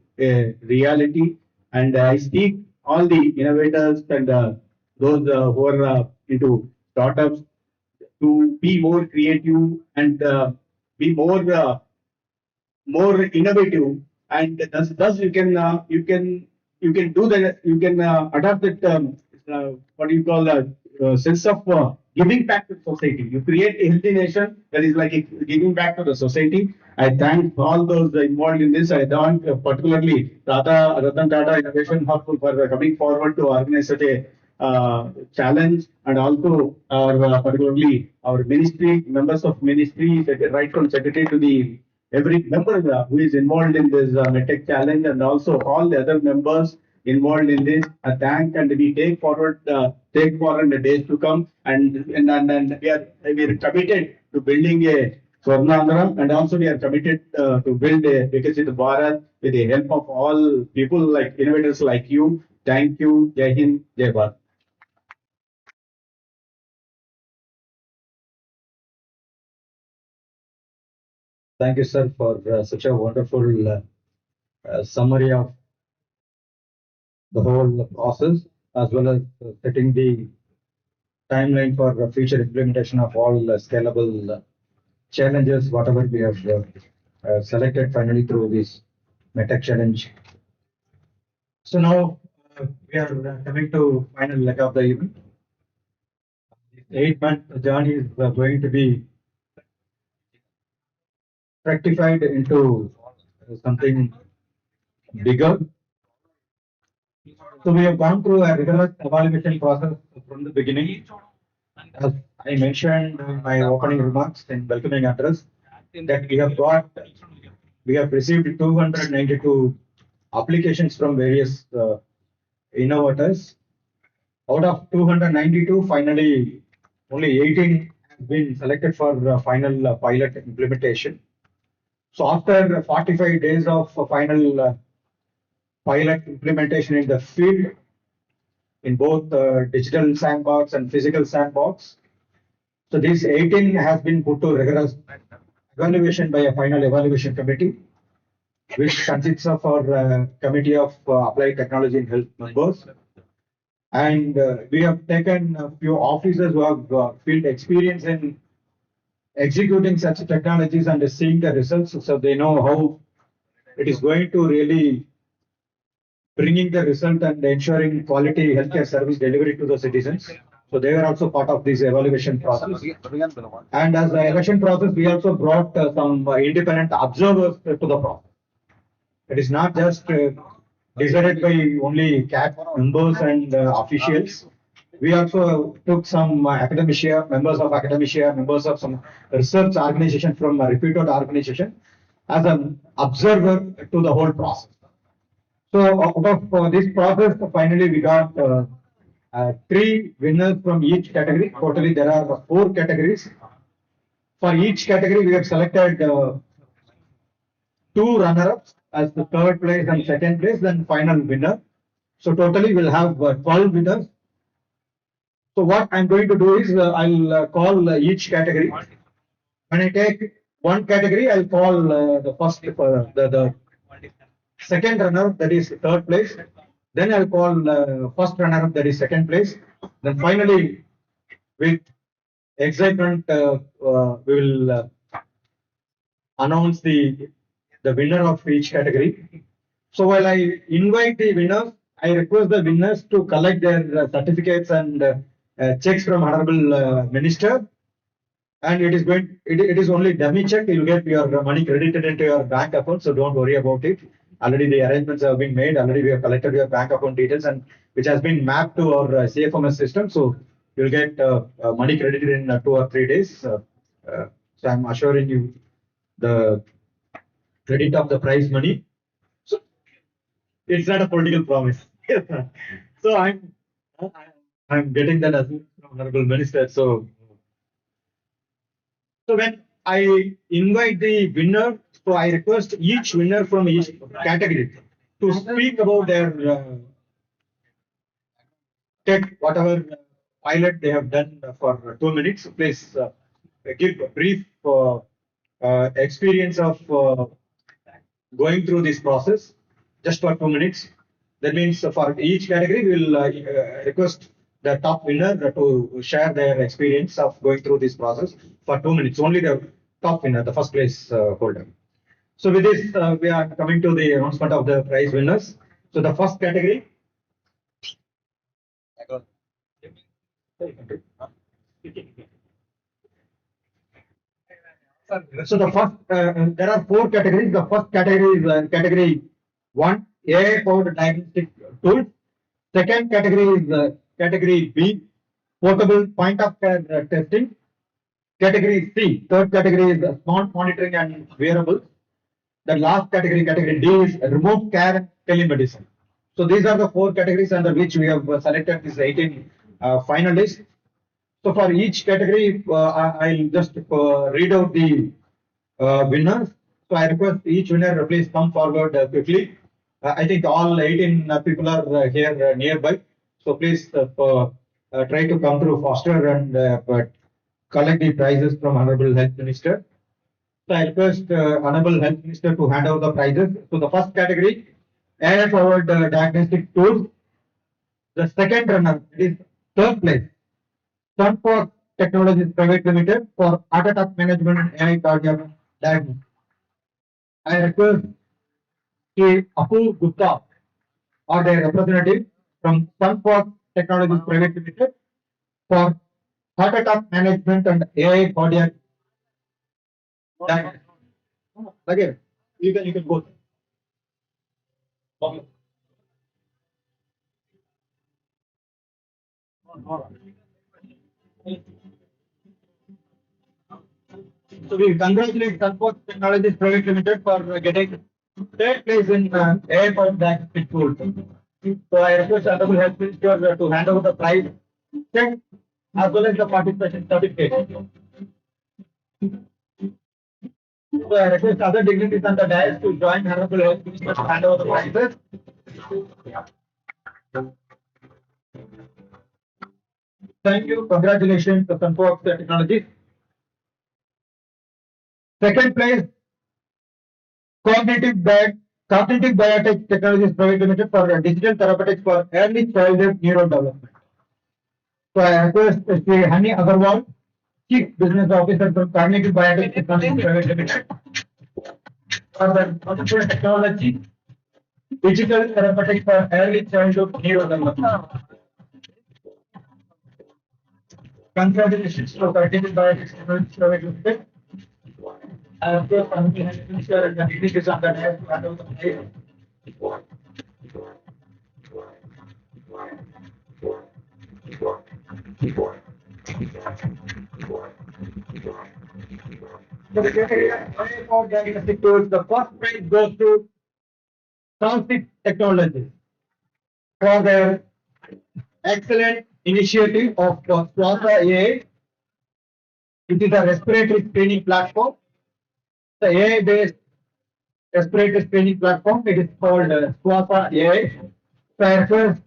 N: reality. And I speak all the innovators and those who are into startups to be more creative and be more innovative, and thus you can do that, you can adopt that what do you call sense of giving back to society. You create a healthy nation that is like giving back to the society. I thank all those involved in this. I thank particularly Ratan Tata Innovation Hub for coming forward to organize such a challenge, and also our particularly our ministry, members of ministry, right from secretary to the every member who is involved in this medtech challenge, and also all the other members involved in this. Thank, and we take forward the days to come, and we are committed to building a Swarnandhra, and also we are committed to build a Vikasit Bharat with the help of all people like innovators like you. Thank you. Jai Hind, Jai Bharat.
P: Thank you, sir, for such a wonderful summary of the whole process, as well as setting the timeline for future implementation of all scalable challenges, whatever we have selected finally through this MedTech challenge. So now we are coming to final leg of the event. This 8-month journey is going to be rectified into something bigger. So we have gone through a rigorous evaluation process from the beginning. As I mentioned in my opening remarks and welcoming address, that we have received 292 applications from various innovators. Out of 292, finally only 18 have been selected for final pilot implementation. So after 45 days of final pilot implementation in the field, in both digital sandbox and physical sandbox, so this 18 has been put to rigorous evaluation by a final evaluation committee, which consists of our committee of applied technology and health members. And we have taken a few officers who have field experience in executing such technologies and seeing the results, so they know how it is going to really bringing the result and ensuring quality healthcare service delivery to the citizens. So they were also part of this evaluation process. And as the election process, we also brought some independent observers to the process. It is not just decided by only CAT members and officials. We also took some academia, members of academia, members of some research organization from a reputed organization as an observer to the whole process. So out of this process, finally we got three winners from each category. Totally there are four categories. For each category, we have selected two runner-ups as the third place and second place, then final winner. So totally we'll have 12 winners. So what I'm going to do is I'll call each category. When I take one category, I'll call the first, the second runner, that is third place. Then I'll call first runner, that is second place. Then finally, with excitement, we will announce the winner of each category. So while I invite the winners, I request the winners to collect their certificates and checks from Honorable Minister. And it is only dummy check. You'll get your money credited into your bank account, so don't worry about it. Already the arrangements have been made. Already we have collected your bank account details, and which has been mapped to our CFMS system. So you'll get money credited in 2 or 3 days. So I'm assuring you the credit of the prize money. So it's not a political promise. So I'm getting that as Honorable Minister. So when I invite the winner, so I request each winner from each category to speak about their tech, whatever pilot they have done for 2 minutes. Please give a brief experience of going through this process just for 2 minutes. That means for each category, we will request the top winner to share their experience of going through this process for 2 minutes. Only the top winner, the first place holder. So with this, we are coming to the announcement of the prize winners. So the first category. So the first, there are four categories. The first category is category 1, AI powered diagnostic tools. Second category is category B, portable point of care testing. Category C, third category is smart monitoring and wearables. The last category, category D, is remote care and telemedicine. So these are the four categories under which we have selected these 18 finalists. So for each category, I'll just read out the winners. So I request each winner please come forward quickly. I think all 18 people are here nearby. So please try to come through faster and collect the prizes from Honorable Health Minister. So I request Honorable Health Minister to hand over the prizes. So the first category, AI-powered diagnostic tools. The second runner is third place, Sunforce Technologies Private Limited for heart attack management and AI cardiac diagnosis. I request K. Apu Gupta or their representative from Sunforce Technologies Private Limited for heart attack management and AI cardiac diagnosis. Again, you can go. Okay. So we congratulate Sunforce Technologies Private Limited for getting third place in AI-powered diagnostic tool. So I request Honorable Health Minister to hand over the prize check as well as the participation certificate. So I request other dignitaries on the dais to join Honorable Health Minister to hand over the prizes. Thank you. Congratulations to Sunforce Technologies. Second place, Cognitive Biotech Technologies Private Limited for digital therapeutics for early childhood neurodevelopment. So I request Sri Hani Agarwal, Chief Business Officer from Cognitive Biotech Technologies Private Limited for the computer technology, digital therapeutics for early childhood neurodevelopment. Congratulations to Continental Biotics Private Limited. Of course, I'm sure and the technique is on the net, and on the plate. So the category of diagnostic tools, the first prize goes to Transit Technologies for their excellent initiative of Plaza AI. It is a respiratory screening platform. The AI-based respiratory screening platform. It is called Plaza AI. First,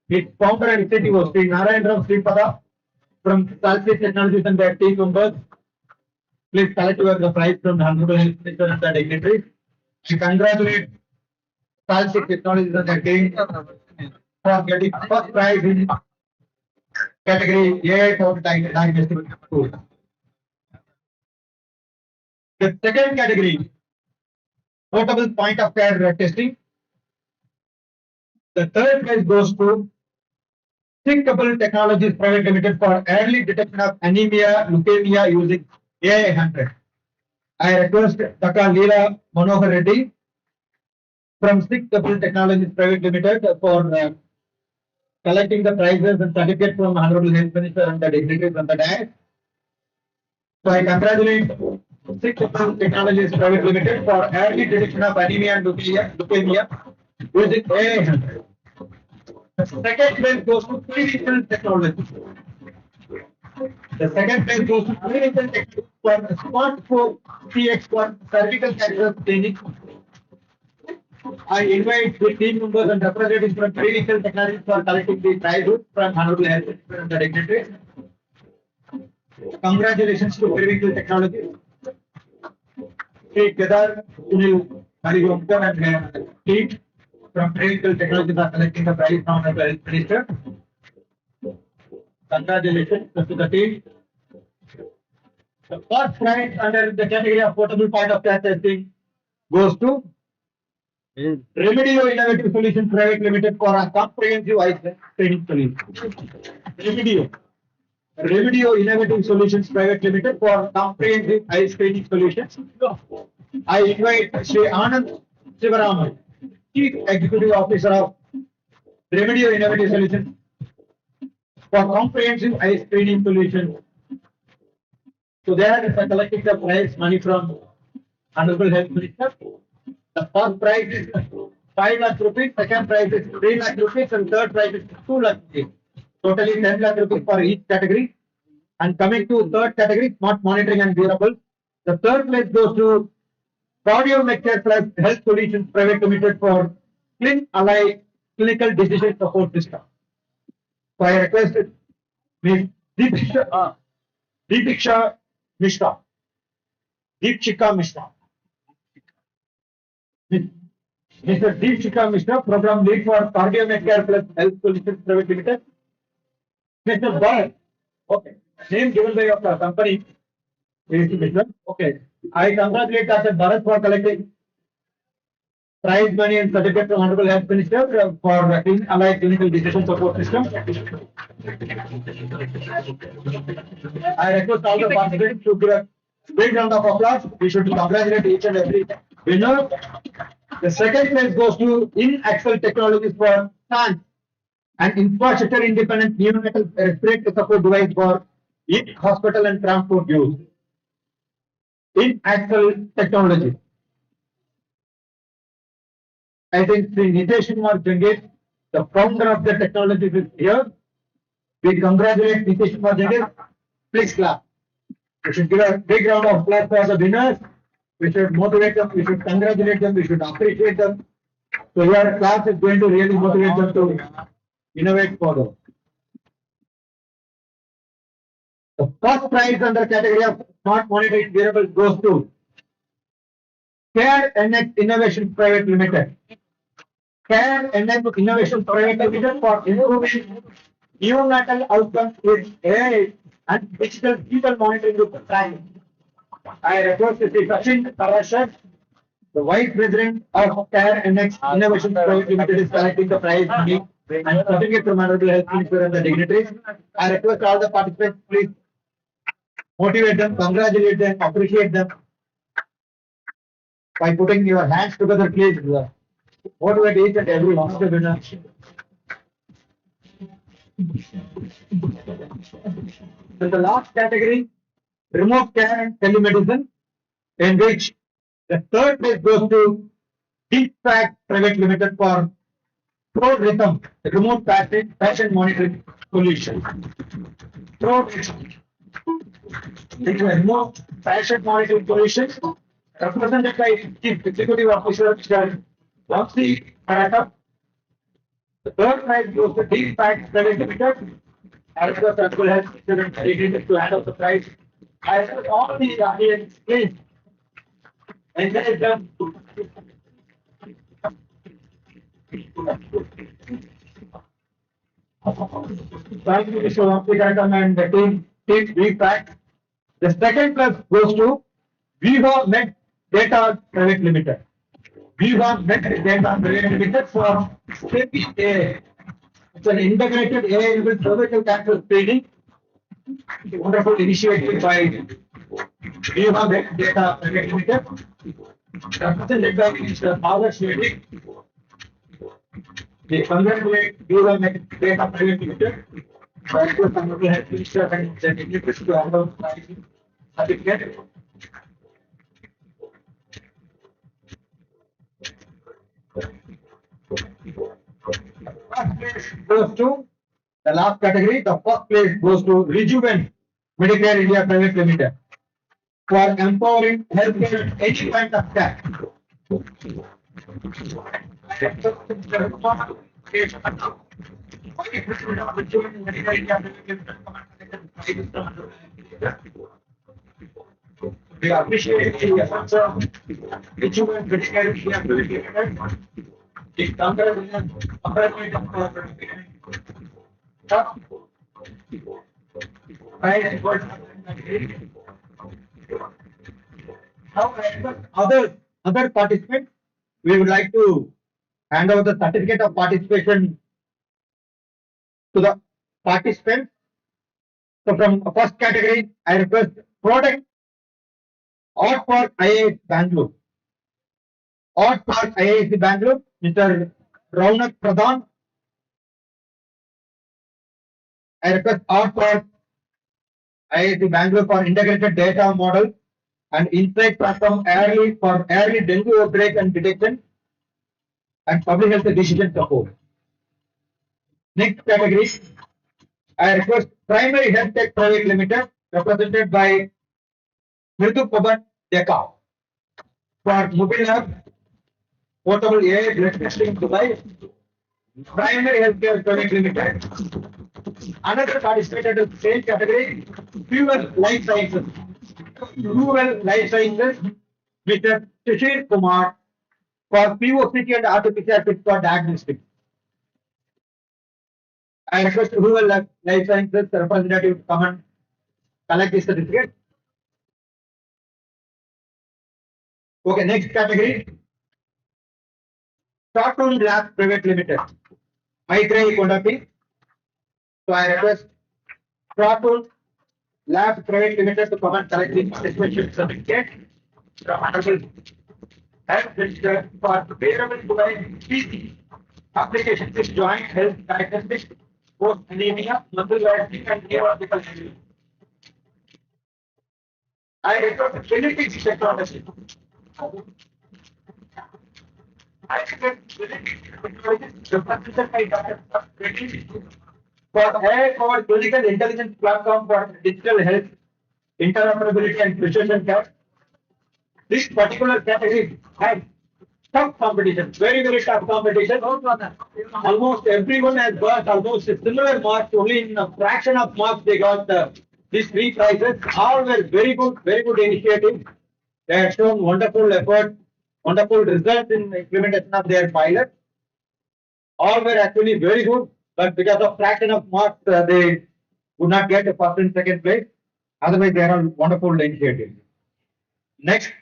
P: its founder and CTO, Sri Narayana Sripada from Salsys Technologies and their team members. Please collect your prize from the Honorable Health Minister and the dignitaries. I congratulate Salsys Technologies and their team for getting first prize in category AI for diagnostic tools. The second category, portable point of care testing. The third place goes to Stakeholder Technologies Private Limited for early detection of anemia, leukemia using AI 100. I request Dr. Leela Manohar Reddy from Stakeholder Technologies Private Limited for collecting the prizes and certificate from Honorable Health Minister and the dignitaries on the dais. So I congratulate Stakeholder Technologies Private Limited for early detection of anemia and leukemia using AI 100. The second place goes to clinical technology. The second place goes to clinical technology for Smart 4 CX for cervical cancer clinic. I invite the team members and representatives from clinical technology for collecting the prizes from Honorable Health Minister and the dignitaries. Congratulations to clinical technology. Sri Kedar Sunil Harigomkar and team from clinical technology are collecting the prize from the Health Minister. Congratulations to the team. The first prize under the category of portable point of care testing goes to Remedio Innovative Solutions Private Limited for a comprehensive eye training solution. Remedio Innovative Solutions Private Limited for comprehensive eye training solutions. I invite Sri Anand Sivaraman, Chief Executive Officer of Remedio Innovative Solutions for comprehensive eye training solutions. So they are collecting the prize money from Honorable Health Minister. The first prize is 5 lakh rupees, second prize is 3 lakh rupees, and third prize is 2 lakh rupees. Totally 10 lakh rupees for each category. And coming to third category, smart monitoring and wearables. The third place goes to Cardiomecare Plus Health Solutions Private Limited for Ally Clinical Decision Support System. So I requested Ms. Deepiksha Mishra. Deepchika Mishra. Mr. Deepchika Mishra, Program Lead for Cardiomecare Plus Health Solutions Private Limited. Mr. Bharat. Okay. Name given by your company. Okay. I congratulate Dr. Bharat for collecting prize money and certificate from Honorable Health Minister for Allied Clinical Decision Support System. I request all the participants to give a big round of applause. We should congratulate each and every winner. The second place goes to InAxle Technologies for SANS, an infrastructure independent neonatal respiratory support device for hospital and transport use. InAxle Technologies. I think Sri Nitesh Kumar Jenge, the founder of the technology, is here. We congratulate Nitesh Kumar Jenge. Please clap. We should give a big round of applause for the winners. We should motivate them, we should congratulate them, we should appreciate them. So your class is going to really motivate them to innovate further. The first prize under category of smart monitoring wearables goes to Care NX Innovation Private Limited. Care NX Innovation Private Limited for improving neonatal outcomes with AI and digital fetal monitoring with time. I request Sri Sachin Tarashar, the Vice President of Care NX Innovation Private Limited, is collecting the prize money
Q: I'm submitting it to Honorable Health Minister and the dignitaries. I request all the participants, please motivate them, congratulate them, appreciate them by putting your hands together, please. Motivate each and every one of the winners. So the last category, remote care and telemedicine, in which the third place goes to Deep Fact Private Limited for Pro Rhythm, the remote patient monitoring solution. Pro Rhythm. It's a remote patient monitoring solution represented by Chief Executive Officer Mr. Vamsi Karata. The third prize goes to Deep Fact Private Limited. As the circle has students dedicated to hand out the prize. I ask all the audience, please encourage them. Thank you, Mr. Vamsi and the team Deep Fact. The second plus goes to Viva Met Data Private Limited. Viva Met Data Private Limited for CPA. It's an integrated AI-enabled cervical cancer screening. Wonderful initiative by Viva Met Data Private Limited. Represented by Mr. Bhagat Shetty. We congratulate Viva Met Data Private Limited. Thank you, Honorable Health Minister and the dignitaries to have a certificate. First place goes to the last category. The first place goes to Rejuven Medicare India Private Limited for empowering healthcare at any point of time. We appreciate the efforts of Rejuven Medicare India Private Limited. The other participants, we would like to hand over the certificate of participation to the participants. So from the first category, I request product or for IAS Bangalore. Or for IAS Bangalore, Mr. Raunak Pradhan. I request or for IAS Bangalore for integrated data model and insight platform for early dengue outbreak and detection and public health decision support. Next category, I request Primary Health Tech Private Limited, represented by Mritu Paban Deka for mobile lab, portable AI blood testing device, Primary Healthcare Private Limited. Another participated in the same category, Fuel Life Sciences. Fuel Life Sciences, Mr. Shishir Kumar for POCT and artificial fit for diagnostics. I request Fuel Life Sciences representative to come and collect this certificate. Okay, next category. Short-term Lab Private Limited. Maitrey Kondapi. So I request Short-term Lab Private Limited to come and collect the participation certificate from Honorable Health Minister for wearable device PC. Application is joint health diagnostics, post anemia, muscle wasting, and neurological health. I request genetics technology. I request genetics technology represented by Dr. for AI-powered clinical intelligence platform for digital health, interoperability, and precision care. This particular category has tough competition, very, very tough competition. Almost everyone has got almost similar marks, only in a fraction of marks they got these three prizes. All were very good initiatives. They have shown wonderful effort, wonderful results in implementation of their pilot. All were actually very good, but because of fraction of marks, they would not get a first and second place. Otherwise, they are all wonderful initiatives. Next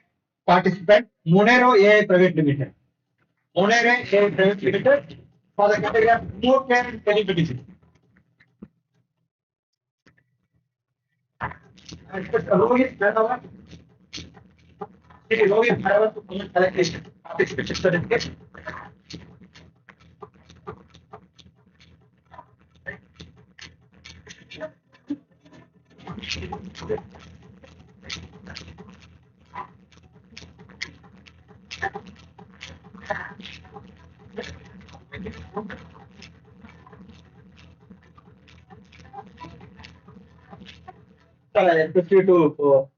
Q: participant, Monero AI Private Limited. Monero AI Private Limited for the category of remote care and telemedicine. And Rohit Madhavan, Rohit Madhavan to comment allocation participation certificate. Sir, I request you to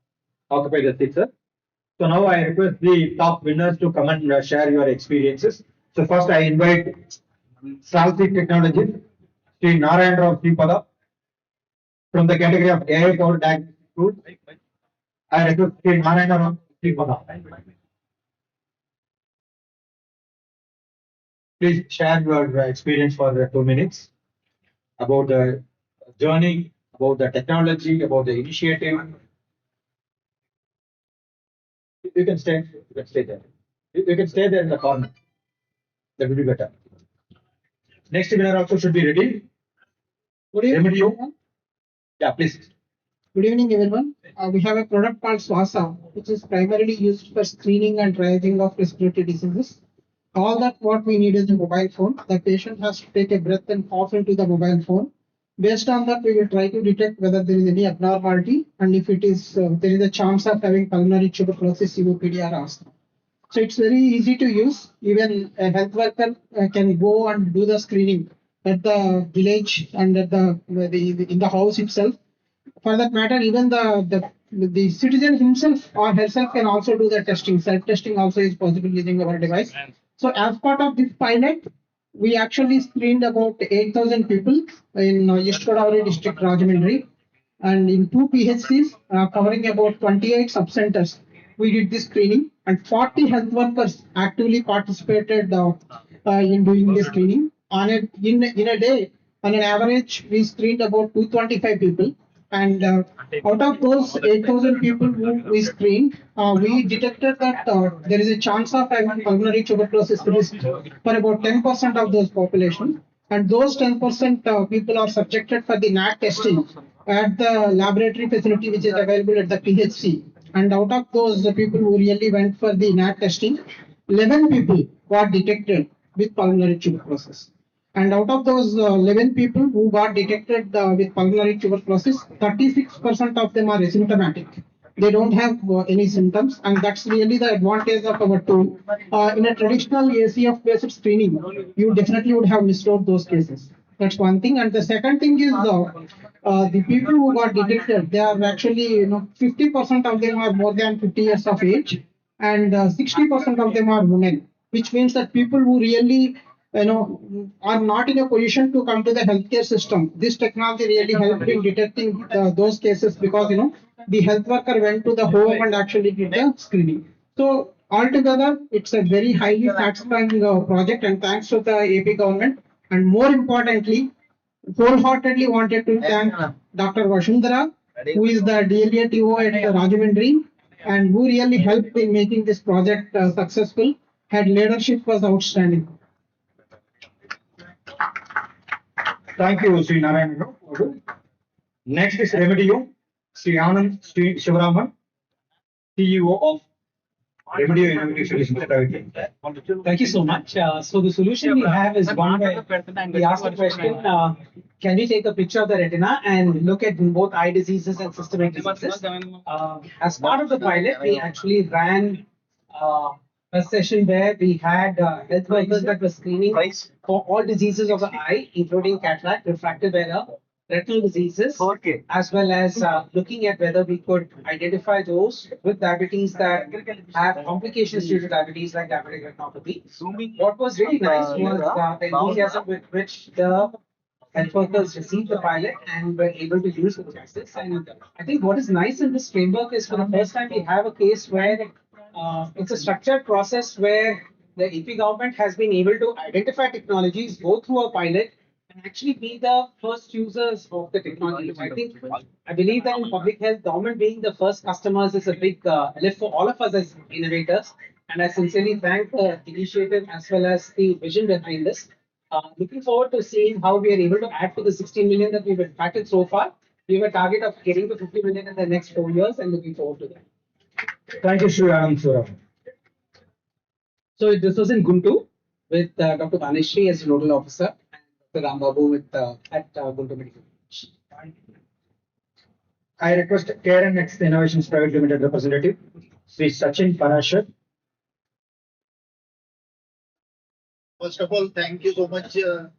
Q: occupy the seat, sir. So now I request the top winners to come and share your experiences. So first I invite Salsi Technologies, Sri Narayan Rao Sripada from the category of AI powered diagnostic tools. I request Sri Narayan Rao Sripada. Please share your experience for 2 minutes about the journey, about the technology, about the initiative. You can stay. You can stay there. You can stay there in the corner. That will be better. Next winner also should be ready.
F: Good evening,
Q: Remedy you.
F: everyone.
Q: Yeah, please.
F: Good evening, everyone. We have a product called Swasa, which is primarily used for screening and triaging of respiratory diseases. All that what we need is a mobile phone. The patient has to take a breath and cough into the mobile phone. Based on that, we will try to detect whether there is any abnormality and if it is there is a chance of having pulmonary tuberculosis, COPD, or asthma. So it's very easy to use. Even a health worker can go and do the screening at the village and at in the house itself. For that matter, even the citizen himself or herself can also do the testing. Self-testing also is possible using our device. So as part of this pilot, we actually screened about 8,000 people in East Godavari district, Rajahmundry, and in two PHCs covering about 28 sub-centers. We did this screening, and 40 health workers actively participated in doing this screening. In a day, on an average, we screened about 225 people. And out of those 8,000 people who we screened, we detected that there is a chance of having pulmonary tuberculosis risk for about 10% of those population. And those 10% people are subjected for the NAT testing at the laboratory facility which is available at the PHC. And out of those people who really went for the NAT testing, 11 people got detected with pulmonary tuberculosis. And out of those 11 people who got detected with pulmonary tuberculosis, 36% of them are asymptomatic. They don't have any symptoms, and that's really the advantage of our tool. In a traditional ACF-based screening, you definitely would have missed out those cases. That's one thing. And the second thing is the people who got detected, they are actually, 50% of them are more than 50 years of age, and 60% of them are women, which means that people who really are not in a position to come to the healthcare system. This technology really helped in detecting those cases because the health worker went to the home and actually did the screening. So altogether, it's a very highly satisfying project, and thanks to the AP government. And more importantly, wholeheartedly wanted to thank Dr. Vashundhara, who is the DLA at Rajahmundry, and who really helped in making this project successful. Her leadership was outstanding.
Q: Thank you, Sri Narayan Rao. Next is Remedy Sri Anand Sri Shivaraman, CEO of Remedy Innovative Solutions Private Limited.
G: Thank you so much. So the solution we have is one where we ask the question, can we take a picture of the retina and look at both eye diseases and systemic diseases? As part of the pilot, we actually ran a session where we had health workers that were screening for all diseases of the eye, including cataract, refractive error, retinal diseases, as well as looking at whether we could identify those with diabetes that have complications due to diabetes, like diabetic retinopathy. What was really nice was the enthusiasm with which the health workers received the pilot and were able to use the devices. And I think what is nice in this framework is for the first time we have a case where it's a structured process where the AP government has been able to identify technologies, go through a pilot, and actually be the first users of the technology. I believe that in public health, government being the first customers is a big lift for all of us as innovators. And I sincerely thank the initiative as well as the vision behind this. Looking forward to seeing how we are able to add to the 16 million that we've impacted so far. We have a target of getting to 50 million in the next 4 years and looking forward to that.
P: Thank you, Shri Anand.
G: So this was in Guntur with Dr. Banishri as nodal officer and Dr. Rambabu with at Guntur Medical College.
P: I request Care and Next Innovations Private Limited representative, Sri Sachin Parashar.
I: First of all, thank you so much,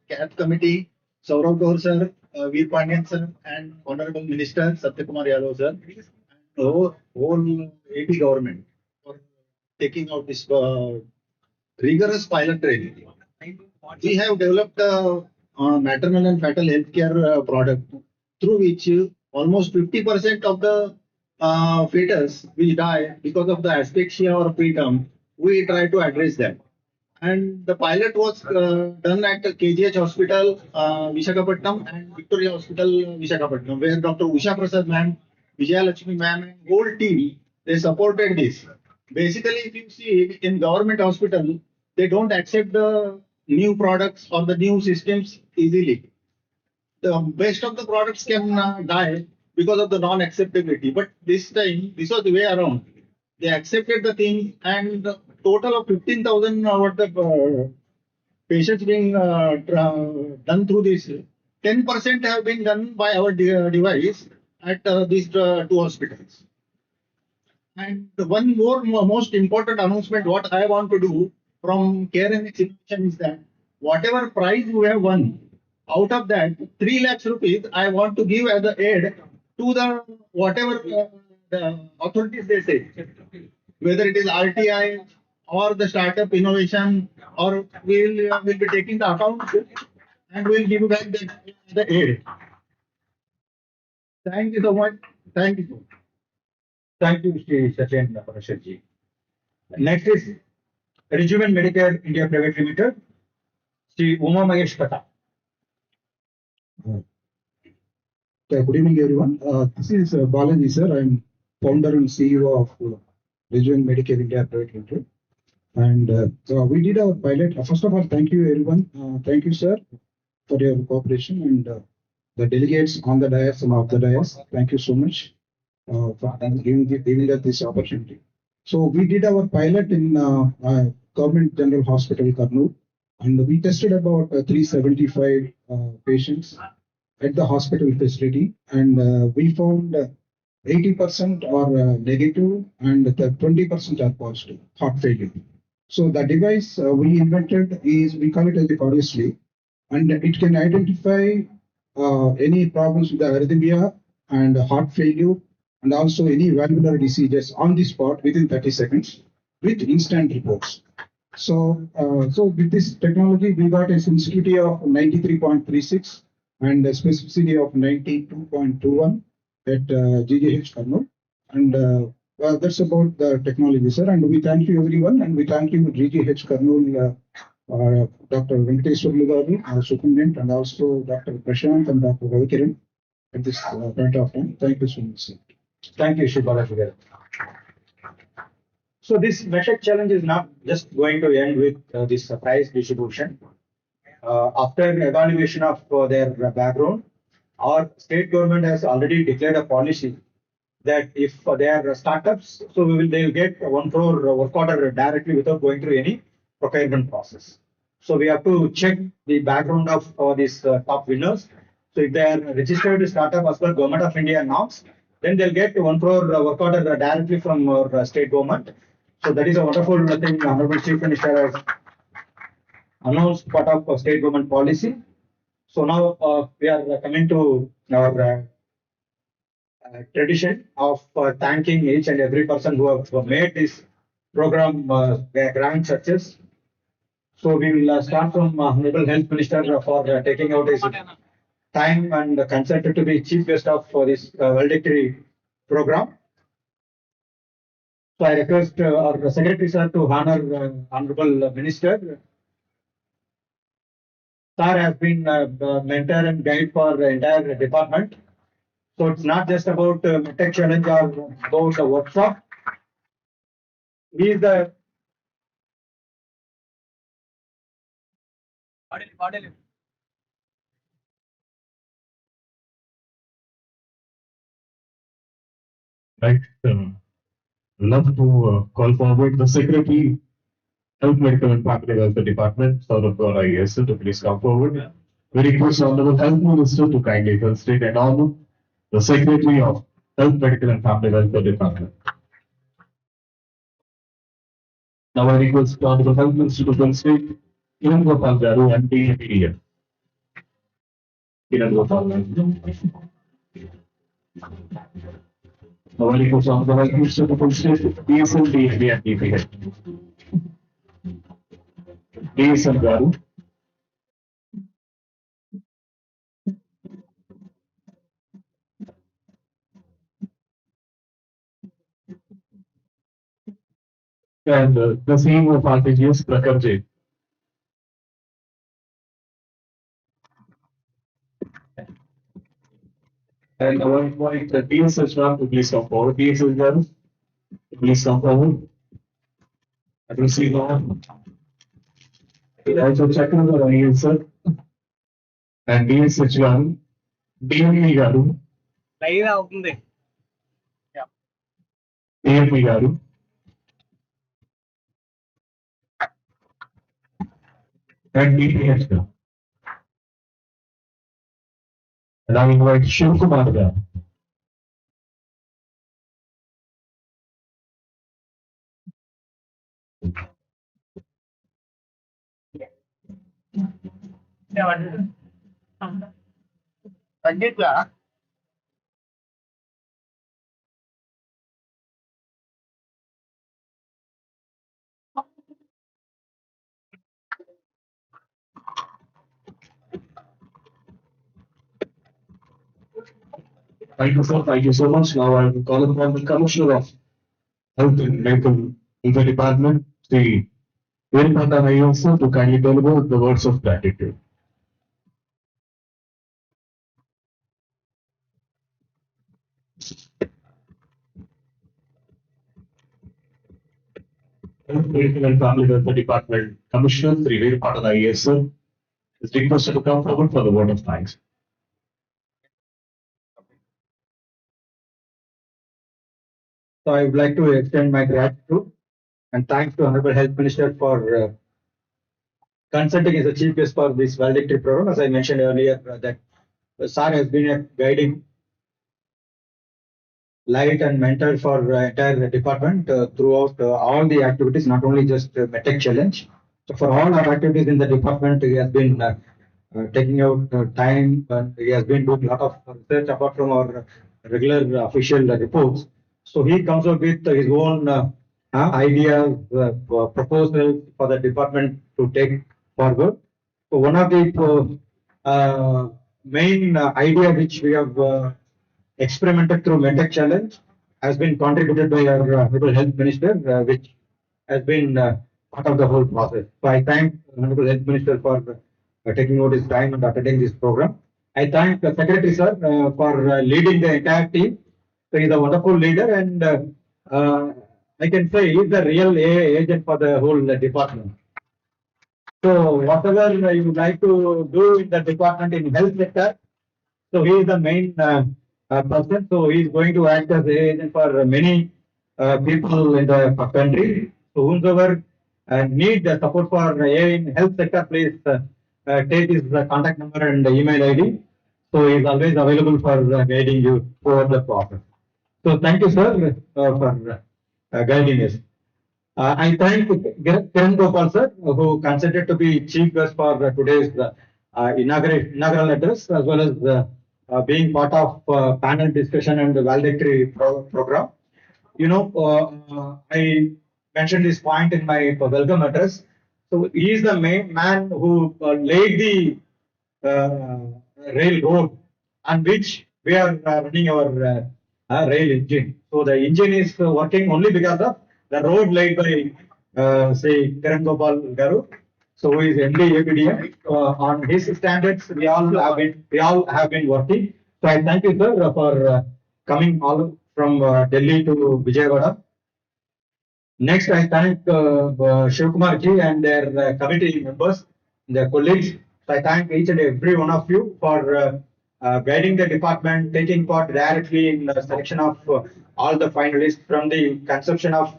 I: CAT committee, Saurabh Gaur sir, Veer Pandian sir, and Honorable Minister Satyakumar Yadav sir, and whole AP government for taking out this rigorous pilot training. We have developed a maternal and fetal healthcare product through which almost 50% of the fetus which die because of the asphyxia or preterm, we try to address that. And the pilot was done at KGH Hospital, Visakhapatnam, and Victoria Hospital, Visakhapatnam, where Dr. Usha Prasad ma'am, Vijaya Lakshmi ma'am, and whole team, they supported this. Basically, if you see in government hospital, they don't accept the new products or the new systems easily. The best of the products can die because of the non-acceptability. But this time, this was the way around. They accepted the thing, and the total of 15,000 what the patients being done through this. 10% have been done by our device at these two hospitals. And one more most important announcement, what I want to do from Care and Exhibition is that whatever prize you have won, out of that 3 lakhs rupees, I want to give as a aid to the whatever the authorities they say, whether it is RTI or the startup innovation, or we'll be taking the account and we'll give back the aid. Thank you so much. Thank you.
P: Thank you, Sri Sachin Parashar ji. Next is Rejuven Medicare India Private Limited, Sri Uma Mahesh Pata.
R: Good evening, everyone. This is Balaji, sir. I'm founder and CEO of Rejuven Medicare India Private Limited. And so we did our pilot. First of all, thank you, everyone. Thank you, sir, for your cooperation, and the delegates on the dais and off the dais. Thank you so much for giving us this opportunity. So we did our pilot in Government General Hospital, Kurnool, and we tested about 375 patients at the hospital facility, and we found 80% are negative and the 20% are positive heart failure. So the device we invented is, we call it as a cardiosleep, and it can identify any problems with the arrhythmia and heart failure, and also any valvular diseases on the spot within 30 seconds with instant reports. So, so with this technology, we got a sensitivity of 93.36 and a specificity of 92.21 at GGH Kurnool. And that's about the technology, sir. And we thank you, everyone. And we thank you, GGH Kurnool, Dr. Venkateswar Lugaru, our superintendent, and also Dr. Prashant and Dr. Ravikiran at this point of time. Thank you so much, sir.
P: Thank you, Shri Balaji. So this MedTech challenge is not just going to end with this prize distribution. After evaluation of their background, our state government has already declared a policy that if they are startups, so they will get 1 crore work order directly without going through any procurement process. So we have to check the background of these top winners. So if they are registered startup as per Government of India norms, then they'll get 1 crore work order directly from our state government. So that is a wonderful thing. Honorable Chief Minister has announced part of state government policy. So now we are coming to our tradition of thanking each and every person who have made this program grand success. So we will start from Honorable Health Minister for taking out his time and consent to be chief guest of this valedictory program. So I request our Secretary Sir to honor Honorable Minister. Sir has been mentor and guide for the entire department. So it's not just about tech challenge or about the workshop. He is the
H: Right. Love to call forward the Secretary, Health, Medical and Family Welfare Department, Saurabh Gaur IAS, to please come forward. We request Honorable Health Minister to kindly consider and honor the Secretary of Health, Medical and Family Welfare Department. Now I request Honorable Health Minister to consider Kiran Gopal Garu, MD, PDM. Kiran Gopal Garu. Now I request Honorable Health Minister to consider DSL, DSD and DPH. DSL Garu. And the CEO of RTGS, Prakhar Jain. And I invite the DSS Ram to please come forward. DSS Ram, please come forward. I will see now. Also check on the answer. And DSS Ram, DME Garu,
K: live అవుతుంది
H: DME Garu, and DPH Garu. And I invite Shiv Kumar Garu.
Q: తగ్గిట్లా
H: Thank you, sir. Thank you so much. Now I will call upon the Commissioner of Health and Medical Welfare Department, Sri Virpata Nayosa, to kindly deliver the words of gratitude. Health, Medical and Family Welfare Department Commissioner Sri Virpata Nayosa is requested to come forward for the word of thanks.
P: So I would like to extend my gratitude and thanks to Honorable Health Minister for consenting as the chief guest for this valedictory program. As I mentioned earlier, that SAR has been a guiding light and mentor for entire department throughout all the activities, not only just MedTech Challenge. So for all our activities in the department, he has been taking out time and he has been doing a lot of research apart from our regular official reports. So he comes up with his own ideas, proposals for the department to take forward. So one of the main idea which we have experimented through MedTech Challenge has been contributed by our Honorable Health Minister, which has been part of the whole process. So I thank Honorable Health Minister for taking out his time and attending this program. I thank the Secretary, sir, for leading the entire team. So he's a wonderful leader and I can say he's the real AA agent for the whole department. So whatever you would like to do in the department in health sector, so he is the main person. So he is going to act as a agent for many people in the country. So whosoever need the support for AI in health sector, please take his contact number and email ID. So he is always available for guiding you over the process. So thank you, sir, for guiding us. I thank Kiran Gopal, sir, who consented to be chief guest for today's inaugural address, as well as being part of panel discussion and the valedictory program. You know, I mentioned this point in my welcome address. So he is the main man who laid the railroad on which we are running our rail engine. So the engine is working only because of the road laid by, say, Kiran Gopal Garu. So who is MD APDM. On his standards, we all have been working. So I thank you, sir, for coming all from Delhi to Vijayawada. Next, I thank Shiv Kumar ji and their committee members the colleagues. So I thank each and every one of you for guiding the department, taking part directly in the selection of all the finalists from the conception of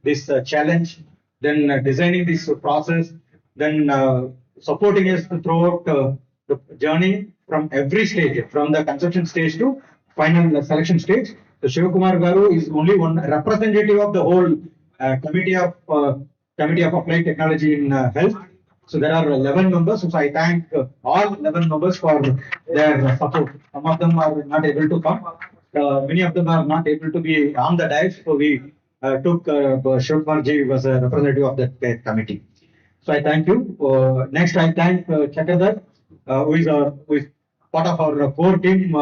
P: this challenge, then designing this process, then supporting us throughout the journey from every stage, from the conception stage to final selection stage. So Shivakumar Garu is only one representative of the whole committee of applied technology in health. So there are 11 members. So I thank all 11 members for their support. Some of them are not able to come. Many of them are not able to be on the dais. So we took Shivakumar ji was a representative of that committee. So I thank you. Next, I thank Chakradhar, who is part of our core team.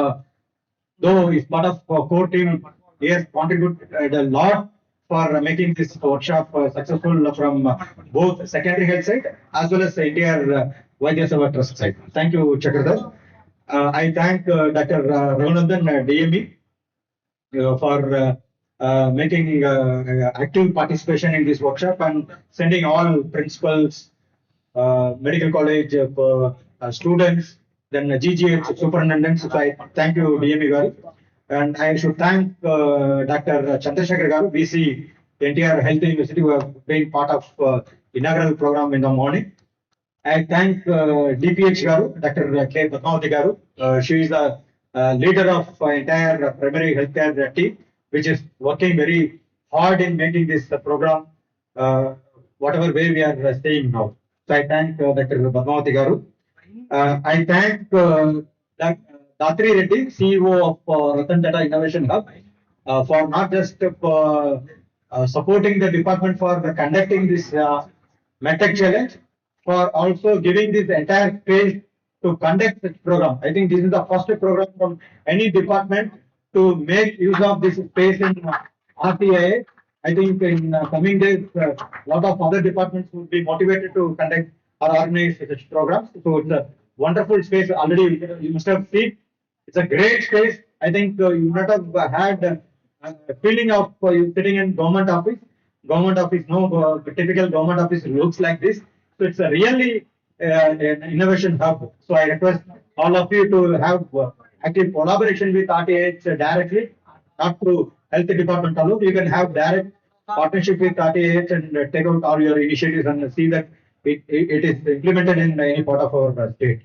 P: Though he's part of our core team, he has contributed a lot for making this workshop successful from both secondary health side as well as the entire Vaidya Seva Trust side. Thank you, Chakradhar. I thank Dr. Raghunandan, DME, for making active participation in this workshop and sending all principals, medical college students, then GGH superintendents. So I thank you, DME Garu. And I should thank Dr. Chandrasekhar Garu, VC, entire Health University, who have been part of inaugural program in the morning. I thank DPH Garu, Dr. K. Padmavati Garu. She is the leader of entire primary healthcare team, which is working very hard in making this program whatever way we are staying now. So I thank Dr. Padmavati Garu. I thank Datri Reddy, CEO of Ratan Tata Innovation Hub, for not just supporting the department for conducting this MedTech challenge, for also giving this entire space to conduct such program. I think this is the first program from any department to make use of this space in RTIA. I think in coming days, a lot of other departments will be motivated to conduct or organize such programs. So it's a wonderful space. Already you must have seen. It's a great space. I think you might have had a feeling of you sitting in government office. Government office, no typical government office looks like this. So it's a really an innovation hub. So I request all of you to have active collaboration with RTH directly, not through health department alone. You can have direct partnership with RTH and take out all your initiatives and see that it is implemented in any part of our state.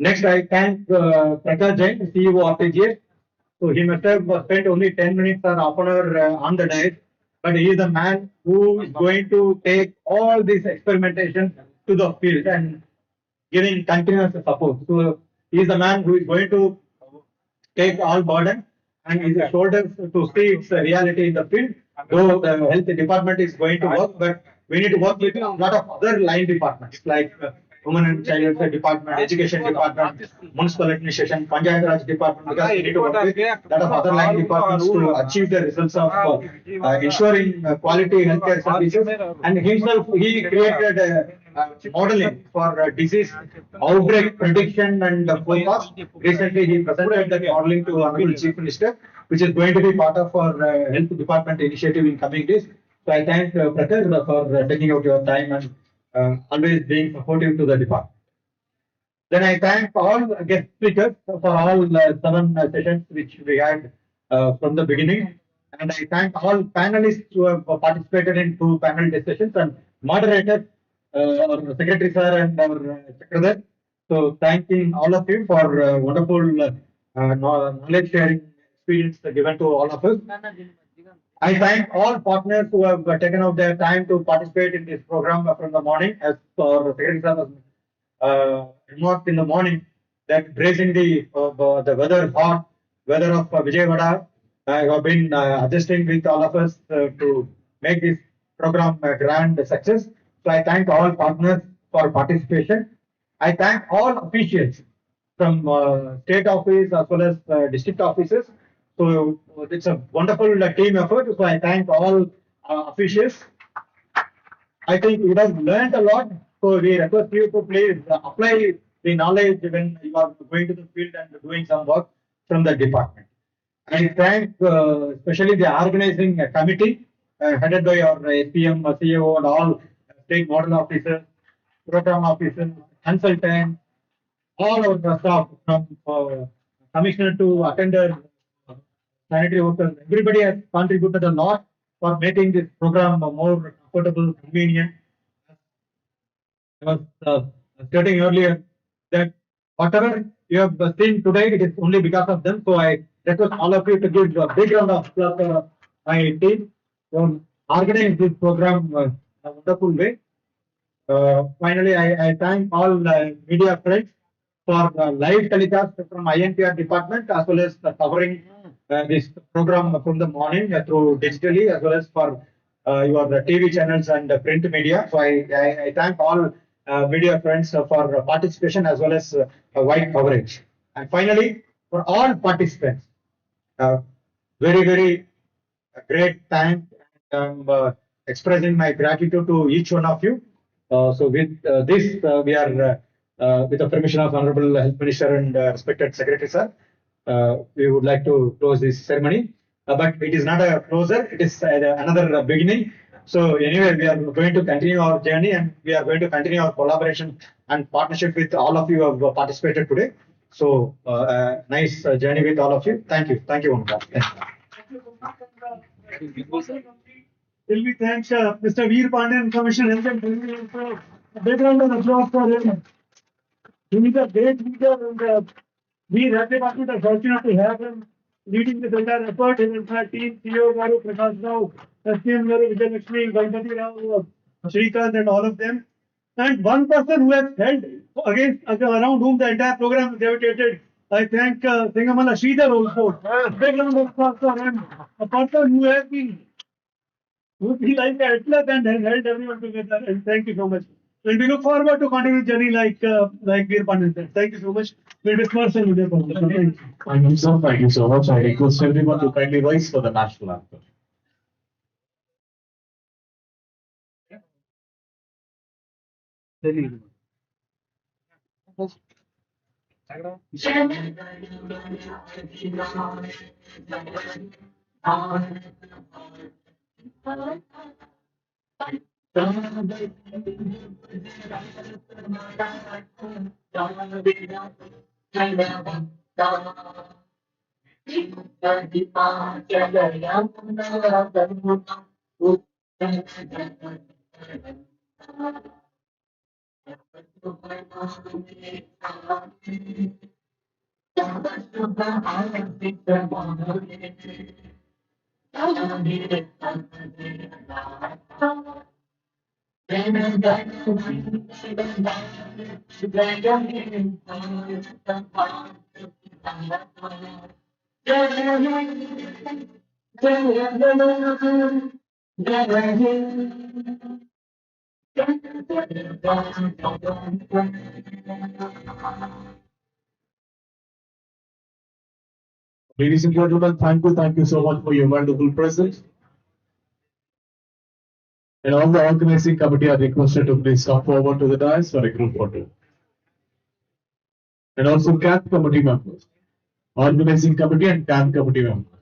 P: Next, I thank Prakash Jain, CEO of RTGS. So he must have spent only 10 minutes or half an hour on the diet, but he is the man who is going to take all this experimentation to the field and giving continuous support. So he is the man who is going to take all burden and his shoulders to see its reality in the field. Though the health department is going to work, but we need to work with a lot of other line departments like Women and Child Welfare Department, Education Department, Municipal Administration, Panchayat Raj Department, because we need to work with a lot of other line departments to achieve the results of ensuring quality healthcare services. And himself, he created modeling for disease outbreak prediction and forecast. Recently, he presented that modeling to Honorable Chief Minister, which is going to be part of our health department initiative in coming days. So I thank Prakhar for taking out your time and always being supportive to the department. Then I thank all guest speakers for all 7 sessions which we had from the beginning. And I thank all panelists who have participated in 2 panel discussions and moderators, our Secretary Sir and our Secretary. So thanking all of you for wonderful knowledge sharing experience given to all of us. I thank all partners who have taken out their time to participate in this program from the morning. As our Secretary Sir was remarked in the morning, that bracing the weather hot weather of Vijayawada, I have been adjusting with all of us to make this program a grand success. So I thank all partners for participation. I thank all officials from state office as well as district offices. So it's a wonderful team effort. So I thank all officials. I think you have learned a lot. So we request you to please apply the knowledge when you are going to the field and doing some work from the department. I thank especially the organizing committee headed by our SPM, CEO and all state model officers program officers, consultants, all our staff from commissioner to attender, sanitary workers, everybody has contributed a lot for making this program more affordable, convenient. I was stating earlier that whatever you have seen today, it is only because of them. So I request all of you to give a big round of applause for my team to organize this program in a wonderful way. Finally, I thank all media friends for the live telecast from INPR department as well as covering this program from the morning through digitally as well as for your TV channels and print media. So I thank all media friends for participation as well as wide coverage. And finally, for all participants, uh, very great thank and expressing my gratitude to each one of you. So with this, we are with the permission of Honorable Health Minister and respected Secretary Sir, we would like to close this ceremony. But it is not a closer; it is another beginning. So anyway, we are going to continue our journey and we are going to continue our collaboration and partnership with all of you who have participated today. So nice journey with all of you. Thank you, Omkar. Thank you.
M: Will we thank Mr. Veer Pandian, Commissioner Health and Family Welfare. A big round of applause for him. He is a great leader and we at the department are fortunate to have him leading this entire effort. His entire team, CEO Garu, Prakash Rao, SPM Garu, Vijay Lakshmi, Ganpati Rao, Shrikant and all of them. And one person who has held against around whom the entire program is gravitated. I thank Singamala Sridhar also. Big round of applause for him. A person who has been would be like an atlas and has held everyone together. And thank you so much. And we look forward to continue the journey like Veer Pandit said. Thank you so much. We'll disperse and we'll thank you.
H: Thank you so much. I request everyone to kindly rise for the national anthem. Ladies and gentlemen, thank you so much for your wonderful presence. And all the organizing committee are requested to please come forward to the dais for a group photo. And also CAP committee members, organizing committee and CAP committee members.